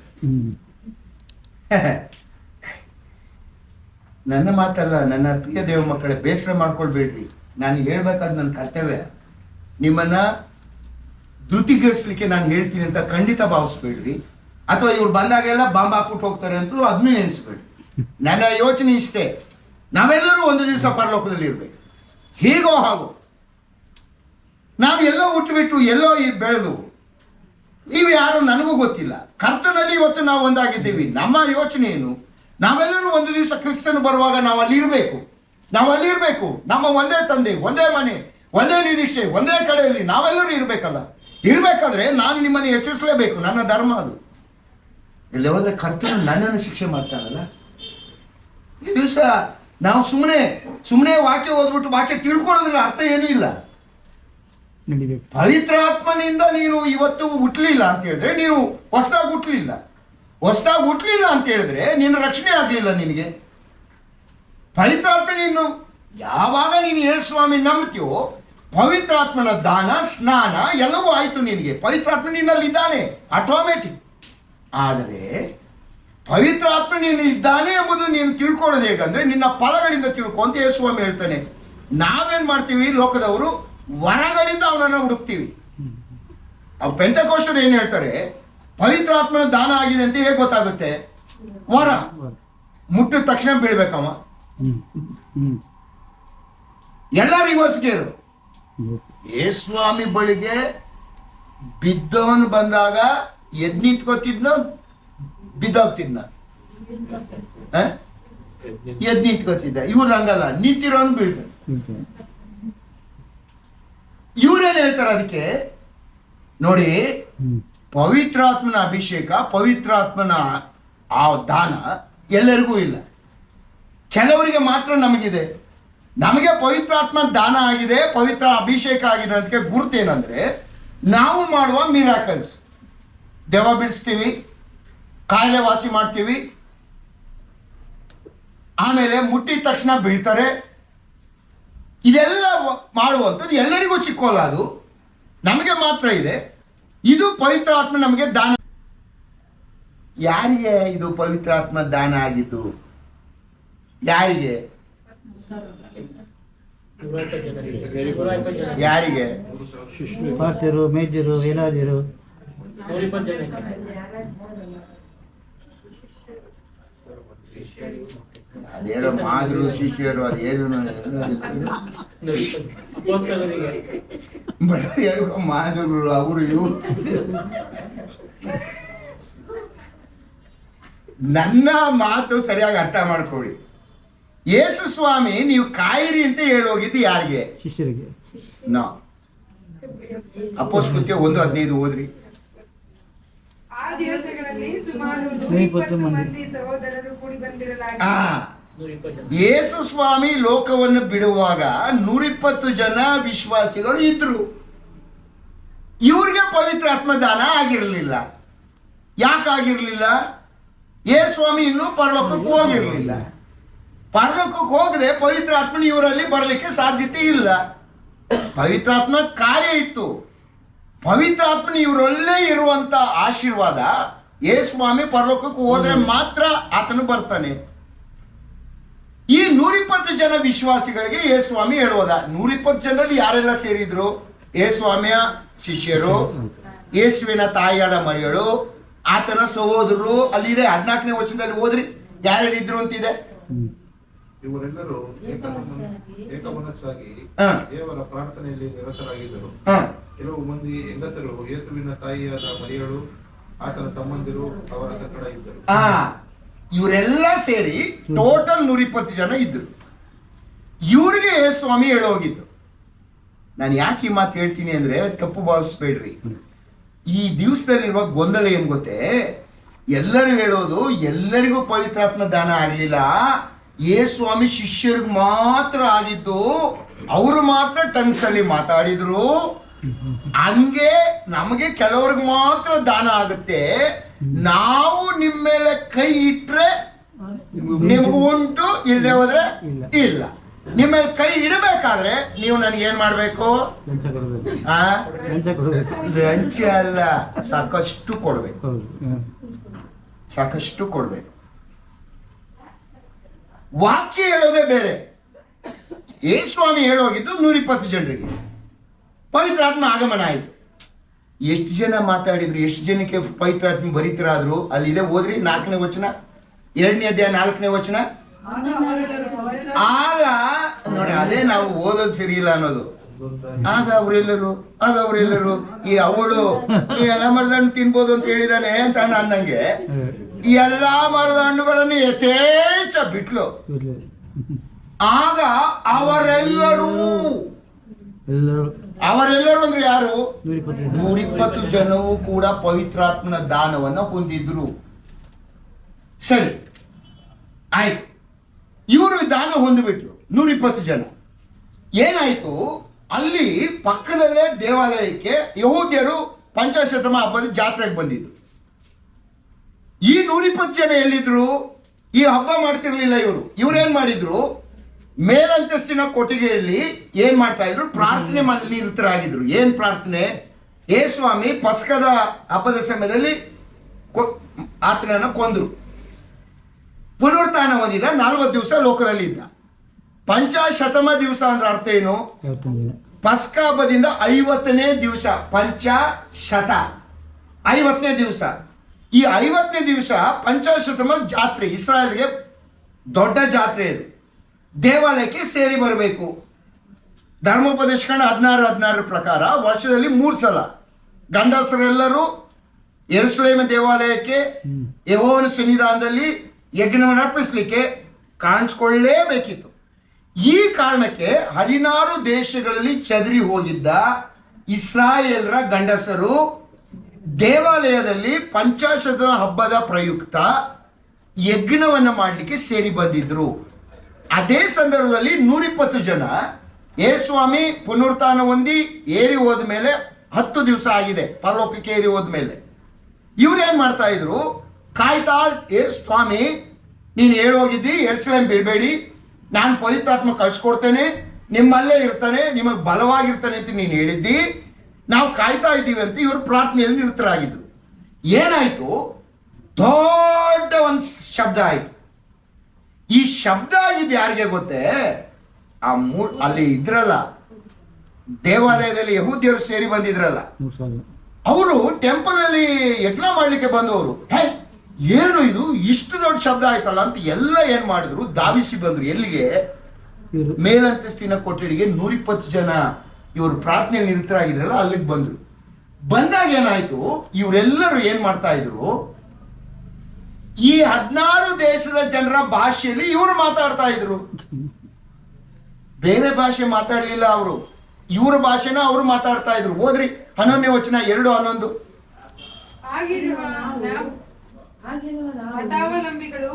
ನನ್ನ ಮಾತಲ್ಲ, ನನ್ನ ಪ್ರಿಯ ದೇವ ಮಕ್ಕಳೇ, ಬೇಸರ ಮಾಡ್ಕೊಳ್ಬೇಡ್ರಿ. ನಾನು ಹೇಳ್ಬೇಕಾದ ನನ್ನ ಕರ್ತವ್ಯ. ನಿಮ್ಮನ್ನ ಧೃತಿಗರಿಸ್ಲಿಕ್ಕೆ ನಾನು ಹೇಳ್ತೀನಿ ಅಂತ ಖಂಡಿತ ಭಾವಿಸ್ಬೇಡ್ರಿ. ಅಥವಾ ಇವ್ರು ಬಂದಾಗೆಲ್ಲ ಬಾಂಬ್ ಹಾಕ್ಬಿಟ್ಟು ಹೋಗ್ತಾರೆ ಅಂತಲೂ ಅದನ್ನೂ ನೆನೆಸ್ಬೇಡ್ರಿ. ನನ್ನ ಯೋಚನೆ ಇಷ್ಟೇ, ನಾವೆಲ್ಲರೂ ಒಂದು ದಿವಸ ಪರಲೋಕದಲ್ಲಿ ಇರ್ಬೇಕು. ಹೀಗೋ ಹಾಗೋ ನಾವು ಎಲ್ಲೋ ಹುಟ್ಟುಬಿಟ್ಟು ಎಲ್ಲೋ ಬೆಳೆದು ನೀವು ಯಾರು ನನಗೂ ಗೊತ್ತಿಲ್ಲ. ಕರ್ತನಲ್ಲಿ ಇವತ್ತು ನಾವು ಒಂದಾಗಿದ್ದೀವಿ. ನಮ್ಮ ಯೋಚನೆ ಏನು? ನಾವೆಲ್ಲರೂ ಒಂದು ದಿವಸ ಕ್ರಿಸ್ತನು ಬರುವಾಗ ನಾವು ಅಲ್ಲಿರಬೇಕು. ನಮ್ಮ ಒಂದೇ ತಂದೆ, ಒಂದೇ ಮನೆ, ಒಂದೇ ನಿರೀಕ್ಷೆ, ಒಂದೇ ಕಡೆಯಲ್ಲಿ ನಾವೆಲ್ಲರೂ ಇರಬೇಕಲ್ಲ. ಇರಬೇಕಾದ್ರೆ ನಾನು ನಿಮ್ಮನ್ನು ಎಚ್ಚರಿಸಲೇಬೇಕು. ನನ್ನ ಧರ್ಮ ಅದು. ಇಲ್ಲಿ ಹೋದ್ರೆ ಕರ್ತನು ನನ್ನನ್ನು ಶಿಕ್ಷೆ ಮಾಡ್ತಾನಲ್ಲ. ಈ ದಿವಸ ನಾವು ಸುಮ್ಮನೆ ವಾಕ್ಯ ಓದ್ಬಿಟ್ಟು ವಾಕ್ಯ ತಿಳ್ಕೊಳ್ಳೋದ್ರ ಅರ್ಥ ಏನೂ ಇಲ್ಲ. ಪವಿತ್ರಾತ್ಮನಿಂದ ನೀನು ಇವತ್ತು ಹುಟ್ಟಲಿಲ್ಲ ಅಂತ ಹೇಳಿದ್ರೆ ನೀನು ಹೊಸದಾಗಿ ಹುಟ್ಟಲಿಲ್ಲ ಅಂತ ಹೇಳಿದ್ರೆ ನಿನ್ನ ರಕ್ಷಣೆ ಆಗ್ಲಿಲ್ಲ. ನಿನಗೆ ಪವಿತ್ರಾತ್ಮ ನೀನು ಯಾವಾಗ ನೀನು ಯೇಸು ಸ್ವಾಮಿ ನಂಬ್ತೀಯೋ ಪವಿತ್ರಾತ್ಮನ ದಾನ, ಸ್ನಾನ ಎಲ್ಲವೂ ಆಯ್ತು. ನಿನಗೆ ಪವಿತ್ರಾತ್ಮ ನಿನ್ನಲ್ಲಿ ಇದ್ದಾನೆ, ಆಟೋಮೆಟಿಕ್. ಆದರೆ ಪವಿತ್ರಾತ್ಮ ನೀನು ಇದ್ದಾನೆ ಎಂಬುದು ನೀನು ತಿಳ್ಕೊಳ್ಳೋದು ಹೇಗಂದ್ರೆ ನಿನ್ನ ಫಲಗಳಿಂದ ತಿಳ್ಕೊ ಅಂತ ಯೇಸು ಸ್ವಾಮಿ ಹೇಳ್ತಾನೆ. ನಾವೇನ್ ಮಾಡ್ತೀವಿ? ಲೋಕದವರು ವರಗಳಿಂದ ಅವನನ್ನು ಹುಡುಕ್ತೀವಿ. ಅವ್ರು ಪೆಂಟೆಕೋಸ್ಟರು ಏನ್ ಹೇಳ್ತಾರೆ? ಪವಿತ್ರಾತ್ಮನ ದಾನ ಆಗಿದೆ ಅಂತ ಹೇಗೆ ಗೊತ್ತಾಗುತ್ತೆ? ವರ ಮುಟ್ಟಿದ ತಕ್ಷಣ ಬೀಳ್ಬೇಕಮ್ಮ. ಎಲ್ಲ ರಿವರ್ಸ್ ಗೇರು. ಯೇಸ್ವಾಮಿ ಬಳಿಗೆ ಬಿದ್ದವನು ಬಂದಾಗ ಎದ್ ನಿಂತ್ಕೋತಿದ್ನ, ಬಿದ್ದೋಗ್ತಿದ್ನ? ಎದ್ ನಿಂತ್ಕೋತಿದ್ದ. ಇವ್ರದ್ದು ಹಂಗಲ್ಲ, ನಿಂತಿರೋನು ಬೀಳ್ತಾನೆ. ಇವ್ರೇನ್ ಹೇಳ್ತಾರೆ ಅದಕ್ಕೆ? ನೋಡಿ, ಪವಿತ್ರಾತ್ಮನ ಅಭಿಷೇಕ, ಪವಿತ್ರಾತ್ಮನ ಆ ದಾನ ಎಲ್ಲರಿಗೂ ಇಲ್ಲ. ಕೆಲವರಿಗೆ ಮಾತ್ರ ನಮಗಿದೆ. ನಮಗೆ ಪವಿತ್ರಾತ್ಮ ದಾನ ಆಗಿದೆ, ಪವಿತ್ರ ಅಭಿಷೇಕ ಆಗಿದೆ. ಅದಕ್ಕೆ ಗುರುತೇನಂದ್ರೆ ನಾವು ಮಾಡುವ ಮಿರಾಕಲ್ಸ್. ದೆವ್ವ ಬಿಡಿಸ್ತೀವಿ, ಕಾಯಿಲೆ ವಾಸಿ ಮಾಡ್ತೀವಿ, ಆಮೇಲೆ ಮುಟ್ಟಿದ ತಕ್ಷಣ ಬೀಳ್ತಾರೆ. ಇದೆಲ್ಲ ಮಾಡುವಂಥದ್ದು ಎಲ್ಲರಿಗೂ ಸಿಕ್ಕೋಲ್ಲ, ಅದು ನಮಗೆ ಮಾತ್ರ ಇದೆ. ಇದು ಪವಿತ್ರಾತ್ಮ ನಮಗೆ ದಾನ. ಯಾರಿಗೆ ಇದು ಪವಿತ್ರಾತ್ಮ ದಾನ ಆಗಿದ್ದು? ಯಾರಿಗೆ? ಯಾರಿಗೆ? ಪಾರ್ಟಿರು, ಮೇಜರು, ವೇಲಾದಿರು, ಅದೇನೋ ಮಾದ್ರು, ಶಿಷ್ಯರು, ಅದೇನು ಮಾದರುಗಳು, ಅವರು ಇವು. ನನ್ನ ಮಾತು ಸರಿಯಾಗಿ ಅರ್ಥ ಮಾಡ್ಕೊಳ್ಳಿ. ಯೇಸು ಸ್ವಾಮಿ ನೀವು ಕಾಯಿರಿ ಅಂತ ಹೇಳೋಗಿದ್ದು ಯಾರಿಗೆ? ಶಿಷ್ಯರಿಗೆ. ನಾ ಅಪೊಸ್ತಲಕೃತ್ಯ 1:15 ಓದ್ರಿ. ಆ ದಿವಸಗಳಲ್ಲಿ ಸುಮಾರು 120 ಮಂದಿ ಸಹೋದರರು ಕೂಡಿ ಬಂದಿರಲಾಗಿ ಯೇಸು ಸ್ವಾಮಿ ಲೋಕವನ್ನು ಬಿಡುವಾಗ 120 ಜನ ವಿಶ್ವಾಸಿಗಳು ಇದ್ರು. ಇವ್ರಿಗೆ ಪವಿತ್ರಾತ್ಮ ದಾನ ಆಗಿರಲಿಲ್ಲ. ಯಾಕಾಗಿರ್ಲಿಲ್ಲ? ಯೇಸು ಸ್ವಾಮಿ ಇನ್ನೂ ಪರಲೋಕಕ್ಕೆ ಹೋಗಿರ್ಲಿಲ್ಲ. ಪರಲೋಕಕ್ಕೆ ಹೋಗದೆ ಪವಿತ್ರಾತ್ಮನ ಇವರಲ್ಲಿ ಬರಲಿಕ್ಕೆ ಸಾಧ್ಯತೆ ಇಲ್ಲ. ಪವಿತ್ರಾತ್ಮ ಕಾರ್ಯ ಇತ್ತು. ಪವಿತ್ರಾತ್ಮನ ಇವರಲ್ಲೇ ಇರುವಂತ ಆಶೀರ್ವಾದ ಯೇಸು ಸ್ವಾಮಿ ಪರಲೋಕಕ್ಕೆ ಹೋದ್ರೆ ಮಾತ್ರ ಆತನು ಬರ್ತಾನೆ. ಈ 120 ಜನ ವಿಶ್ವಾಸಿಗಳಿಗೆ ಯೇಸು ಸ್ವಾಮಿ ಹೇಳುವುದ? 120 ಜನರಲ್ಲಿ ಯಾರೆಲ್ಲ ಸೇರಿದ್ರು? ಯೇಸು ಸ್ವಾಮಿಯ ಶಿಷ್ಯರು, ಯೇಸುವಿನ ತಾಯಿಯಾದ ಮರಿಯಳು, ಆತನ ಸಹೋದರರು. ಅಲ್ಲಿದೆ 14ನೇ ವಚನದಲ್ಲಿ ಓದ್ರಿ, ಯಾರ್ಯಾರಿದ್ರು ಅಂತಿದೆ. ಇವರೆಲ್ಲರೂ ಏಕಮನಸ್ಸಾಗಿ ದೇವರ ಪ್ರಾರ್ಥನೆಯಲ್ಲಿ ನಿರತರಾಗಿದ್ದರು. ಕೆಲವು ಮಂದಿ ಹೆಂಗಸರು ಯೇಸುವಿನ ತಾಯಿಯಾದ ಮರಿಯಳು ಆತನ ತಮ್ಮಂದಿರು ಅವರ ಸಂಗಡ ಇದ್ದರು. ಇವರೆಲ್ಲ ಸೇರಿ ಟೋಟಲ್ 120 ಜನ ಇದ್ರು. ಇವ್ರಿಗೆ ಸ್ವಾಮಿ ಹೇಳೋಗಿದ್ದು. ನಾನು ಯಾಕೆ ಈ ಮಾತು ಹೇಳ್ತೀನಿ ಅಂದ್ರೆ ತಪ್ಪು ಭಾವಿಸ್ಬೇಡ್ರಿ. ಈ ದಿವಸದಲ್ಲಿರುವ ಗೊಂದಲ ಏನ್ ಗೊತ್ತೇ, ಎಲ್ಲರೂ ಹೇಳೋದು ಎಲ್ಲರಿಗೂ ಪವಿತ್ರಾತ್ಮ ದಾನ ಆಗ್ಲಿಲ್ಲ, ಸ್ವಾಮಿ ಶಿಷ್ಯರಿಗೆ ಮಾತ್ರ ಆಗಿದ್ದು, ಅವರು ಮಾತ್ರ ಟಂಗ್ಸ್ ಅಲ್ಲಿ ಮಾತಾಡಿದ್ರು, ಹಂಗೆ ನಮಗೆ ಕೆಲವ್ರಿಗೆ ಮಾತ್ರ ದಾನ ಆಗುತ್ತೆ, ನಾವು ನಿಮ್ಮ ಮೇಲೆ ಕೈ ಇಟ್ರೆ ನಿಮ್ಗೆ ಉಂಟು, ಇಲ್ಲದೆ ಹೋದ್ರೆ ಇಲ್ಲ. ನಿಮ್ಮ ಮೇಲೆ ಕೈ ಇಡಬೇಕಾದ್ರೆ ನೀವು ನನಗೆ ಏನ್ ಮಾಡ್ಬೇಕು? ಲಂಚ ಅಲ್ಲ, ಸಾಕಷ್ಟು ಕೊಡ್ಬೇಕು, ಸಾಕಷ್ಟು ಕೊಡ್ಬೇಕು. ವಾಕ್ಯ ಹೇಳೋದೇ ಬೇರೆ. ಸ್ವಾಮಿ ಹೇಳೋಗಿದ್ದು 120 ಜನರಿಗೆ ಪವಿತ್ರಾತ್ಮ ಆಗಮನ ಆಯಿತು. ಎಷ್ಟು ಜನ ಮಾತಾಡಿದ್ರು, ಎಷ್ಟು ಜನಕ್ಕೆ ಪವಿತ್ರಾತ್ಮ ಬರೀತರಾದ್ರು? ಅಲ್ಲಿದೆ, ಓದ್ರಿ 4ನೇ ವಚನ, 2ನೇ ಅಧ್ಯಾಯ 4ನೇ ವಚನ. ಆಗ ನೋಡಿ, ಅದೇ ನಾವು ಓದೋದು ಸರಿ ಇಲ್ಲ ಅನ್ನೋದು. ಆಗ ಅವರೆಲ್ಲರೂ ಈ ಅವಳು ಈ ಎಲ್ಲ ಮರದ ಹಣ್ಣು ತಿನ್ಬೋದು ಅಂತ ಹೇಳಿದಾನೆ ಅಂತ ಅಂದಂಗೆ ಈ ಎಲ್ಲಾ ಮರದ ಹಣ್ಣುಗಳನ್ನು ಯಥೇಚ್ಛ ಬಿಟ್ಲು. ಆಗ ಅವರೆಲ್ಲರೂ ಅಂದ್ರೆ ಯಾರು? 120 ಜನವು ಕೂಡ ಪವಿತ್ರಾತ್ಮನ ದಾನವನ್ನ ಹೊಂದಿದ್ರು. ಸರಿ, ಆಯ್ತು. ಇವರು ದಾನ ಹೊಂದಿಬಿಟ್ರು 120 ಜನ. ಏನಾಯ್ತು, ಅಲ್ಲಿ ಪಕ್ಕದಲ್ಲೇ ದೇವಾಲಯಕ್ಕೆ ಯಹೂದ್ಯರು ಪಂಚಾಶತಮ ಹಬ್ಬದ ಜಾತ್ರೆಗೆ ಬಂದಿದ್ರು. ಈ 120 ಜನ ಎಲ್ಲಿದ್ರು? ಈ ಹಬ್ಬ ಮಾಡ್ತಿರ್ಲಿಲ್ಲ ಇವರು. ಇವ್ರೇನ್ ಮಾಡಿದ್ರು? ಮೇಲಂತಸ್ತಿನ ಕೊಟ್ಟಿಗೆಯಲ್ಲಿ ಏನ್ ಮಾಡ್ತಾ ಇದ್ರು? ಪ್ರಾರ್ಥನೆ ನಿರತರಾಗಿದ್ರು. ಏನ್ ಪ್ರಾರ್ಥನೆ? ಸ್ವಾಮಿ ಪಸ್ಕದ ಹಬ್ಬದ ಸಮಯದಲ್ಲಿ ಆತನನ್ನ ಕೊಂದ್ರು, ಪುನರುತ್ಥಾನ ಹೊಂದಿದ, 40 ದಿವಸ ಲೋಕದಲ್ಲಿ ಇದ್ದ. ಪಂಚಾಶತಮ ದಿವಸ ಅಂದ್ರೆ ಅರ್ಥ ಏನು? ಪಸ್ಕ ಹಬ್ಬದಿಂದ 50ನೇ ದಿವಸ, ಪಂಚಾಶತ 50ನೇ ದಿವಸ. ಈ 50ನೇ ದಿವಸ ಪಂಚಾಶತಮ ಜಾತ್ರೆ, ಇಸ್ರಾಯೇಲ್ಗೆ ದೊಡ್ಡ ಜಾತ್ರೆ ಇದು. ದೇವಾಲಯಕ್ಕೆ ಸೇರಿ ಬರಬೇಕು. ಧರ್ಮೋಪದೇಶಕಾಂಡ 16 ಪ್ರಕಾರ ವರ್ಷದಲ್ಲಿ 3 ಸಲ ಗಂಡಸರೆಲ್ಲರೂ ಯೆರೂಸಲೇಮ್ ದೇವಾಲಯಕ್ಕೆ ಯೆಹೋವನ ಸನ್ನಿಧಾನದಲ್ಲಿ ಯಜ್ಞವನ್ನು ಅರ್ಪಿಸಲಿಕ್ಕೆ ಕಾಣಿಸ್ಕೊಳ್ಳೇಬೇಕಿತ್ತು. ಈ ಕಾರಣಕ್ಕೆ 16 ದೇಶಗಳಲ್ಲಿ ಚದರಿ ಹೋಗಿದ್ದ ಇಸ್ರಾಯೇಲ್ರ ಗಂಡಸರು ದೇವಾಲಯದಲ್ಲಿ ಪಂಚಾಶತ ಹಬ್ಬದ ಪ್ರಯುಕ್ತ ಯಜ್ಞವನ್ನು ಮಾಡಲಿಕ್ಕೆ ಸೇರಿ ಬಂದಿದ್ರು. ಅದೇ ಸಂದರ್ಭದಲ್ಲಿ 120 ಜನ ಸ್ವಾಮಿ ಪುನರುತ್ಥಾನ ಹೊಂದಿ ಏರಿ ಹೋದ್ಮೇಲೆ 10 ದಿವಸ ಆಗಿದೆ, ಪರಲೋಕಕ್ಕೆ ಏರಿ ಹೋದ್ಮೇಲೆ ಇವ್ರೇನ್ ಮಾಡ್ತಾ ಇದ್ರು? ಕಾಯ್ತಾ, ಸ್ವಾಮಿ ನೀನು ಹೇಳೋಗಿದ್ದಿ ಯೆರೂಸಲೇಮ್ ಬಿಡಬೇಡಿ, ನಾನು ಪವಿತ್ರಾತ್ಮ ಕಳ್ಸಿಕೊಡ್ತೇನೆ, ನಿಮ್ಮಲ್ಲೇ ಇರ್ತಾನೆ, ನಿಮಗೆ ಬಲವಾಗಿರ್ತಾನೆ ಅಂತ ನೀನು ಹೇಳಿದ್ದಿ, ನಾವು ಕಾಯ್ತಾ ಇದ್ದೀವಿ ಅಂತ ಇವರು ಪ್ರಾರ್ಥನೆಯಲ್ಲಿ ನಿರತರಾಗಿದ್ರು. ಏನಾಯ್ತು? ದೊಡ್ಡ ಒಂದು ಶಬ್ದ ಆಯ್ತು. ಈ ಶಬ್ದ ಆಗಿದ್ದು ಯಾರಿಗೆ ಗೊತ್ತೇ? ಅಲ್ಲಿ ಇದ್ರಲ್ಲ, ದೇವಾಲಯದಲ್ಲಿ ಯಹೂದ್ಯರು ಸೇರಿ ಬಂದಿದ್ರಲ್ಲ, ಅವರು ಟೆಂಪಲ್ ಅಲ್ಲಿ ಯಜ್ಞ ಮಾಡ್ಲಿಕ್ಕೆ ಬಂದವರು. ಏನು ಇದು ಇಷ್ಟು ದೊಡ್ಡ ಶಬ್ದ ಆಯ್ತಲ್ಲ ಅಂತ ಎಲ್ಲ ಏನ್ ಮಾಡಿದ್ರು? ಧಾವಿಸಿ ಬಂದ್ರು. ಎಲ್ಲಿಗೆ? ಮೇಲಂತಸ್ತಿನ ಕೊಠಡಿಗೆ 120 ಜನ ಇವರು ಪ್ರಾರ್ಥನೆ ನಿರತರಾಗಿದ್ರಲ್ಲ, ಅಲ್ಲಿಗೆ ಬಂದ್ರು. ಬಂದಾಗ ಏನಾಯ್ತು? ಇವರೆಲ್ಲರೂ ಏನ್ ಮಾಡ್ತಾ ಇದ್ರು? ಈ 16 ದೇಶದ ಜನರ ಭಾಷೆಯಲ್ಲಿ ಇವರು ಮಾತಾಡ್ತಾ ಇದ್ರು. ಬೇರೆ ಭಾಷೆ ಮಾತಾಡ್ಲಿಲ್ಲ ಅವರು, ಇವ್ರ ಭಾಷೆನ ಅವರು ಮಾತಾಡ್ತಾ ಇದ್ರು. ಓದ್ರಿ 11ನೇ ವಚನ, 2:11. ಮತಾವಲಂಬಿಗಳು,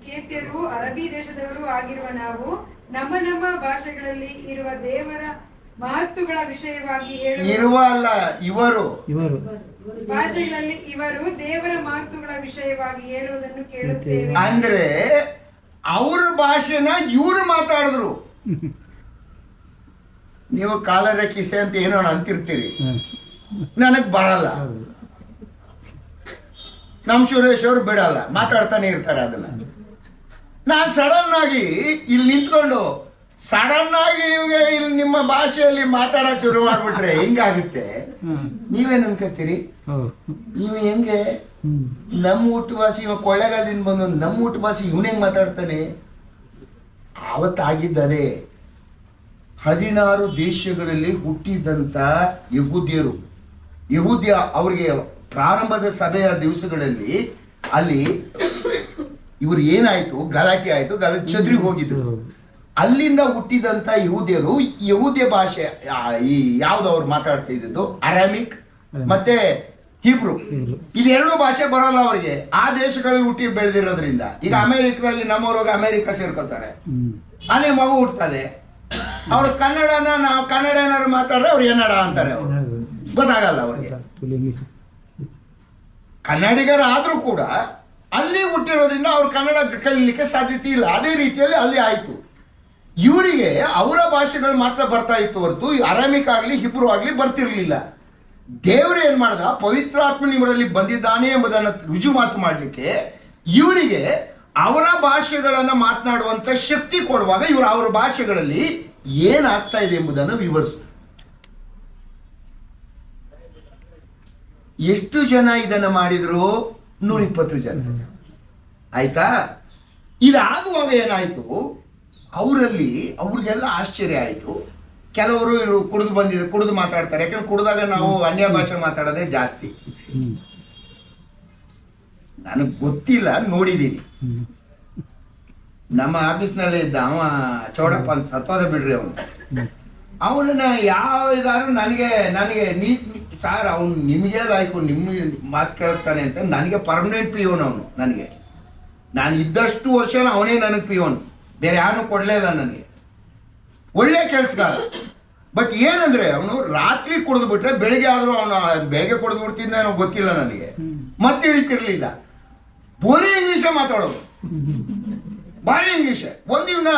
ಕೇತ್ಯರು, ಅರಬಿ ದೇಶದವರು ಆಗಿರುವ ನಾವು ನಮ್ಮ ನಮ್ಮ ಭಾಷೆಗಳಲ್ಲಿ ಇರುವ ದೇವರ ಮಹತ್ತುಗಳ ವಿಷಯವಾಗಿ ಇವರು ಭಾಷೆಗಳಲ್ಲಿ ಇವರು ದೇವರ ಮಹತ್ತುಗಳ ವಿಷಯವಾಗಿ ಹೇಳುವುದನ್ನು ಕೇಳುತ್ತೇವೆ. ಅಂದ್ರೆ ಅವ್ರ ಭಾಷೆನ ಇವ್ರು ಮಾತಾಡಿದ್ರು. ನೀವು ಕಾಲರ ಕಿಸೆ ಅಂತ ಏನೋ ಅಂತಿರ್ತೀರಿ, ನನಗ್ ಬರಲ್ಲ. ನಮ್ ಸುರೇಶ್ ಅವ್ರು ಬಿಡಲ್ಲ, ಮಾತಾಡ್ತಾನೆ ಇರ್ತಾರೆ ಅದನ್ನ. ನಾನ್ ಸಡನ್ ಆಗಿ ಇಲ್ಲಿ ನಿಂತ್ಕೊಂಡು ಸಡನ್ ಆಗಿ ಇಲ್ಲಿ ನಿಮ್ಮ ಭಾಷೆಯಲ್ಲಿ ಮಾತಾಡಕ್ ಶುರು ಮಾಡ್ಬಿಟ್ರೆ ಹಿಂಗಾಗುತ್ತೆ. ನೀವೇನ್ ಅನ್ಕೋತೀರಿ? ಇವ ಹೆಂಗೆ ನಮ್ಮ ಊಟ ಭಾಷೆ, ಇವ ಕೊಳ್ಳೆಗಾಲದಿಂದ ಬಂದು ನಮ್ಮ ಊಟ ಭಾಷೆ ಇವನ್ ಹೆಂಗ್ ಮಾತಾಡ್ತಾನೆ? ಆವತ್ತಾಗಿದ್ದರೆ 16 ದೇಶಗಳಲ್ಲಿ ಹುಟ್ಟಿದಂಥ ಯಹೂದ್ಯ ಅವರಿಗೆ ಪ್ರಾರಂಭದ ಸಭೆಯ ದಿವಸಗಳಲ್ಲಿ ಅಲ್ಲಿ ಇವರು ಏನಾಯ್ತು, ಗಲಾಟೆ ಆಯ್ತು, ಚದ್ರಿ ಹೋಗಿದ್ರು. ಅಲ್ಲಿಂದ ಹುಟ್ಟಿದಂಥ ಯಹೂದ್ಯರು ಯಹೂದ್ಯ ಭಾಷೆ ಈ ಯಾವ್ದು ಅವ್ರು ಮಾತಾಡ್ತಾ ಇದ್ದದ್ದು ಅರಾಮಿಕ್ ಮತ್ತೆ ಹೀಬ್ರು, ಇದೆರಡು ಭಾಷೆ ಬರೋಲ್ಲ ಅವರಿಗೆ. ಆ ದೇಶಗಳಲ್ಲಿ ಹುಟ್ಟಿ ಬೆಳೆದಿರೋದ್ರಿಂದ ಈಗ ಅಮೆರಿಕದಲ್ಲಿ ನಮ್ಮವ್ರಿಗೆ ಅಮೆರಿಕ ಸೇರ್ಕೊತಾರೆ, ಅಲ್ಲಿ ಮಗು ಹುಡ್ತದೆ. ಅವ್ರು ಕನ್ನಡನ ನಾವು ಕನ್ನಡ ಏನಾದ್ರು ಮಾತಾಡ್ರೆ ಅವ್ರು ಏನಡ ಅಂತಾರೆ, ಅವ್ರು ಗೊತ್ತಾಗಲ್ಲ ಅವ್ರಿಗೆ. ಕನ್ನಡಿಗರಾದ್ರೂ ಕೂಡ ಅಲ್ಲಿ ಹುಟ್ಟಿರೋದ್ರಿಂದ ಅವ್ರು ಕನ್ನಡ ಕಲೀಲಿಕ್ಕೆ ಸಾಧ್ಯತೆ ಇಲ್ಲ. ಅದೇ ರೀತಿಯಲ್ಲಿ ಅಲ್ಲಿ ಆಯ್ತು. ಇವರಿಗೆ ಅವರ ಭಾಷೆಗಳು ಮಾತ್ರ ಬರ್ತಾ ಇತ್ತು ಹೊರತು ಅರಾಮಿಕ್ ಆಗ್ಲಿ ಹಿಬ್ರು ಆಗ್ಲಿ ಬರ್ತಿರ್ಲಿಲ್ಲ. ದೇವರು ಏನ್ ಮಾಡ್ದ, ಪವಿತ್ರಾತ್ಮ ಇವರಲ್ಲಿ ಬಂದಿದ್ದಾನೆ ಎಂಬುದನ್ನು ರುಜುವಾತು ಮಾಡಲಿಕ್ಕೆ ಇವರಿಗೆ ಅವರ ಭಾಷೆಗಳನ್ನ ಮಾತನಾಡುವಂತ ಶಕ್ತಿ ಕೊಡುವಾಗ ಇವರು ಅವರ ಭಾಷೆಗಳಲ್ಲಿ ಏನಾಗ್ತಾ ಇದೆ ಎಂಬುದನ್ನು ವಿವರಿಸ್ತಾರೆ. ಎಷ್ಟು ಜನ ಇದನ್ನ ಮಾಡಿದ್ರು? 120 ಜನ. ಆಯ್ತಾ? ಇದಾಗುವಾಗ ಏನಾಯ್ತು, ಅವ್ರಿಗೆಲ್ಲ ಆಶ್ಚರ್ಯ ಆಯ್ತು. ಕೆಲವರು ಇವರು ಕುಡಿದು ಮಾತಾಡ್ತಾರೆ. ಯಾಕಂದ್ರೆ ಕುಡಿದಾಗ ನಾವು ಅನ್ಯ ಭಾಷೆ ಮಾತಾಡೋದೇ ಜಾಸ್ತಿ. ನನಗೆ ಗೊತ್ತಿಲ್ಲ, ನೋಡಿದ್ದೀನಿ. ನಮ್ಮ ಆಫೀಸ್ನಲ್ಲೇ ಇದ್ದ ಅವ ಚೌಡಪ್ಪ ಅಂತ ಸತ್ತೋದ ಬಿಡ್ರಿ ಅವನನ್ನ ಯಾವ ಇದಾದ್ರು ನನಗೆ ಸಾರ್ ಅವನು ನಿಮಗೆ ಲಾಯ್ಕು ನಿಮ್ಗೆ ಮಾತು ಕೇಳ್ತಾನೆ ಅಂತ ನನಗೆ ಪರ್ಮನೆಂಟ್ ಪಿಯೋನ್ ಅವನು. ನಾನು ಇದ್ದಷ್ಟು ವರ್ಷ ಅವನೇ ನನಗೆ ಪಿಯೋನ್, ಬೇರೆ ಯಾರನ್ನೂ ಕೊಡಲೇ ಇಲ್ಲ ನನಗೆ. ಒಳ್ಳೆ ಕೆಲಸಗಾರ. ಬಟ್ ಏನಂದ್ರೆ ಅವನು ರಾತ್ರಿ ಕುಡಿದು ಬಿಟ್ರೆ ಬೆಳಿಗ್ಗೆ ಆದ್ರೂ ಬೆಳಗ್ಗೆ ಕುಡಿದು ಬಿಡ್ತಿದ್ದ ಏನೋ ಗೊತ್ತಿಲ್ಲ ನನಗೆ, ಮತ್ತೆ ಇಳಿತಿರ್ಲಿಲ್ಲ. ಬರೀ ಇಂಗ್ಲೀಷೇ ಮಾತಾಡೋದು, ಭಾರಿ ಇಂಗ್ಲೀಷ್. ಒಂದಿನ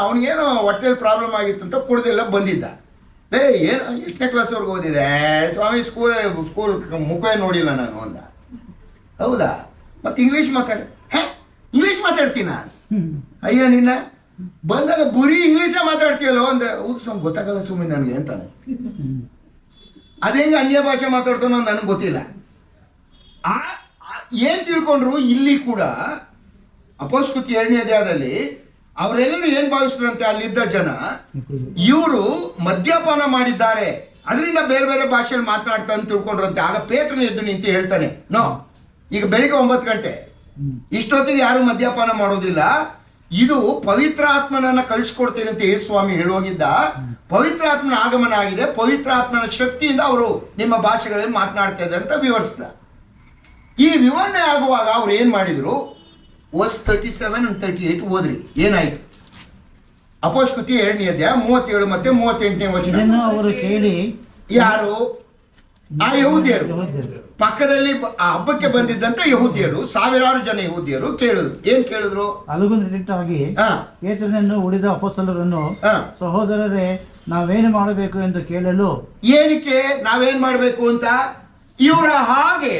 ಅವನಿಗೇನೋ ಹೊಟ್ಟೆಲಿ ಪ್ರಾಬ್ಲಮ್ ಆಗಿತ್ತು ಅಂತ ಕುಡ್ದೆಲ್ಲ ಬಂದಿದ್ದ. ಏನು ಎಷ್ಟನೇ ಕ್ಲಾಸ್ವರೆಗೂ ಓದಿದೆ ಸ್ವಾಮಿ, ಸ್ಕೂಲ್ ಮುಖವೇ ನೋಡಿಲ್ಲ ನಾನು ಅಂದ. ಹೌದಾ, ಮತ್ತೆ ಇಂಗ್ಲೀಷ್ ಇಂಗ್ಲೀಷ್ ಮಾತಾಡ್ತೀನ? ಅಯ್ಯೋ ನಿನ್ನ ಬಂದಾಗ ಬರೀ ಇಂಗ್ಲೀಷೇ ಮಾತಾಡ್ತೀಯಲ್ಲೋ ಅಂದ್ರೆ ಹೌದು ಗೊತ್ತಾಗಲ್ಲ ಸುಮ್ಮನೆ ನನಗೆ ಅಂತಾನೆ. ಅದೇಂಗ ಅನ್ಯ ಭಾಷೆ ಮಾತಾಡ್ತಾನೋ ನನಗೆ ಗೊತ್ತಿಲ್ಲ. ಏನ್ ತಿಳ್ಕೊಂಡ್ರು ಇಲ್ಲಿ ಕೂಡ ಅಪೊಸ್ತಲರ 2ನೇ ಅಧ್ಯಾಯದಲ್ಲಿ ಅವರೆಲ್ಲರೂ ಏನ್ ಭಾವಿಸಿದ್ರಂತೆ, ಅಲ್ಲಿದ್ದ ಜನ ಇವರು ಮದ್ಯಪಾನ ಮಾಡಿದ್ದಾರೆ, ಅದರಿಂದ ಬೇರೆ ಬೇರೆ ಭಾಷೆಯಲ್ಲಿ ಮಾತನಾಡ್ತಾ ಅಂತ ತಿಳ್ಕೊಂಡ್ರಂತೆ. ಆಗ ಪೇತ್ರನ ಎದ್ದು ನಿಂತು ಹೇಳ್ತಾನೆ, ನೋ, ಈಗ ಬೆಳಿಗ್ಗೆ 9 ಗಂಟೆ ಇಷ್ಟೊತ್ತಿಗೆ ಯಾರು ಮದ್ಯಪಾನ ಮಾಡೋದಿಲ್ಲ, ಇದು ಪವಿತ್ರ ಆತ್ಮನನ್ನ ಕಳಿಸ್ಕೊಡ್ತೇನೆ ಅಂತ ಯೇಸುಸ್ವಾಮಿ ಹೇಳೋಗಿದ್ದ. ಪವಿತ್ರ ಆತ್ಮನ ಆಗಮನ ಆಗಿದೆ, ಪವಿತ್ರ ಆತ್ಮನ ಶಕ್ತಿಯಿಂದ ಅವರು ನಿಮ್ಮ ಭಾಷೆಗಳಲ್ಲಿ ಮಾತನಾಡ್ತಾ ಇದ್ದಾರೆ ಅಂತ ವಿವರಿಸಿದ. ಈ ವಿವರಣೆ ಆಗುವಾಗ ಅವ್ರು ಏನ್ ಮಾಡಿದ್ರು, ವರ್ಸ್ 37 and 38 ಓದ್ರಿ. ಏನಾಯ್ತು? ಅಪೊಸ್ತಲರ 2ನೇ ಅಧ್ಯಾಯ 37 ಮತ್ತೆ 38ನೇ ವಚನ. ಅವರು ಕೇಳಿ, ಯಾರು? ಆ ಯಹೂದ್ಯರು, ಪಕ್ಕದಲ್ಲಿ ಆ ಹಬ್ಬಕ್ಕೆ ಬಂದಿದ್ದಂತ ಯಹೂದ್ಯರು, ಸಾವಿರಾರು ಜನ ಯಹೂದ್ಯರು ಕೇಳಿದ್ರು. ಏನ್ ಕೇಳಿದ್ರು? ಅಲುಗುಂದಿಟ್ಟಾಗಿ ಪೇತ್ರನನ್ನು ಉಳಿದ ಅಪೊಸ್ತಲರನ್ನು, ಸಹೋದರರೇ, ನಾವೇನು ಮಾಡಬೇಕು ಎಂದು ಕೇಳಲು. ಏನಕ್ಕೆ ನಾವೇನ್ ಮಾಡಬೇಕು ಅಂತ? ಇವರ ಹಾಗೆ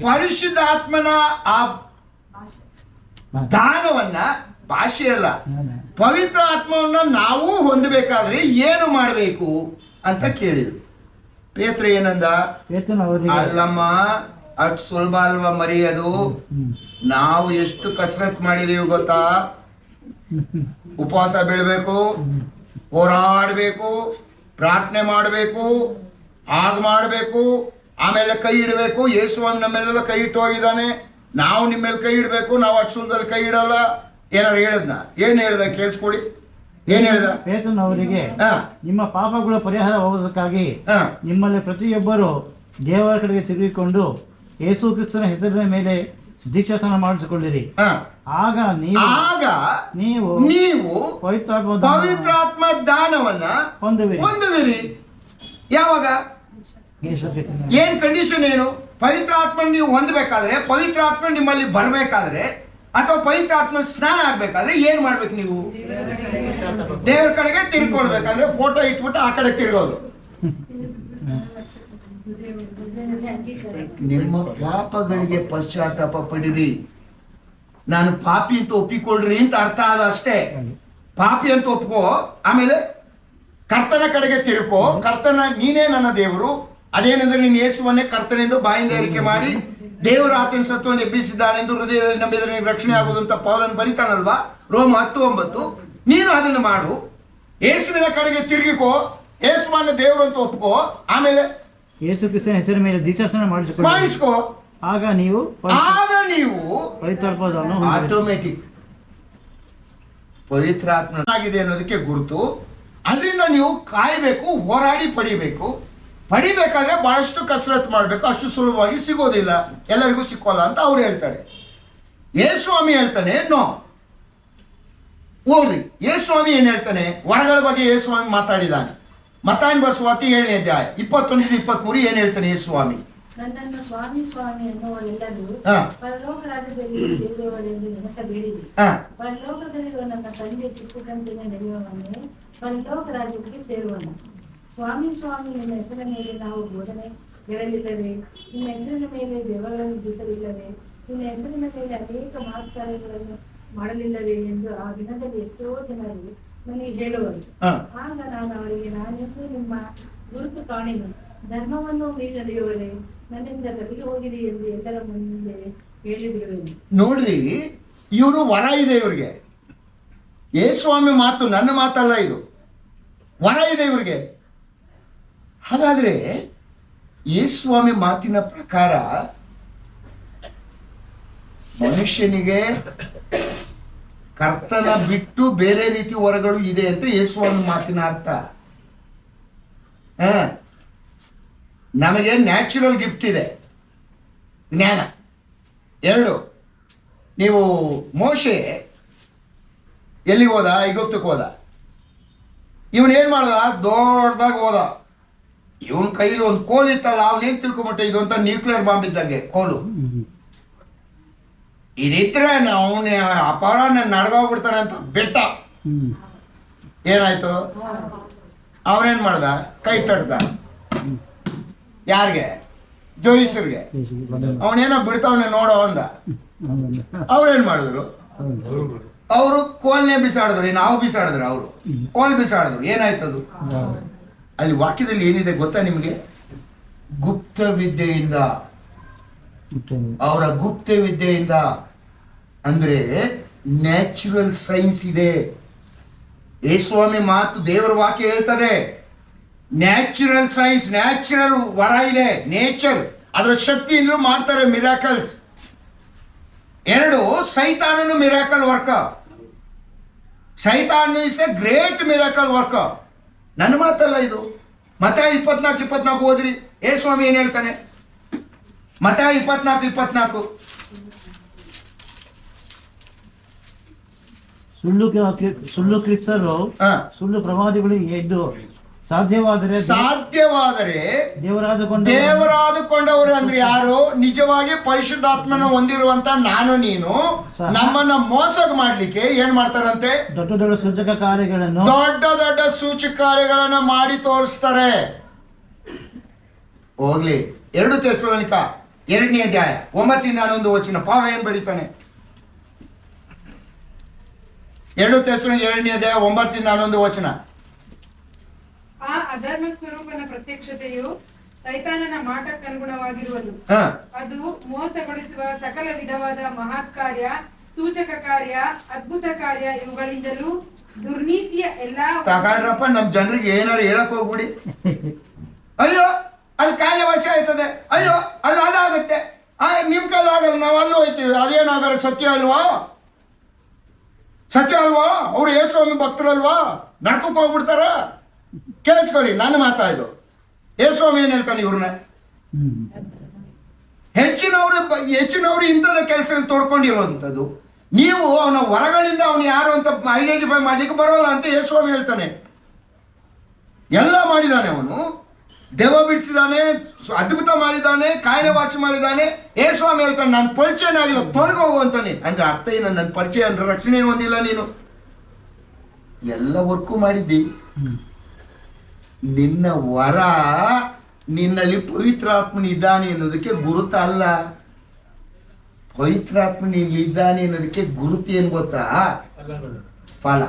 ಪರಿಶುದ್ಧಾತ್ಮನ ಆ ದಾನವನ್ನ, ಭಾಷೆ ಅಲ್ಲ, ಪವಿತ್ರ ಆತ್ಮವನ್ನ ನಾವು ಹೊಂದಬೇಕಾದ್ರೆ ಏನು ಮಾಡಬೇಕು ಅಂತ ಕೇಳಿದ್ರು. ಪೇತ್ರ ಏನಂದ? ಅಲ್ಲಮ್ಮ, ಅಷ್ಟು ಸುಲಭ ಅಲ್ವಾ ಮರೆಯೋದು? ನಾವು ಎಷ್ಟು ಕಸರತ್ ಮಾಡಿದೀವಿ ಗೊತ್ತಾ? ಉಪವಾಸ ಬೀಳ್ಬೇಕು, ಹೋರಾಡಬೇಕು, ಪ್ರಾರ್ಥನೆ ಮಾಡಬೇಕು, ಹಾಗೆ ಮಾಡಬೇಕು, ಆಮೇಲೆ ಕೈ ಇಡಬೇಕು. ಯೇಸುವನ್ ನಮ್ಮೆಲ್ಲ ಕೈ ಇಟ್ಟು ಹೋಗಿದ್ದಾನೆ, ನಾವು ನಿಮ್ಮ ಮೇಲೆ ಕೈ ಇಡಬೇಕು. ನಾವು ಅಷ್ಟು ಸುಲಭದಲ್ಲಿ ಕೈ ಇಡಲ್ಲ. ಏನಾರು ಹೇಳದ್ನ? ಏನ್ ಹೇಳ್ದ ಕೇಳಿಸ್ಕೊಳ್ಳಿ. ಏನ್ ಹೇಳ್ದ? ಪೇತ್ರನು ಅವರಿಗೆ, ನಿಮ್ಮ ಪಾಪಗಳ ಪರಿಹಾರವಾಗುವುದಕ್ಕಾಗಿ ನಿಮ್ಮಲ್ಲಿ ಪ್ರತಿಯೊಬ್ಬರು ದೇವರ ಕಡೆಗೆ ತಿರುಗಿಕೊಂಡು ಯೇಸು ಕ್ರಿಸ್ತನ ಹೆಸರಿನ ಮೇಲೆ ದೀಕ್ಷಾಸ್ನಾನ ಮಾಡಿಸಿಕೊಳ್ಳಿರಿ. ಆಗ ನೀವು ಪವಿತ್ರಾತ್ಮ ದಾನವನ್ನ ಹೊಂದುವಿರಿ. ಯಾವಾಗ? ಏನ್ ಕಂಡೀಷನ್ ಏನು? ಪವಿತ್ರ ಆತ್ಮ ನೀವು ಹೊಂದಬೇಕಾದ್ರೆ, ಪವಿತ್ರ ಆತ್ಮ ನಿಮ್ಮಲ್ಲಿ ಬರ್ಬೇಕಾದ್ರೆ, ಅಥವಾ ಪವಿತ್ರ ಆತ್ಮ ಸ್ನಾನ ಆಗ್ಬೇಕಾದ್ರೆ ಏನ್ ಮಾಡ್ಬೇಕು? ನೀವು ದೇವರ ಕಡೆಗೆ ತಿರ್ಕೊಳ್ಬೇಕಂದ್ರೆ ಫೋಟೋ ಇಟ್ಬಿಟ್ಟು ಆ ಕಡೆ ತಿರ್ಗೋದು. ನಿಮ್ಮ ಪಾಪಗಳಿಗೆ ಪಶ್ಚಾತ್ತಾಪ ಪಡಿರಿ. ನಾನು ಪಾಪಿ ಅಂತ ಒಪ್ಪಿಕೊಳ್ಳ್ರಿ ಅಂತ ಅರ್ಥ ಆದ ಅಷ್ಟೇ. ಪಾಪಿ ಅಂತ ಒಪ್ಕೋ, ಆಮೇಲೆ ಕರ್ತನ ಕಡೆಗೆ ತಿರ್ಕೋ. ಕರ್ತನ, ನೀನೇ ನನ್ನ ದೇವರು. ಅದೇನೆಂದ್ರೆ ನೀನು ಯೇಸುವನ್ನೇ ಕರ್ತನೆಂದು ಬಾಯಿಂದ ಏರಿಕೆ ಮಾಡಿ ದೇವರು ಆತನ ಸತ್ವವನ್ನು ಎಬ್ಬಿಸಿದ್ದಾನೆಂದು ಹೃದಯದಲ್ಲಿ ನಂಬಿದರೆ ನೀನು ರಕ್ಷಣೆ ಆಗುವುದು ಅಂತ ಪೌಲನ್ ಬರಿತಾನಲ್ವಾ, ರೋಮ 10:9. ನೀನು ಅದನ್ನು ಮಾಡು. ಯೇಸುವಿನ ಕಡೆಗೆ ತಿರುಗಿಕೋ, ಯೇಸುವನ್ನ ದೇವರು ಅಂತ ಒಪ್ಕೋ, ಆಮೇಲೆ ಯೇಸು ಕ್ರಿಸ್ತನ ಹೆಸರಿನ ಮೇಲೆ ದೀಕ್ಷಾಸ್ನಾನ ಮಾಡಿಸ್ಕೋ. ಆಗ ನೀವು ಪವಿತ್ರಾತ್ಮವನ್ನು ಆಟೋಮೆಟಿಕ್ ಪವಿತ್ರಾತ್ಮನಾಗಿದೆ ಅನ್ನೋದಕ್ಕೆ ಗುರುತು. ಅದರಿಂದ ನೀವು ಕಾಯಬೇಕು, ಹೋರಾಡಿ ಪಡಿಬೇಕು. ಪಡಿಬೇಕಾದ್ರೆ ಬಹಳಷ್ಟು ಕಸರತ್ತು ಮಾಡಬೇಕು, ಅಷ್ಟು ಸುಲಭವಾಗಿ ಸಿಗೋದಿಲ್ಲ, ಎಲ್ಲರಿಗೂ ಸಿಕ್ಕೋಲ್ಲ ಅಂತ ಅವ್ರು ಹೇಳ್ತಾರೆ. ಯೇಸುಸ್ವಾಮಿ ಹೇಳ್ತಾನೆ ನೋ, ಓದ್ರಿ ಯೇಸುಸ್ವಾಮಿ ಏನ್ ಹೇಳ್ತಾನೆ, ವರಗಳ ಬಗ್ಗೆ ಯೇಸುಸ್ವಾಮಿ ಮಾತಾಡಿದಾನೆ. ಮತ್ತಾಯನ ಬರೆಸುವಾರ್ತೆ 7ನೇ ಅಧ್ಯಾಯ 21-23 ಏನ್ ಹೇಳ್ತಾನೆ ಯೇಸುಸ್ವಾಮಿ? ನನ್ನನ್ನು ಸ್ವಾಮಿ ಸ್ವಾಮಿ ಎನ್ನುವರೆಲ್ಲರೂ ಪರಲೋಕ ರಾಜ್ಯದಲ್ಲಿ ಸೇರುವವರೆಂದು ನೆನೆಸಬೇಡಿರಿ. ಪರಲೋಕದಲ್ಲಿರುವ ನನ್ನ ತಂದೆ ಚಿಕ್ಕದಂತೆಯೇ ನಡೆಯುವವನ್ನೇ ಪರಲೋಕ ರಾಜ್ಯಕ್ಕೆ ಸೇರುವನು. ಸ್ವಾಮಿ ಸ್ವಾಮಿ ನಿಮ್ಮ ಹೆಸರಿನ ಮೇಲೆ ನಾವು ಬೋಧನೆ ಹೇಳಲಿಲ್ಲವೇ? ನಿಮ್ಮ ಹೆಸರಿನ ಮೇಲೆ ದೇವಗಳನ್ನು ಬಿಡಿಸಲಿಲ್ಲವೇ? ನಿಮ್ಮ ಹೆಸರಿನ ಮೇಲೆ ಅನೇಕ ಮಹತ್ಕಾರ್ಯಗಳನ್ನು ಮಾಡಲಿಲ್ಲವೇ ಎಂದು ಆ ದಿನದಲ್ಲಿ ಎಷ್ಟೋ ಜನರು ನನಗೆ ಹೇಳುವರು. ಆಗ ನಾನು ಅವರಿಗೆ, ನಾನೆಂದು ನಿಮ್ಮ ಗುರುತು ಕಾಣೆನು. ಧರ್ಮವನ್ನು ಮೀರಿ ನಡೆಯುವವರೇ, ನನ್ನಿಂದ ಗತಿಗೆ ಹೋಗಿರಿ ಎಂದು ಎಲ್ಲರ ಮುಂದೆ ಹೇಳಿಬಿಡುವೆನು. ನೋಡ್ರಿ, ಇವರು ವರ ಇದೆ ಇವ್ರಿಗೆ. ಯೇಸುಸ್ವಾಮಿ ಮಾತು ನನ್ನ ಮಾತಲ್ಲ, ಇದು ವರ ಇದೆ ಇವ್ರಿಗೆ. ಹಾಗಾದ್ರೆ ಯೇಸುಸ್ವಾಮಿ ಮಾತಿನ ಪ್ರಕಾರ ಮನುಷ್ಯನಿಗೆ ಕರ್ತನ ಬಿಟ್ಟು ಬೇರೆ ರೀತಿ ವರಗಳು ಇದೆ ಅಂತ ಯೇಸುಸ್ವಾಮಿ ಮಾತಿನ ಅರ್ಥ. ನಮಗೆ ನ್ಯಾಚುರಲ್ ಗಿಫ್ಟ್ ಇದೆ, ಜ್ಞಾನ. 2, ನೀವು ಮೋಶೆ ಎಲ್ಲಿಗೆ ಹೋದ? ಐಗುಪ್ತಕ್ಕೆ ಹೋದ. ಇವನೇನ್ ಮಾಡ್ದ? ದೊಡ್ಡದಾಗಿ ಹೋದ. ಇವನ್ ಕೈಲಿ ಒಂದು ಕೋಲ್ ಇತ್ತಲ್ಲ, ಅವನೇನ್ ತಿಳ್ಕೊಂಬಿಟ್ಟ, ಇದು ಅಂತ ನ್ಯೂಕ್ಲಿಯರ್ ಬಾಂಬ್ ಇದ್ದಂಗೆ ಕೋಲು. ಇದಿದ್ರೆ ಅವನ ಅಪಾರ ನಡ್ಗೋಗ್ಬಿಡ್ತಾನೆ ಅಂತ ಬಿಟ್ಟ. ಏನಾಯ್ತು? ಅವನೇನ್ ಮಾಡ್ದ? ಕೈ ತಡ್ದ. ಯಾರಿಗೆ? ಜೋಯಿಸರ್ಗೆ. ಅವನೇನೋ ಬಿಡ್ತಾವನೆ ನೋಡೋ ಅಂದ. ಅವ್ರೇನ್ ಮಾಡಿದ್ರು? ಅವರು ಕೋಲ್ನೇ ಬಿಸಾಡಿದ್ರು. ನಾವು ಬಿಸಾಡಿದ್ರು, ಅವರು ಕೋಲ್ ಬಿಸಾಡಿದ್ರು. ಏನಾಯ್ತದು? ಅಲ್ಲಿ ವಾಕ್ಯದಲ್ಲಿ ಏನಿದೆ ಗೊತ್ತಾ ನಿಮಗೆ? ಗುಪ್ತ ವಿದ್ಯೆಯಿಂದ, ಅವರ ಗುಪ್ತ ವಿದ್ಯೆಯಿಂದ ಅಂದ್ರೆ ನ್ಯಾಚುರಲ್ ಸೈನ್ಸ್ ಇದೆ. ಯೇಸುಸ್ವಾಮಿ ಮಾತು, ದೇವರ ವಾಕ್ಯ ಹೇಳ್ತದೆ, ನ್ಯಾಚುರಲ್ ಸೈನ್ಸ್, ನ್ಯಾಚುರಲ್ ವರ ಇದೆ, ನೇಚರ್, ಅದರ ಶಕ್ತಿಯಿಂದಲೂ ಮಾಡ್ತಾರೆ ಮಿರಾಕಲ್ಸ್. 2, ಸೈತಾನನು ಮಿರಾಕಲ್ ವರ್ಕ. ಸೈತಾನ್ is a great miracle work. ನನ್ನ ಮಾತಲ್ಲ ಇದು. ಮತ್ತಾಯ 24-24 ಓದ್ರಿ. ಯೇಸುಸ್ವಾಮಿ ಏನ್ ಹೇಳ್ತಾನೆ? ಮತ್ತಾಯ 24-24. ಸುಳ್ಳು ಕ್ರಿಸ್ತರು, ಸುಳ್ಳು ಪ್ರವಾದಿಗಳು ಎದ್ದು ಸಾಧ್ಯವಾದರೆ ದೇವರಾದುಕೊಂಡವರು ಅಂದ್ರೆ ಯಾರು? ನಿಜವಾಗಿ ಪರಿಶುದ್ಧಾತ್ಮನ ಹೊಂದಿರುವಂತ ನಾನು ನೀನು ನಮ್ಮನ್ನ ಮೋಸ ಮಾಡ್ಲಿಕ್ಕೆ ಏನ್ ಮಾಡ್ತಾರಂತೆ? ದೊಡ್ಡ ದೊಡ್ಡ ಸೂಚಕ ಕಾರ್ಯಗಳನ್ನು ಮಾಡಿ ತೋರಿಸ್ತಾರೆ. ಹೋಗ್ಲಿ, 2 ಥೆಸಲೋನಿಕ 2ನೇ ಅಧ್ಯಾಯ 9-11 ಪೌಲ ಏನ್ ಬರೀತಾನೆ? 2 ಥೆಸಲೋನಿಕ 2ನೇ ಅಧ್ಯಾಯ 9-11. ಆ ಅಧರ್ಮ ಸ್ವರೂಪನ ಪ್ರತ್ಯಕ್ಷತೆಯು ಸೈತಾನನ ಮಾಟಕ್ಕನುಗುಣವಾಗಿರುವುದು. ಅದು ಮೋಸಗೊಳಿಸುವ ಸಕಲ ವಿಧವಾದ ಮಹತ್ ಕಾರ್ಯ, ಸೂಚಕ ಕಾರ್ಯ, ಅದ್ಭುತ ಕಾರ್ಯ ಇವುಗಳಿಂದಲೂ ದುರ್ನೀತಿಯ ಎಲ್ಲಾ ತಗಾಡ್ರಪ್ಪ. ನಮ್ ಜನರಿಗೆ ಏನಾರು ಹೇಳಕ್ ಹೋಗ್ಬಿಡಿ. ಅಯ್ಯೋ ಅಲ್ಲಿ ಕಾಯಿಲೆ ವಾಸಿ ಆಯ್ತದೆ, ಅಯ್ಯೋ ಅಲ್ಲಿ ಅದಾಗತ್ತೆ, ನಿಮ್ ಕೈಲಿ ಆಗಲ್ಲ, ನಾವು ಅಲ್ಲಿ ಹೋಯ್ತೀವಿ, ಅದೇನಾಗಲ್ಲ. ಸತ್ಯ ಅಲ್ವಾ? ಅವ್ರು ಯೇಸುಸ್ವಾಮಿ ಭಕ್ತರಲ್ವಾ? ನಡ್ಕೋಕ್ ಹೋಗ್ಬಿಡ್ತಾರ? ಕೇಳಿಸ್ಕೊಳ್ಳಿ, ನನ್ನ ಮಾತಾಯ್ತು. ಯೇಸುಸ್ವಾಮಿ ಏನ್ ಹೇಳ್ತಾನೆ? ಇವ್ರನ್ನ ಹೆಚ್ಚಿನವರು ಇಂಥದ ಕೆಲಸದಲ್ಲಿ ತೊಡ್ಕೊಂಡಿರುವಂಥದ್ದು. ನೀವು ಅವನ ವರಗಳಿಂದ ಅವನು ಯಾರು ಅಂತ ಐಡೆಂಟಿಫೈ ಮಾಡ್ಲಿಕ್ಕೆ ಬರೋಲ್ಲ ಅಂತ ಯೇಸುಸ್ವಾಮಿ ಹೇಳ್ತಾನೆ. ಎಲ್ಲ ಮಾಡಿದಾನೆ ಅವನು. ದೆವ್ವ ಬಿಡಿಸಿದಾನೆ, ಅದ್ಭುತ ಮಾಡಿದಾನೆ, ಕಾಯಿಲೆ ವಾಸಿ ಮಾಡಿದಾನೆ. ಯೇಸುಸ್ವಾಮಿ ಹೇಳ್ತಾನೆ, ನನ್ನ ಪರಿಚಯನೇ ಆಗಿಲ್ಲ, ತೊಲಗಿ ಹೋಗು ಅಂತಾನೆ. ಅಂದ್ರೆ ಅರ್ಥ ಏನು? ನನ್ನ ಪರಿಚಯ ಅಂದ್ರೆ ರಕ್ಷಣೆ ಹೊಂದಿಲ್ಲ ನೀನು. ಎಲ್ಲ ವರ್ಕು ಮಾಡಿದ್ದಿ. ನಿನ್ನ ವರ ನಿನ್ನಲ್ಲಿ ಪವಿತ್ರಾತ್ಮನ ಇದ್ದಾನೆ ಅನ್ನೋದಕ್ಕೆ ಗುರುತ ಅಲ್ಲ. ಪವಿತ್ರಾತ್ಮ ನಿನ್ನಲ್ಲಿ ಇದ್ದಾನೆ ಅನ್ನೋದಕ್ಕೆ ಗುರುತು ಏನ್ ಗೊತ್ತಾ? ಫಲ.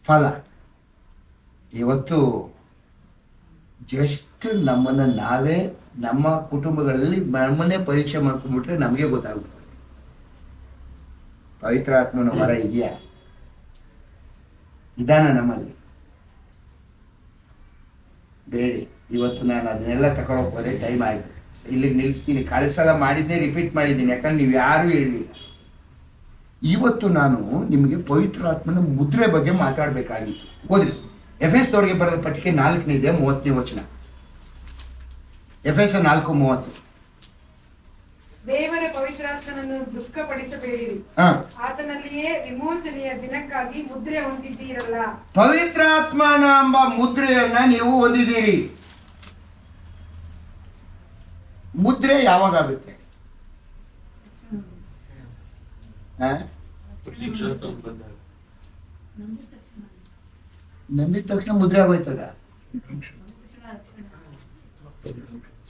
ಫಲ. ಇವತ್ತು ಜಸ್ಟ್ ನಮ್ಮನ್ನ ನಾವೇ ನಮ್ಮ ಕುಟುಂಬಗಳಲ್ಲಿ ನಮ್ಮನ್ನೇ ಪರೀಕ್ಷೆ ಮಾಡ್ಕೊಂಡ್ಬಿಟ್ರೆ ನಮಗೆ ಗೊತ್ತಾಗುತ್ತೆ. ಪವಿತ್ರಾತ್ಮನ ವರ ಇದೆಯಾ? ಇದಾನ ನಮ್ಮಲ್ಲಿ? ಬೇಡಿ. ಇವತ್ತು ನಾನು ಅದನ್ನೆಲ್ಲ ತಗೊಳಕ್ ಹೋದ್ರೆ ಟೈಮ್ ಆಯ್ತು. ಇಲ್ಲಿಗೆ ನಿಲ್ಲಿಸ್ತೀನಿ. ಕಳಿಸಲ ಮಾಡಿದ್ದೇ ರಿಪೀಟ್ ಮಾಡಿದ್ದೀನಿ, ಯಾಕಂದ್ರೆ ನೀವು ಯಾರು ಹೇಳಲಿಲ್ಲ. ಇವತ್ತು ನಾನು ನಿಮಗೆ ಪವಿತ್ರಾತ್ಮನ ಮುದ್ರೆ ಬಗ್ಗೆ ಮಾತಾಡಬೇಕಾಗಿತ್ತು. ಓದ್ರಿ, ಎಫೆಸದವರಿಗೆ ಬರೆದ ಪಟ್ಟಿಗೆ 4ನೇ 30ನೇ ವಚನ. ಎಫೆಸ 4:30. ದೇವರ ಪವಿತ್ರಾತ್ಮನನ್ನು ದುಃಖಪಡಿಸಬೇಡಿರಿ, ಆತನಲ್ಲಿಯೇ ವಿಮೋಚನೆಯ ದಿನಕ್ಕಾಗಿ ಮುದ್ರೆ ಹೊಂದಿದ್ದೀರಲ್ಲ. ಪವಿತ್ರಾತ್ಮನ ಎಂಬ ಮುದ್ರೆಯನ್ನ ನೀವು ಹೊಂದಿದ್ದೀರಿ. ಮುದ್ರೆ ಯಾವಾಗ ಆಗುತ್ತೆ? ನಂಬಿದ ತಕ್ಷಣ ಮುದ್ರೆ ಆಗೋಯ್ತದ?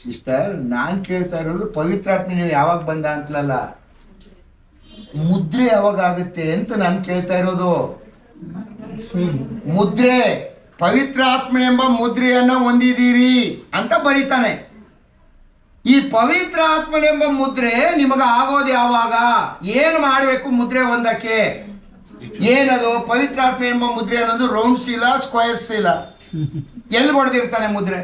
ಸಿಸ್ಟರ್, ನಾನ್ ಕೇಳ್ತಾ ಇರೋದು ಪವಿತ್ರಾತ್ಮ ನೀವು ಯಾವಾಗ ಬಂದ ಅಂತಲಲ್ಲ, ಮುದ್ರೆ ಯಾವಾಗ ಆಗುತ್ತೆ ಅಂತ ನಾನು ಕೇಳ್ತಾ ಇರೋದು. ಮುದ್ರೆ, ಪವಿತ್ರಾತ್ಮ ಎಂಬ ಮುದ್ರೆಯನ್ನ ಹೊಂದಿದ್ದೀರಿ ಅಂತ ಬರೀತಾನೆ. ಈ ಪವಿತ್ರಾತ್ಮನೆಂಬ ಮುದ್ರೆ ನಿಮಗ ಆಗೋದು ಯಾವಾಗ? ಏನು ಮಾಡಬೇಕು ಮುದ್ರೆ ಹೊಂದಕ್ಕೆ? ಏನದು ಪವಿತ್ರಾತ್ಮ ಎಂಬ ಮುದ್ರೆ ಅನ್ನೋದು? ರೌಂಡ್ ಶೀಲ, ಸ್ಕ್ವೇರ್ ಶೀಲ? ಎಲ್ಲಿ ಹೊಡೆದಿರ್ತಾನೆ ಮುದ್ರೆ?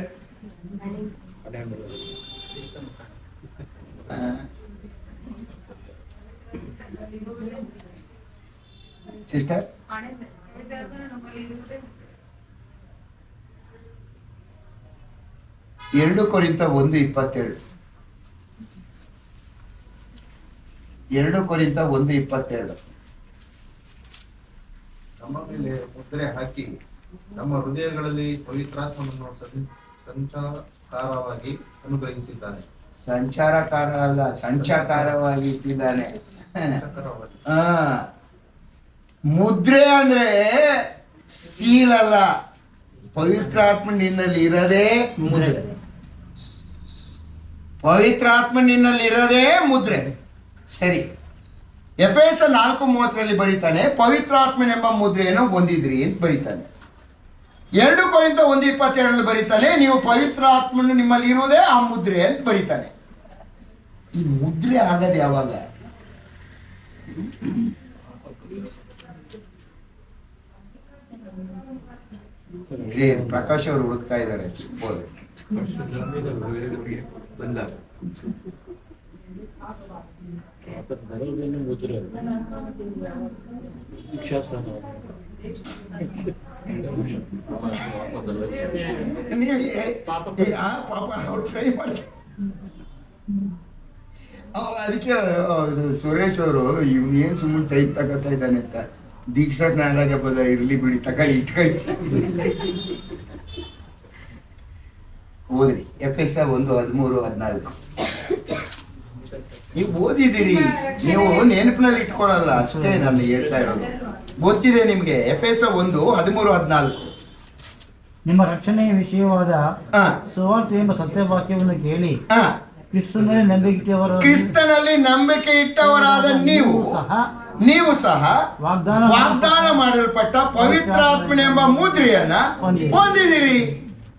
ಸಿಸ್ಟರ್, 2 ಕೊರಿಂಥ 1:22. 2 ಕೊರಿಂಥ 1:22. ನಮ್ಮ ಮೇಲೆ ಮುದ್ರೆ ಹಾಕಿ ನಮ್ಮ ಹೃದಯಗಳಲ್ಲಿ ಪವಿತ್ರಾತ್ಮನನ್ನು ಸಂಚಾರವಾಗಿ ಅನುಗ್ರಹಿಸಿದ್ದಾನೆ. ಸಂಚಾರಕಾರ ಅಲ್ಲ, ಸಂಚಾರವಾಗಿ ಇಟ್ಟಿದ್ದಾನೆ. ಮುದ್ರೆ ಅಂದ್ರೆ ಸೀಲ್ ಅಲ್ಲ. ಪವಿತ್ರಾತ್ಮ ನಿನ್ನಲ್ಲಿ ಇರದೇ ಮುದ್ರೆ. ಪವಿತ್ರಾತ್ಮ ನಿನ್ನಲ್ಲಿ ಇರದೇ ಮುದ್ರೆ. ಸರಿ, ಎಫೆಸ 4:30 ಬರೀತಾನೆ ಪವಿತ್ರಾತ್ಮನೆಂಬ ಮುದ್ರೆಯನ್ನು ಹೊಂದಿದ್ರಿ ಅಂತ ಬರೀತಾನೆ. 2 ಕೊರಿಂಥ 1:27 ಬರೀತಾನೆ ನೀವು ಪವಿತ್ರಾತ್ಮನು ನಿಮ್ಮಲ್ಲಿ ಇರುವುದೇ ಆ ಮುದ್ರೆ ಅಂತ ಬರೀತಾನೆ. ಈ ಮುದ್ರೆ ಆಗದು ಯಾವಾಗ? ಪ್ರಕಾಶ್ ಅವರು ಹುಡುಕ್ತಾ ಇದ್ದಾರೆ. ಅದಕ್ಕೆ ಸುರೇಶ್ ಅವರು ಇವ್ನು ಏನ್ ಸುಮ್ಮನೆ ಟೈಪ್ ತಗೋತಾ ಇದ್ದಾನೆ ಅಂತ ದೀಕ್ಷಾ ನಾದಾಗ ಪದ ಇರ್ಲಿ ಬಿಡಿ ತಗೊಳ್ಳಿ ಇಟ್ಕೊಳ್ಳಿ. ಓದ್ರಿ ಎಫೆಸ 1:13-14. ನೀವು ಓದಿದ್ದೀರಿ, ನೀವು ನೆನಪಿನಲ್ಲಿ ಇಟ್ಕೊಳ್ಳಲ್ಲ ಅಷ್ಟೇ. ನಾನು ಹೇಳ್ತಾ ಇರೋದು ಗೊತ್ತಿದೆ ನಿಮ್ಗೆ. ಎಫೆಸ 1:13-14. ನಿಮ್ಮ ರಕ್ಷಣೆಯ ವಿಷಯವಾದ ಸುವಾರ್ತೆ ಎಂಬ ಸತ್ಯವಾಕ್ಯವನ್ನು ಕೇಳಿ ಕ್ರಿಸ್ತನಲ್ಲಿ ನಂಬಿಕೆ ಇಟ್ಟವರಾದ ನೀವು ಸಹ ವಾಗ್ದಾನ ಮಾಡಲ್ಪಟ್ಟ ಪವಿತ್ರಾತ್ಮನೆಂಬ ಮುದ್ರೆಯನ್ನ ಹೊಂದಿದಿರಿ.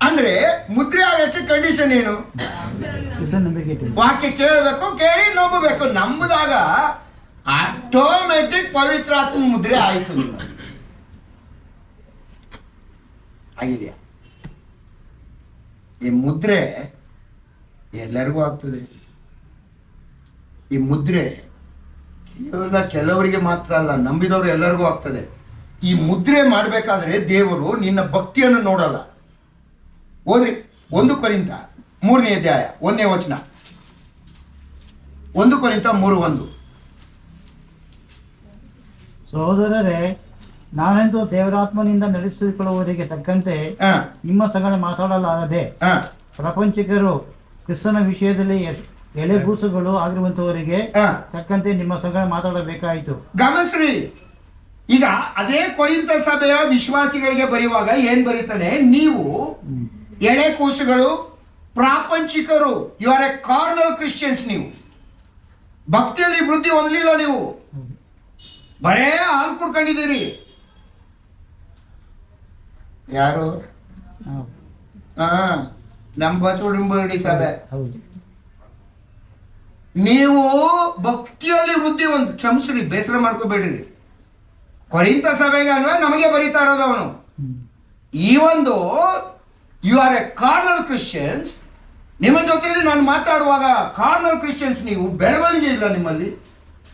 ಅಂದ್ರೆ ಮುದ್ರೆ ಆಗಕ್ಕೆ ಕಂಡೀಷನ್ ಏನು? ವಾಕ್ಯ ಕೇಳಬೇಕು, ಕೇಳಿ ನಂಬಬೇಕು. ನಂಬಿದಾಗ ಆಟೋಮೆಟಿಕ್ ಪವಿತ್ರಾತ್ಮ ಮುದ್ರೆ ಆಯ್ತು. ಆಗಿದೆಯಾ? ಈ ಮುದ್ರೆ ಎಲ್ಲರಿಗೂ ಆಗ್ತದೆ. ಈ ಮುದ್ರೆ ಕೇವಲ ಕೆಲವರಿಗೆ ಮಾತ್ರ ಅಲ್ಲ, ನಂಬಿದವರು ಎಲ್ಲರಿಗೂ ಆಗ್ತದೆ. ಈ ಮುದ್ರೆ ಮಾಡಬೇಕಾದ್ರೆ ದೇವರು ನಿನ್ನ ಭಕ್ತಿಯನ್ನು ನೋಡಲ್ಲ. ಓದ್ರಿ 1 ಕೊರಿಂಥ 3:1 1ನೇ ವಚನ. 1 ಕೊರಿಂಥ 3:1. ಸಹೋದರರೇ, ನಾನೆಂದು ದೇವರಾತ್ಮನಿಂದ ನಡೆಸಿಕೊಳ್ಳುವವರಿಗೆ ತಕ್ಕಂತೆ ನಿಮ್ಮ ಸಂಗಡ ಮಾತಾಡಲಾರದೆ ಪ್ರಪಂಚಿಕರು ಕ್ರಿಸ್ತನ ವಿಷಯದಲ್ಲಿ ಎಲೆಗೂಸುಗಳು ಆಗಿರುವಂತವರಿಗೆ ತಕ್ಕಂತೆ ನಿಮ್ಮ ಸಂಗಡ ಮಾತಾಡಬೇಕಾಯಿತು. ಗಮನಿಸ್ರಿ, ಈಗ ಅದೇ ಕೊರಿಂಥ ಸಭೆಯ ವಿಶ್ವಾಸಿಗಳಿಗೆ ಬರೆಯುವಾಗ ಏನ್ ಬರೀತಾನೆ? ನೀವು ಎಳೆ ಕೂಸುಗಳು, ಪ್ರಾಪಂಚಿಕರು, you are a carnal Christians. ನೀವು ಭಕ್ತಿಯಲ್ಲಿ ವೃದ್ಧಿ ಹೊಂದಲಿಲ್ಲ. ನೀವು ಬರೇ ಹಾಲು ಕುಡ್ಕೊಂಡಿದ್ದೀರಿ. ಯಾರು? ನಮ್ಮ ಬಸವಡಿ ಸಭೆ. ನೀವು ಭಕ್ತಿಯಲ್ಲಿ ವೃದ್ಧಿ ಒಂದು ಕ್ಷಮಿಸ್ರಿ, ಬೇಸರ ಮಾಡ್ಕೋಬೇಡ್ರಿ. ಕೊರಿಂಥ ಸಭೆಗೆ ಅನ್ವಯ ನಮಗೆ ಬರೀತಾ ಇರೋದು ಅವನು. ಈ ಒಂದು you are a carnal Christians. ನಿಮ್ಮ ಜೊತೆಯಲ್ಲಿ ನಾನು ಮಾತಾಡುವಾಗ ಕಾರ್ನಲ್ ಕ್ರಿಶ್ಚಿಯನ್ಸ್, ನೀವು ಬೆಳವಣಿಗೆ ಇಲ್ಲ, ನಿಮ್ಮಲ್ಲಿ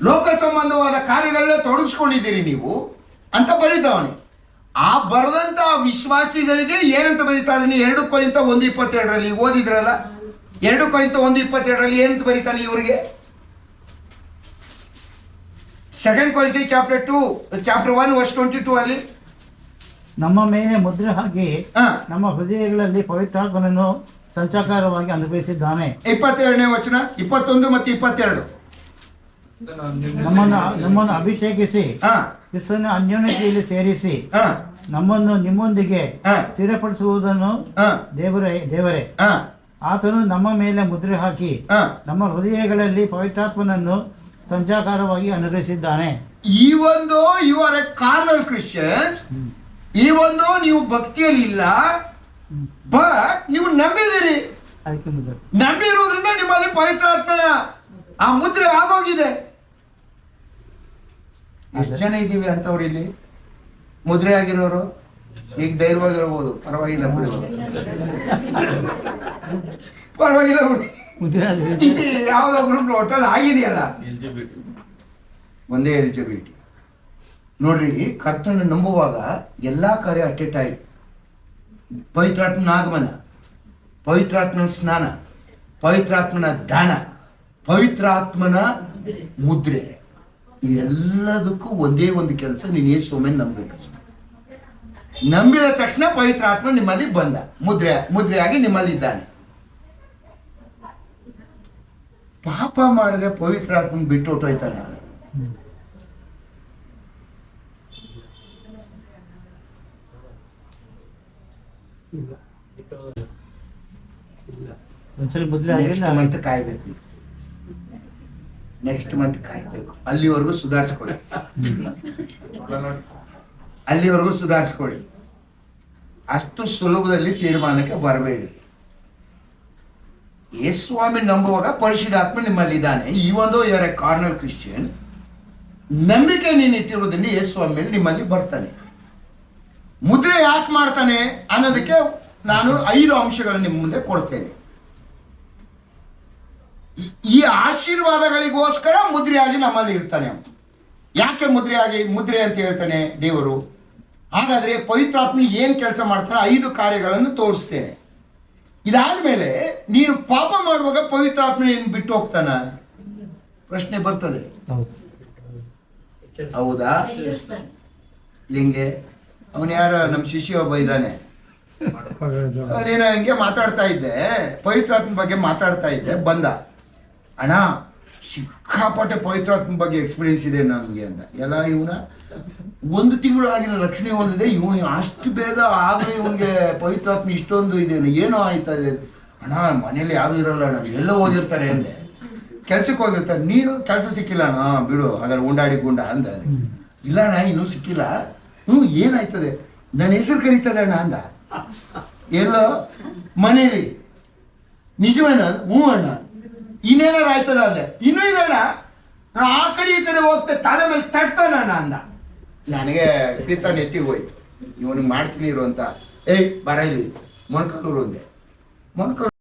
ಲೋಕ ಸಂಬಂಧವಾದ ಕಾರ್ಯಗಳಲ್ಲೇ ತೊಡಗಿಸ್ಕೊಂಡಿದ್ದೀರಿ ನೀವು ಅಂತ ಬರೀತಾವನೆ. ಆ ಬರೆದಂತ ವಿಶ್ವಾಸಿಗಳಿಗೆ ಏನಂತ ಬರೀತಾ ಇದೀನಿ? 2 ಕೊರಿಂಥ 1:22 ಓದಿದ್ರಲ್ಲ, 2 ಕೊರಿಂಥ 1:22 ಏನಂತ ಬರೀತಾನೆ ಇವರಿಗೆ? 2 Corinthians chapter 1 verse 22 ಅಲ್ಲಿ ನಮ್ಮ ಮೇಲೆ ಮುದ್ರೆ ಹಾಕಿ ನಮ್ಮ ಹೃದಯಗಳಲ್ಲಿ ಪವಿತ್ರಾತ್ಮನನ್ನು ಸಂಚಾರವಾಗಿ ಅನುಗ್ರಹಿಸಿದ್ದಾನೆ. 22ನೇ ವಚನ, 21 ಮತ್ತು 22. ನಮ್ಮನ್ನು ಅಭಿಷೇಕಿಸಿ ಕ್ರಿಸ್ತನ ಅನ್ಯೋನ್ಯತೆಯಲ್ಲಿ ಸೇರಿಸಿ ನಮ್ಮನ್ನು ನಿಮ್ಮೊಂದಿಗೆ ಸ್ಥಿರಪಡಿಸುವುದನ್ನು ದೇವರೇ ಆತನು ನಮ್ಮ ಮೇಲೆ ಮುದ್ರೆ ಹಾಕಿ ನಮ್ಮ ಹೃದಯಗಳಲ್ಲಿ ಪವಿತ್ರಾತ್ಮನನ್ನು ಸಂಚಾರವಾಗಿ ಅನುಗ್ರಹಿಸಿದ್ದಾನೆ. ಈ ಒಂದು you are a carnal Christians. ಈ ಒಂದು ನೀವು ಭಕ್ತಿಯಲ್ಲಿ ಇಲ್ಲ, ಬಟ್ ನೀವು ನಂಬಿದಿರಿ. ನಂಬಿರುವುದರಿಂದ ನಿಮ್ಮಲ್ಲಿ ಪವಿತ್ರಾತ್ಮನ ಆ ಮುದ್ರೆ ಆಗೋಗಿದೆ. ಎಷ್ಟು ಜನ ಇದ್ದೀವಿ ಅಂತವ್ರು ಇಲ್ಲಿ ಮುದ್ರೆ ಆಗಿರೋರು? ಈಗ ಧೈರ್ಯವಾಗಿರ್ಬೋದು, ಪರವಾಗಿಲ್ಲ ಬಿಡಿ, ಪರವಾಗಿಲ್ಲ ಬಿಡಿ. ಯಾವ್ದೋ ಗ್ರೂಪ್ ಹೋಟೆಲ್ ಆಗಿದೆಯಲ್ಲ, ಒಂದೇ LGBT. ನೋಡ್ರಿ, ಕರ್ತನ ನಂಬುವಾಗ ಎಲ್ಲಾ ಕಾರ್ಯ ಅಟ್ ಎ ಟೈಮ್. ಪವಿತ್ರಾತ್ಮನ ಆಗಮನ, ಪವಿತ್ರಾತ್ಮನ ಸ್ನಾನ, ಪವಿತ್ರಾತ್ಮನ ದಾನ, ಪವಿತ್ರಾತ್ಮನ ಮುದ್ರೆ, ಎಲ್ಲದಕ್ಕೂ ಒಂದೇ ಒಂದು ಕೆಲಸ, ನೀನು ಯೇಸುವನ್ನು ನಂಬಬೇಕು. ನಂಬಿದ ತಕ್ಷಣ ಪವಿತ್ರಾತ್ಮ ನಿಮ್ಮಲ್ಲಿ ಬಂದ, ಮುದ್ರೆಯಾಗಿ ನಿಮ್ಮಲ್ಲಿ ಇದ್ದಾನೆ. ಪಾಪ ಮಾಡಿದ್ರೆ ಪವಿತ್ರಾತ್ಮನ್ ಬಿಟ್ಟು ಹೊಟ್ಟೋಯ್ತಾನ. ಮಂತ್ ಕಾಯ್ಬೇಕು, ನೆಕ್ಸ್ಟ್ ಮಂತ್ ಕಾಯ್ಬೇಕು. ಅಲ್ಲಿವರೆಗೂ ಸುಧಾರಿಸ್ಕೊಳ್ಳಿ, ಅಲ್ಲಿವರೆಗೂ ಸುಧಾರಿಸ್ಕೊಳ್ಳಿ. ಅಷ್ಟು ಸುಲಭದಲ್ಲಿ ತೀರ್ಮಾನಕ್ಕೆ ಬರಬೇಡಿ. ಯೇಸುಸ್ವಾಮಿ ನಂಬುವಾಗ ಪರಿಶುದ್ಧಾತ್ಮ ನಿಮ್ಮಲ್ಲಿ ಇದ್ದಾನೆ. ಈ ಒಂದು ಯಾರ ಕಾರ್ನಲ್ ಕ್ರಿಶ್ಚಿಯನ್ ನಂಬಿಕೆ ನೀನು ಇಟ್ಟಿರೋದನ್ನ ಯೇಸುಸ್ವಾಮಿ ಮೇಲೆ ನಿಮ್ಮಲ್ಲಿ ಬರ್ತಾನೆ. ಮುದ್ರೆ ಯಾಕೆ ಮಾಡ್ತಾನೆ ಅನ್ನೋದಕ್ಕೆ ನಾನು 5 ಅಂಶಗಳನ್ನು ನಿಮ್ಮ ಮುಂದೆ ಕೊಡ್ತೇನೆ. ಈ ಆಶೀರ್ವಾದಗಳಿಗೋಸ್ಕರ ಮುದ್ರೆಯಾಗಿ ನಮ್ಮಲ್ಲಿ ಇರ್ತಾನೆ. ಯಾಕೆ ಮುದ್ರೆ ಅಂತ ಹೇಳ್ತಾನೆ ದೇವರು? ಹಾಗಾದ್ರೆ ಪವಿತ್ರಾತ್ಮ ಏನ್ ಕೆಲಸ ಮಾಡ್ತಾನೆ? 5 ಕಾರ್ಯಗಳನ್ನು ತೋರಿಸ್ತೇನೆ. ಇದಾದ್ಮೇಲೆ ನೀನು ಪಾಪ ಮಾಡುವಾಗ ಪವಿತ್ರಾತ್ಮ ಏನ್ ಬಿಟ್ಟು ಹೋಗ್ತಾನ? ಪ್ರಶ್ನೆ ಬರ್ತದೆ, ಹೌದಾ? ಲಿಂಗೆ ಅವನು ಯಾರ ನಮ್ಮ ಶಿಷ್ಯ ಒಬ್ಬ ಇದ್ದಾನೆ, ಅದೇನೋ ಹಿಂಗೆ ಮಾತಾಡ್ತಾ ಇದ್ದೆ, ಪವಿತ್ರಾತ್ಮ ಬಗ್ಗೆ ಮಾತಾಡ್ತಾ ಇದ್ದೆ, ಬಂದ, ಅಣ್ಣ ಸಿಕ್ಕಾಪಟ್ಟೆ ಪವಿತ್ರಾತ್ಮ ಬಗ್ಗೆ ಎಕ್ಸ್ಪೀರಿಯನ್ಸ್ ಇದೆ ನನಗೆ ಅಂತ. ಎಲ್ಲ ಇವನ 1 ತಿಂಗಳು ಆಗಿರೋ ರಕ್ಷಣೆ ಹೊಂದಿದೆ, ಇವನು ಅಷ್ಟು ಬೇಗ ಆಗಲೇ ಇವನಿಗೆ ಪವಿತ್ರಾತ್ಮ ಇಷ್ಟೊಂದು ಇದೆ, ಏನೋ ಆಯ್ತಾ ಇದೆ. ಅಣ್ಣ ಮನೇಲಿ ಯಾರು ಇರಲ್ಲ ಅಣ್ಣ, ಎಲ್ಲೋ ಹೋಗಿರ್ತಾರೆ ಅಂದೆ, ಕೆಲ್ಸಕ್ಕೆ ಹೋಗಿರ್ತಾರೆ. ನೀನು ಕೆಲಸ ಸಿಕ್ಕಿಲ್ಲ ಅಣ್ಣ, ಬಿಡು ಹಾಗಾದ್ರೆ ಉಂಡಾಡಿ ಗುಂಡ ಅಂದ. ಇಲ್ಲ ಅಣ್ಣ ಇನ್ನೂ ಸಿಕ್ಕಿಲ್ಲ. ಏನಾಯ್ತದೆ? ನನ್ನ ಹೆಸರು ಕರೀತದೆ ಅಣ್ಣ ಅಂದ. ಎಲ್ಲೋ ಮನೇಲಿ. ನಿಜವೇನ? ಅಣ್ಣ. ಇನ್ನೇನಾರು ಆಯ್ತದ ಅಂದೆ. ಇನ್ನೂ ಇದೆ ಅಣ್ಣ, ಆ ಕಡೆ ಈ ಕಡೆ ಹೋಗ್ತೆ, ತಲೆ ಮೇಲೆ ತಟ್ತಾನ ಅಣ್ಣ ಅಂದ. ನನಗೆ ಪಿತ್ತ ನೆತ್ತಿಗೆ ಹೋಯ್ತು, ಇವನಿಗೆ ಮಾಡ್ತೀನಿ ಇರು ಅಂತ. ಏಯ್ ಬರ ಇಲ್ಲಿ ಮೊಣಕಾಲೂರು ಅಂದೆ. ಮೊಣಕಾಲು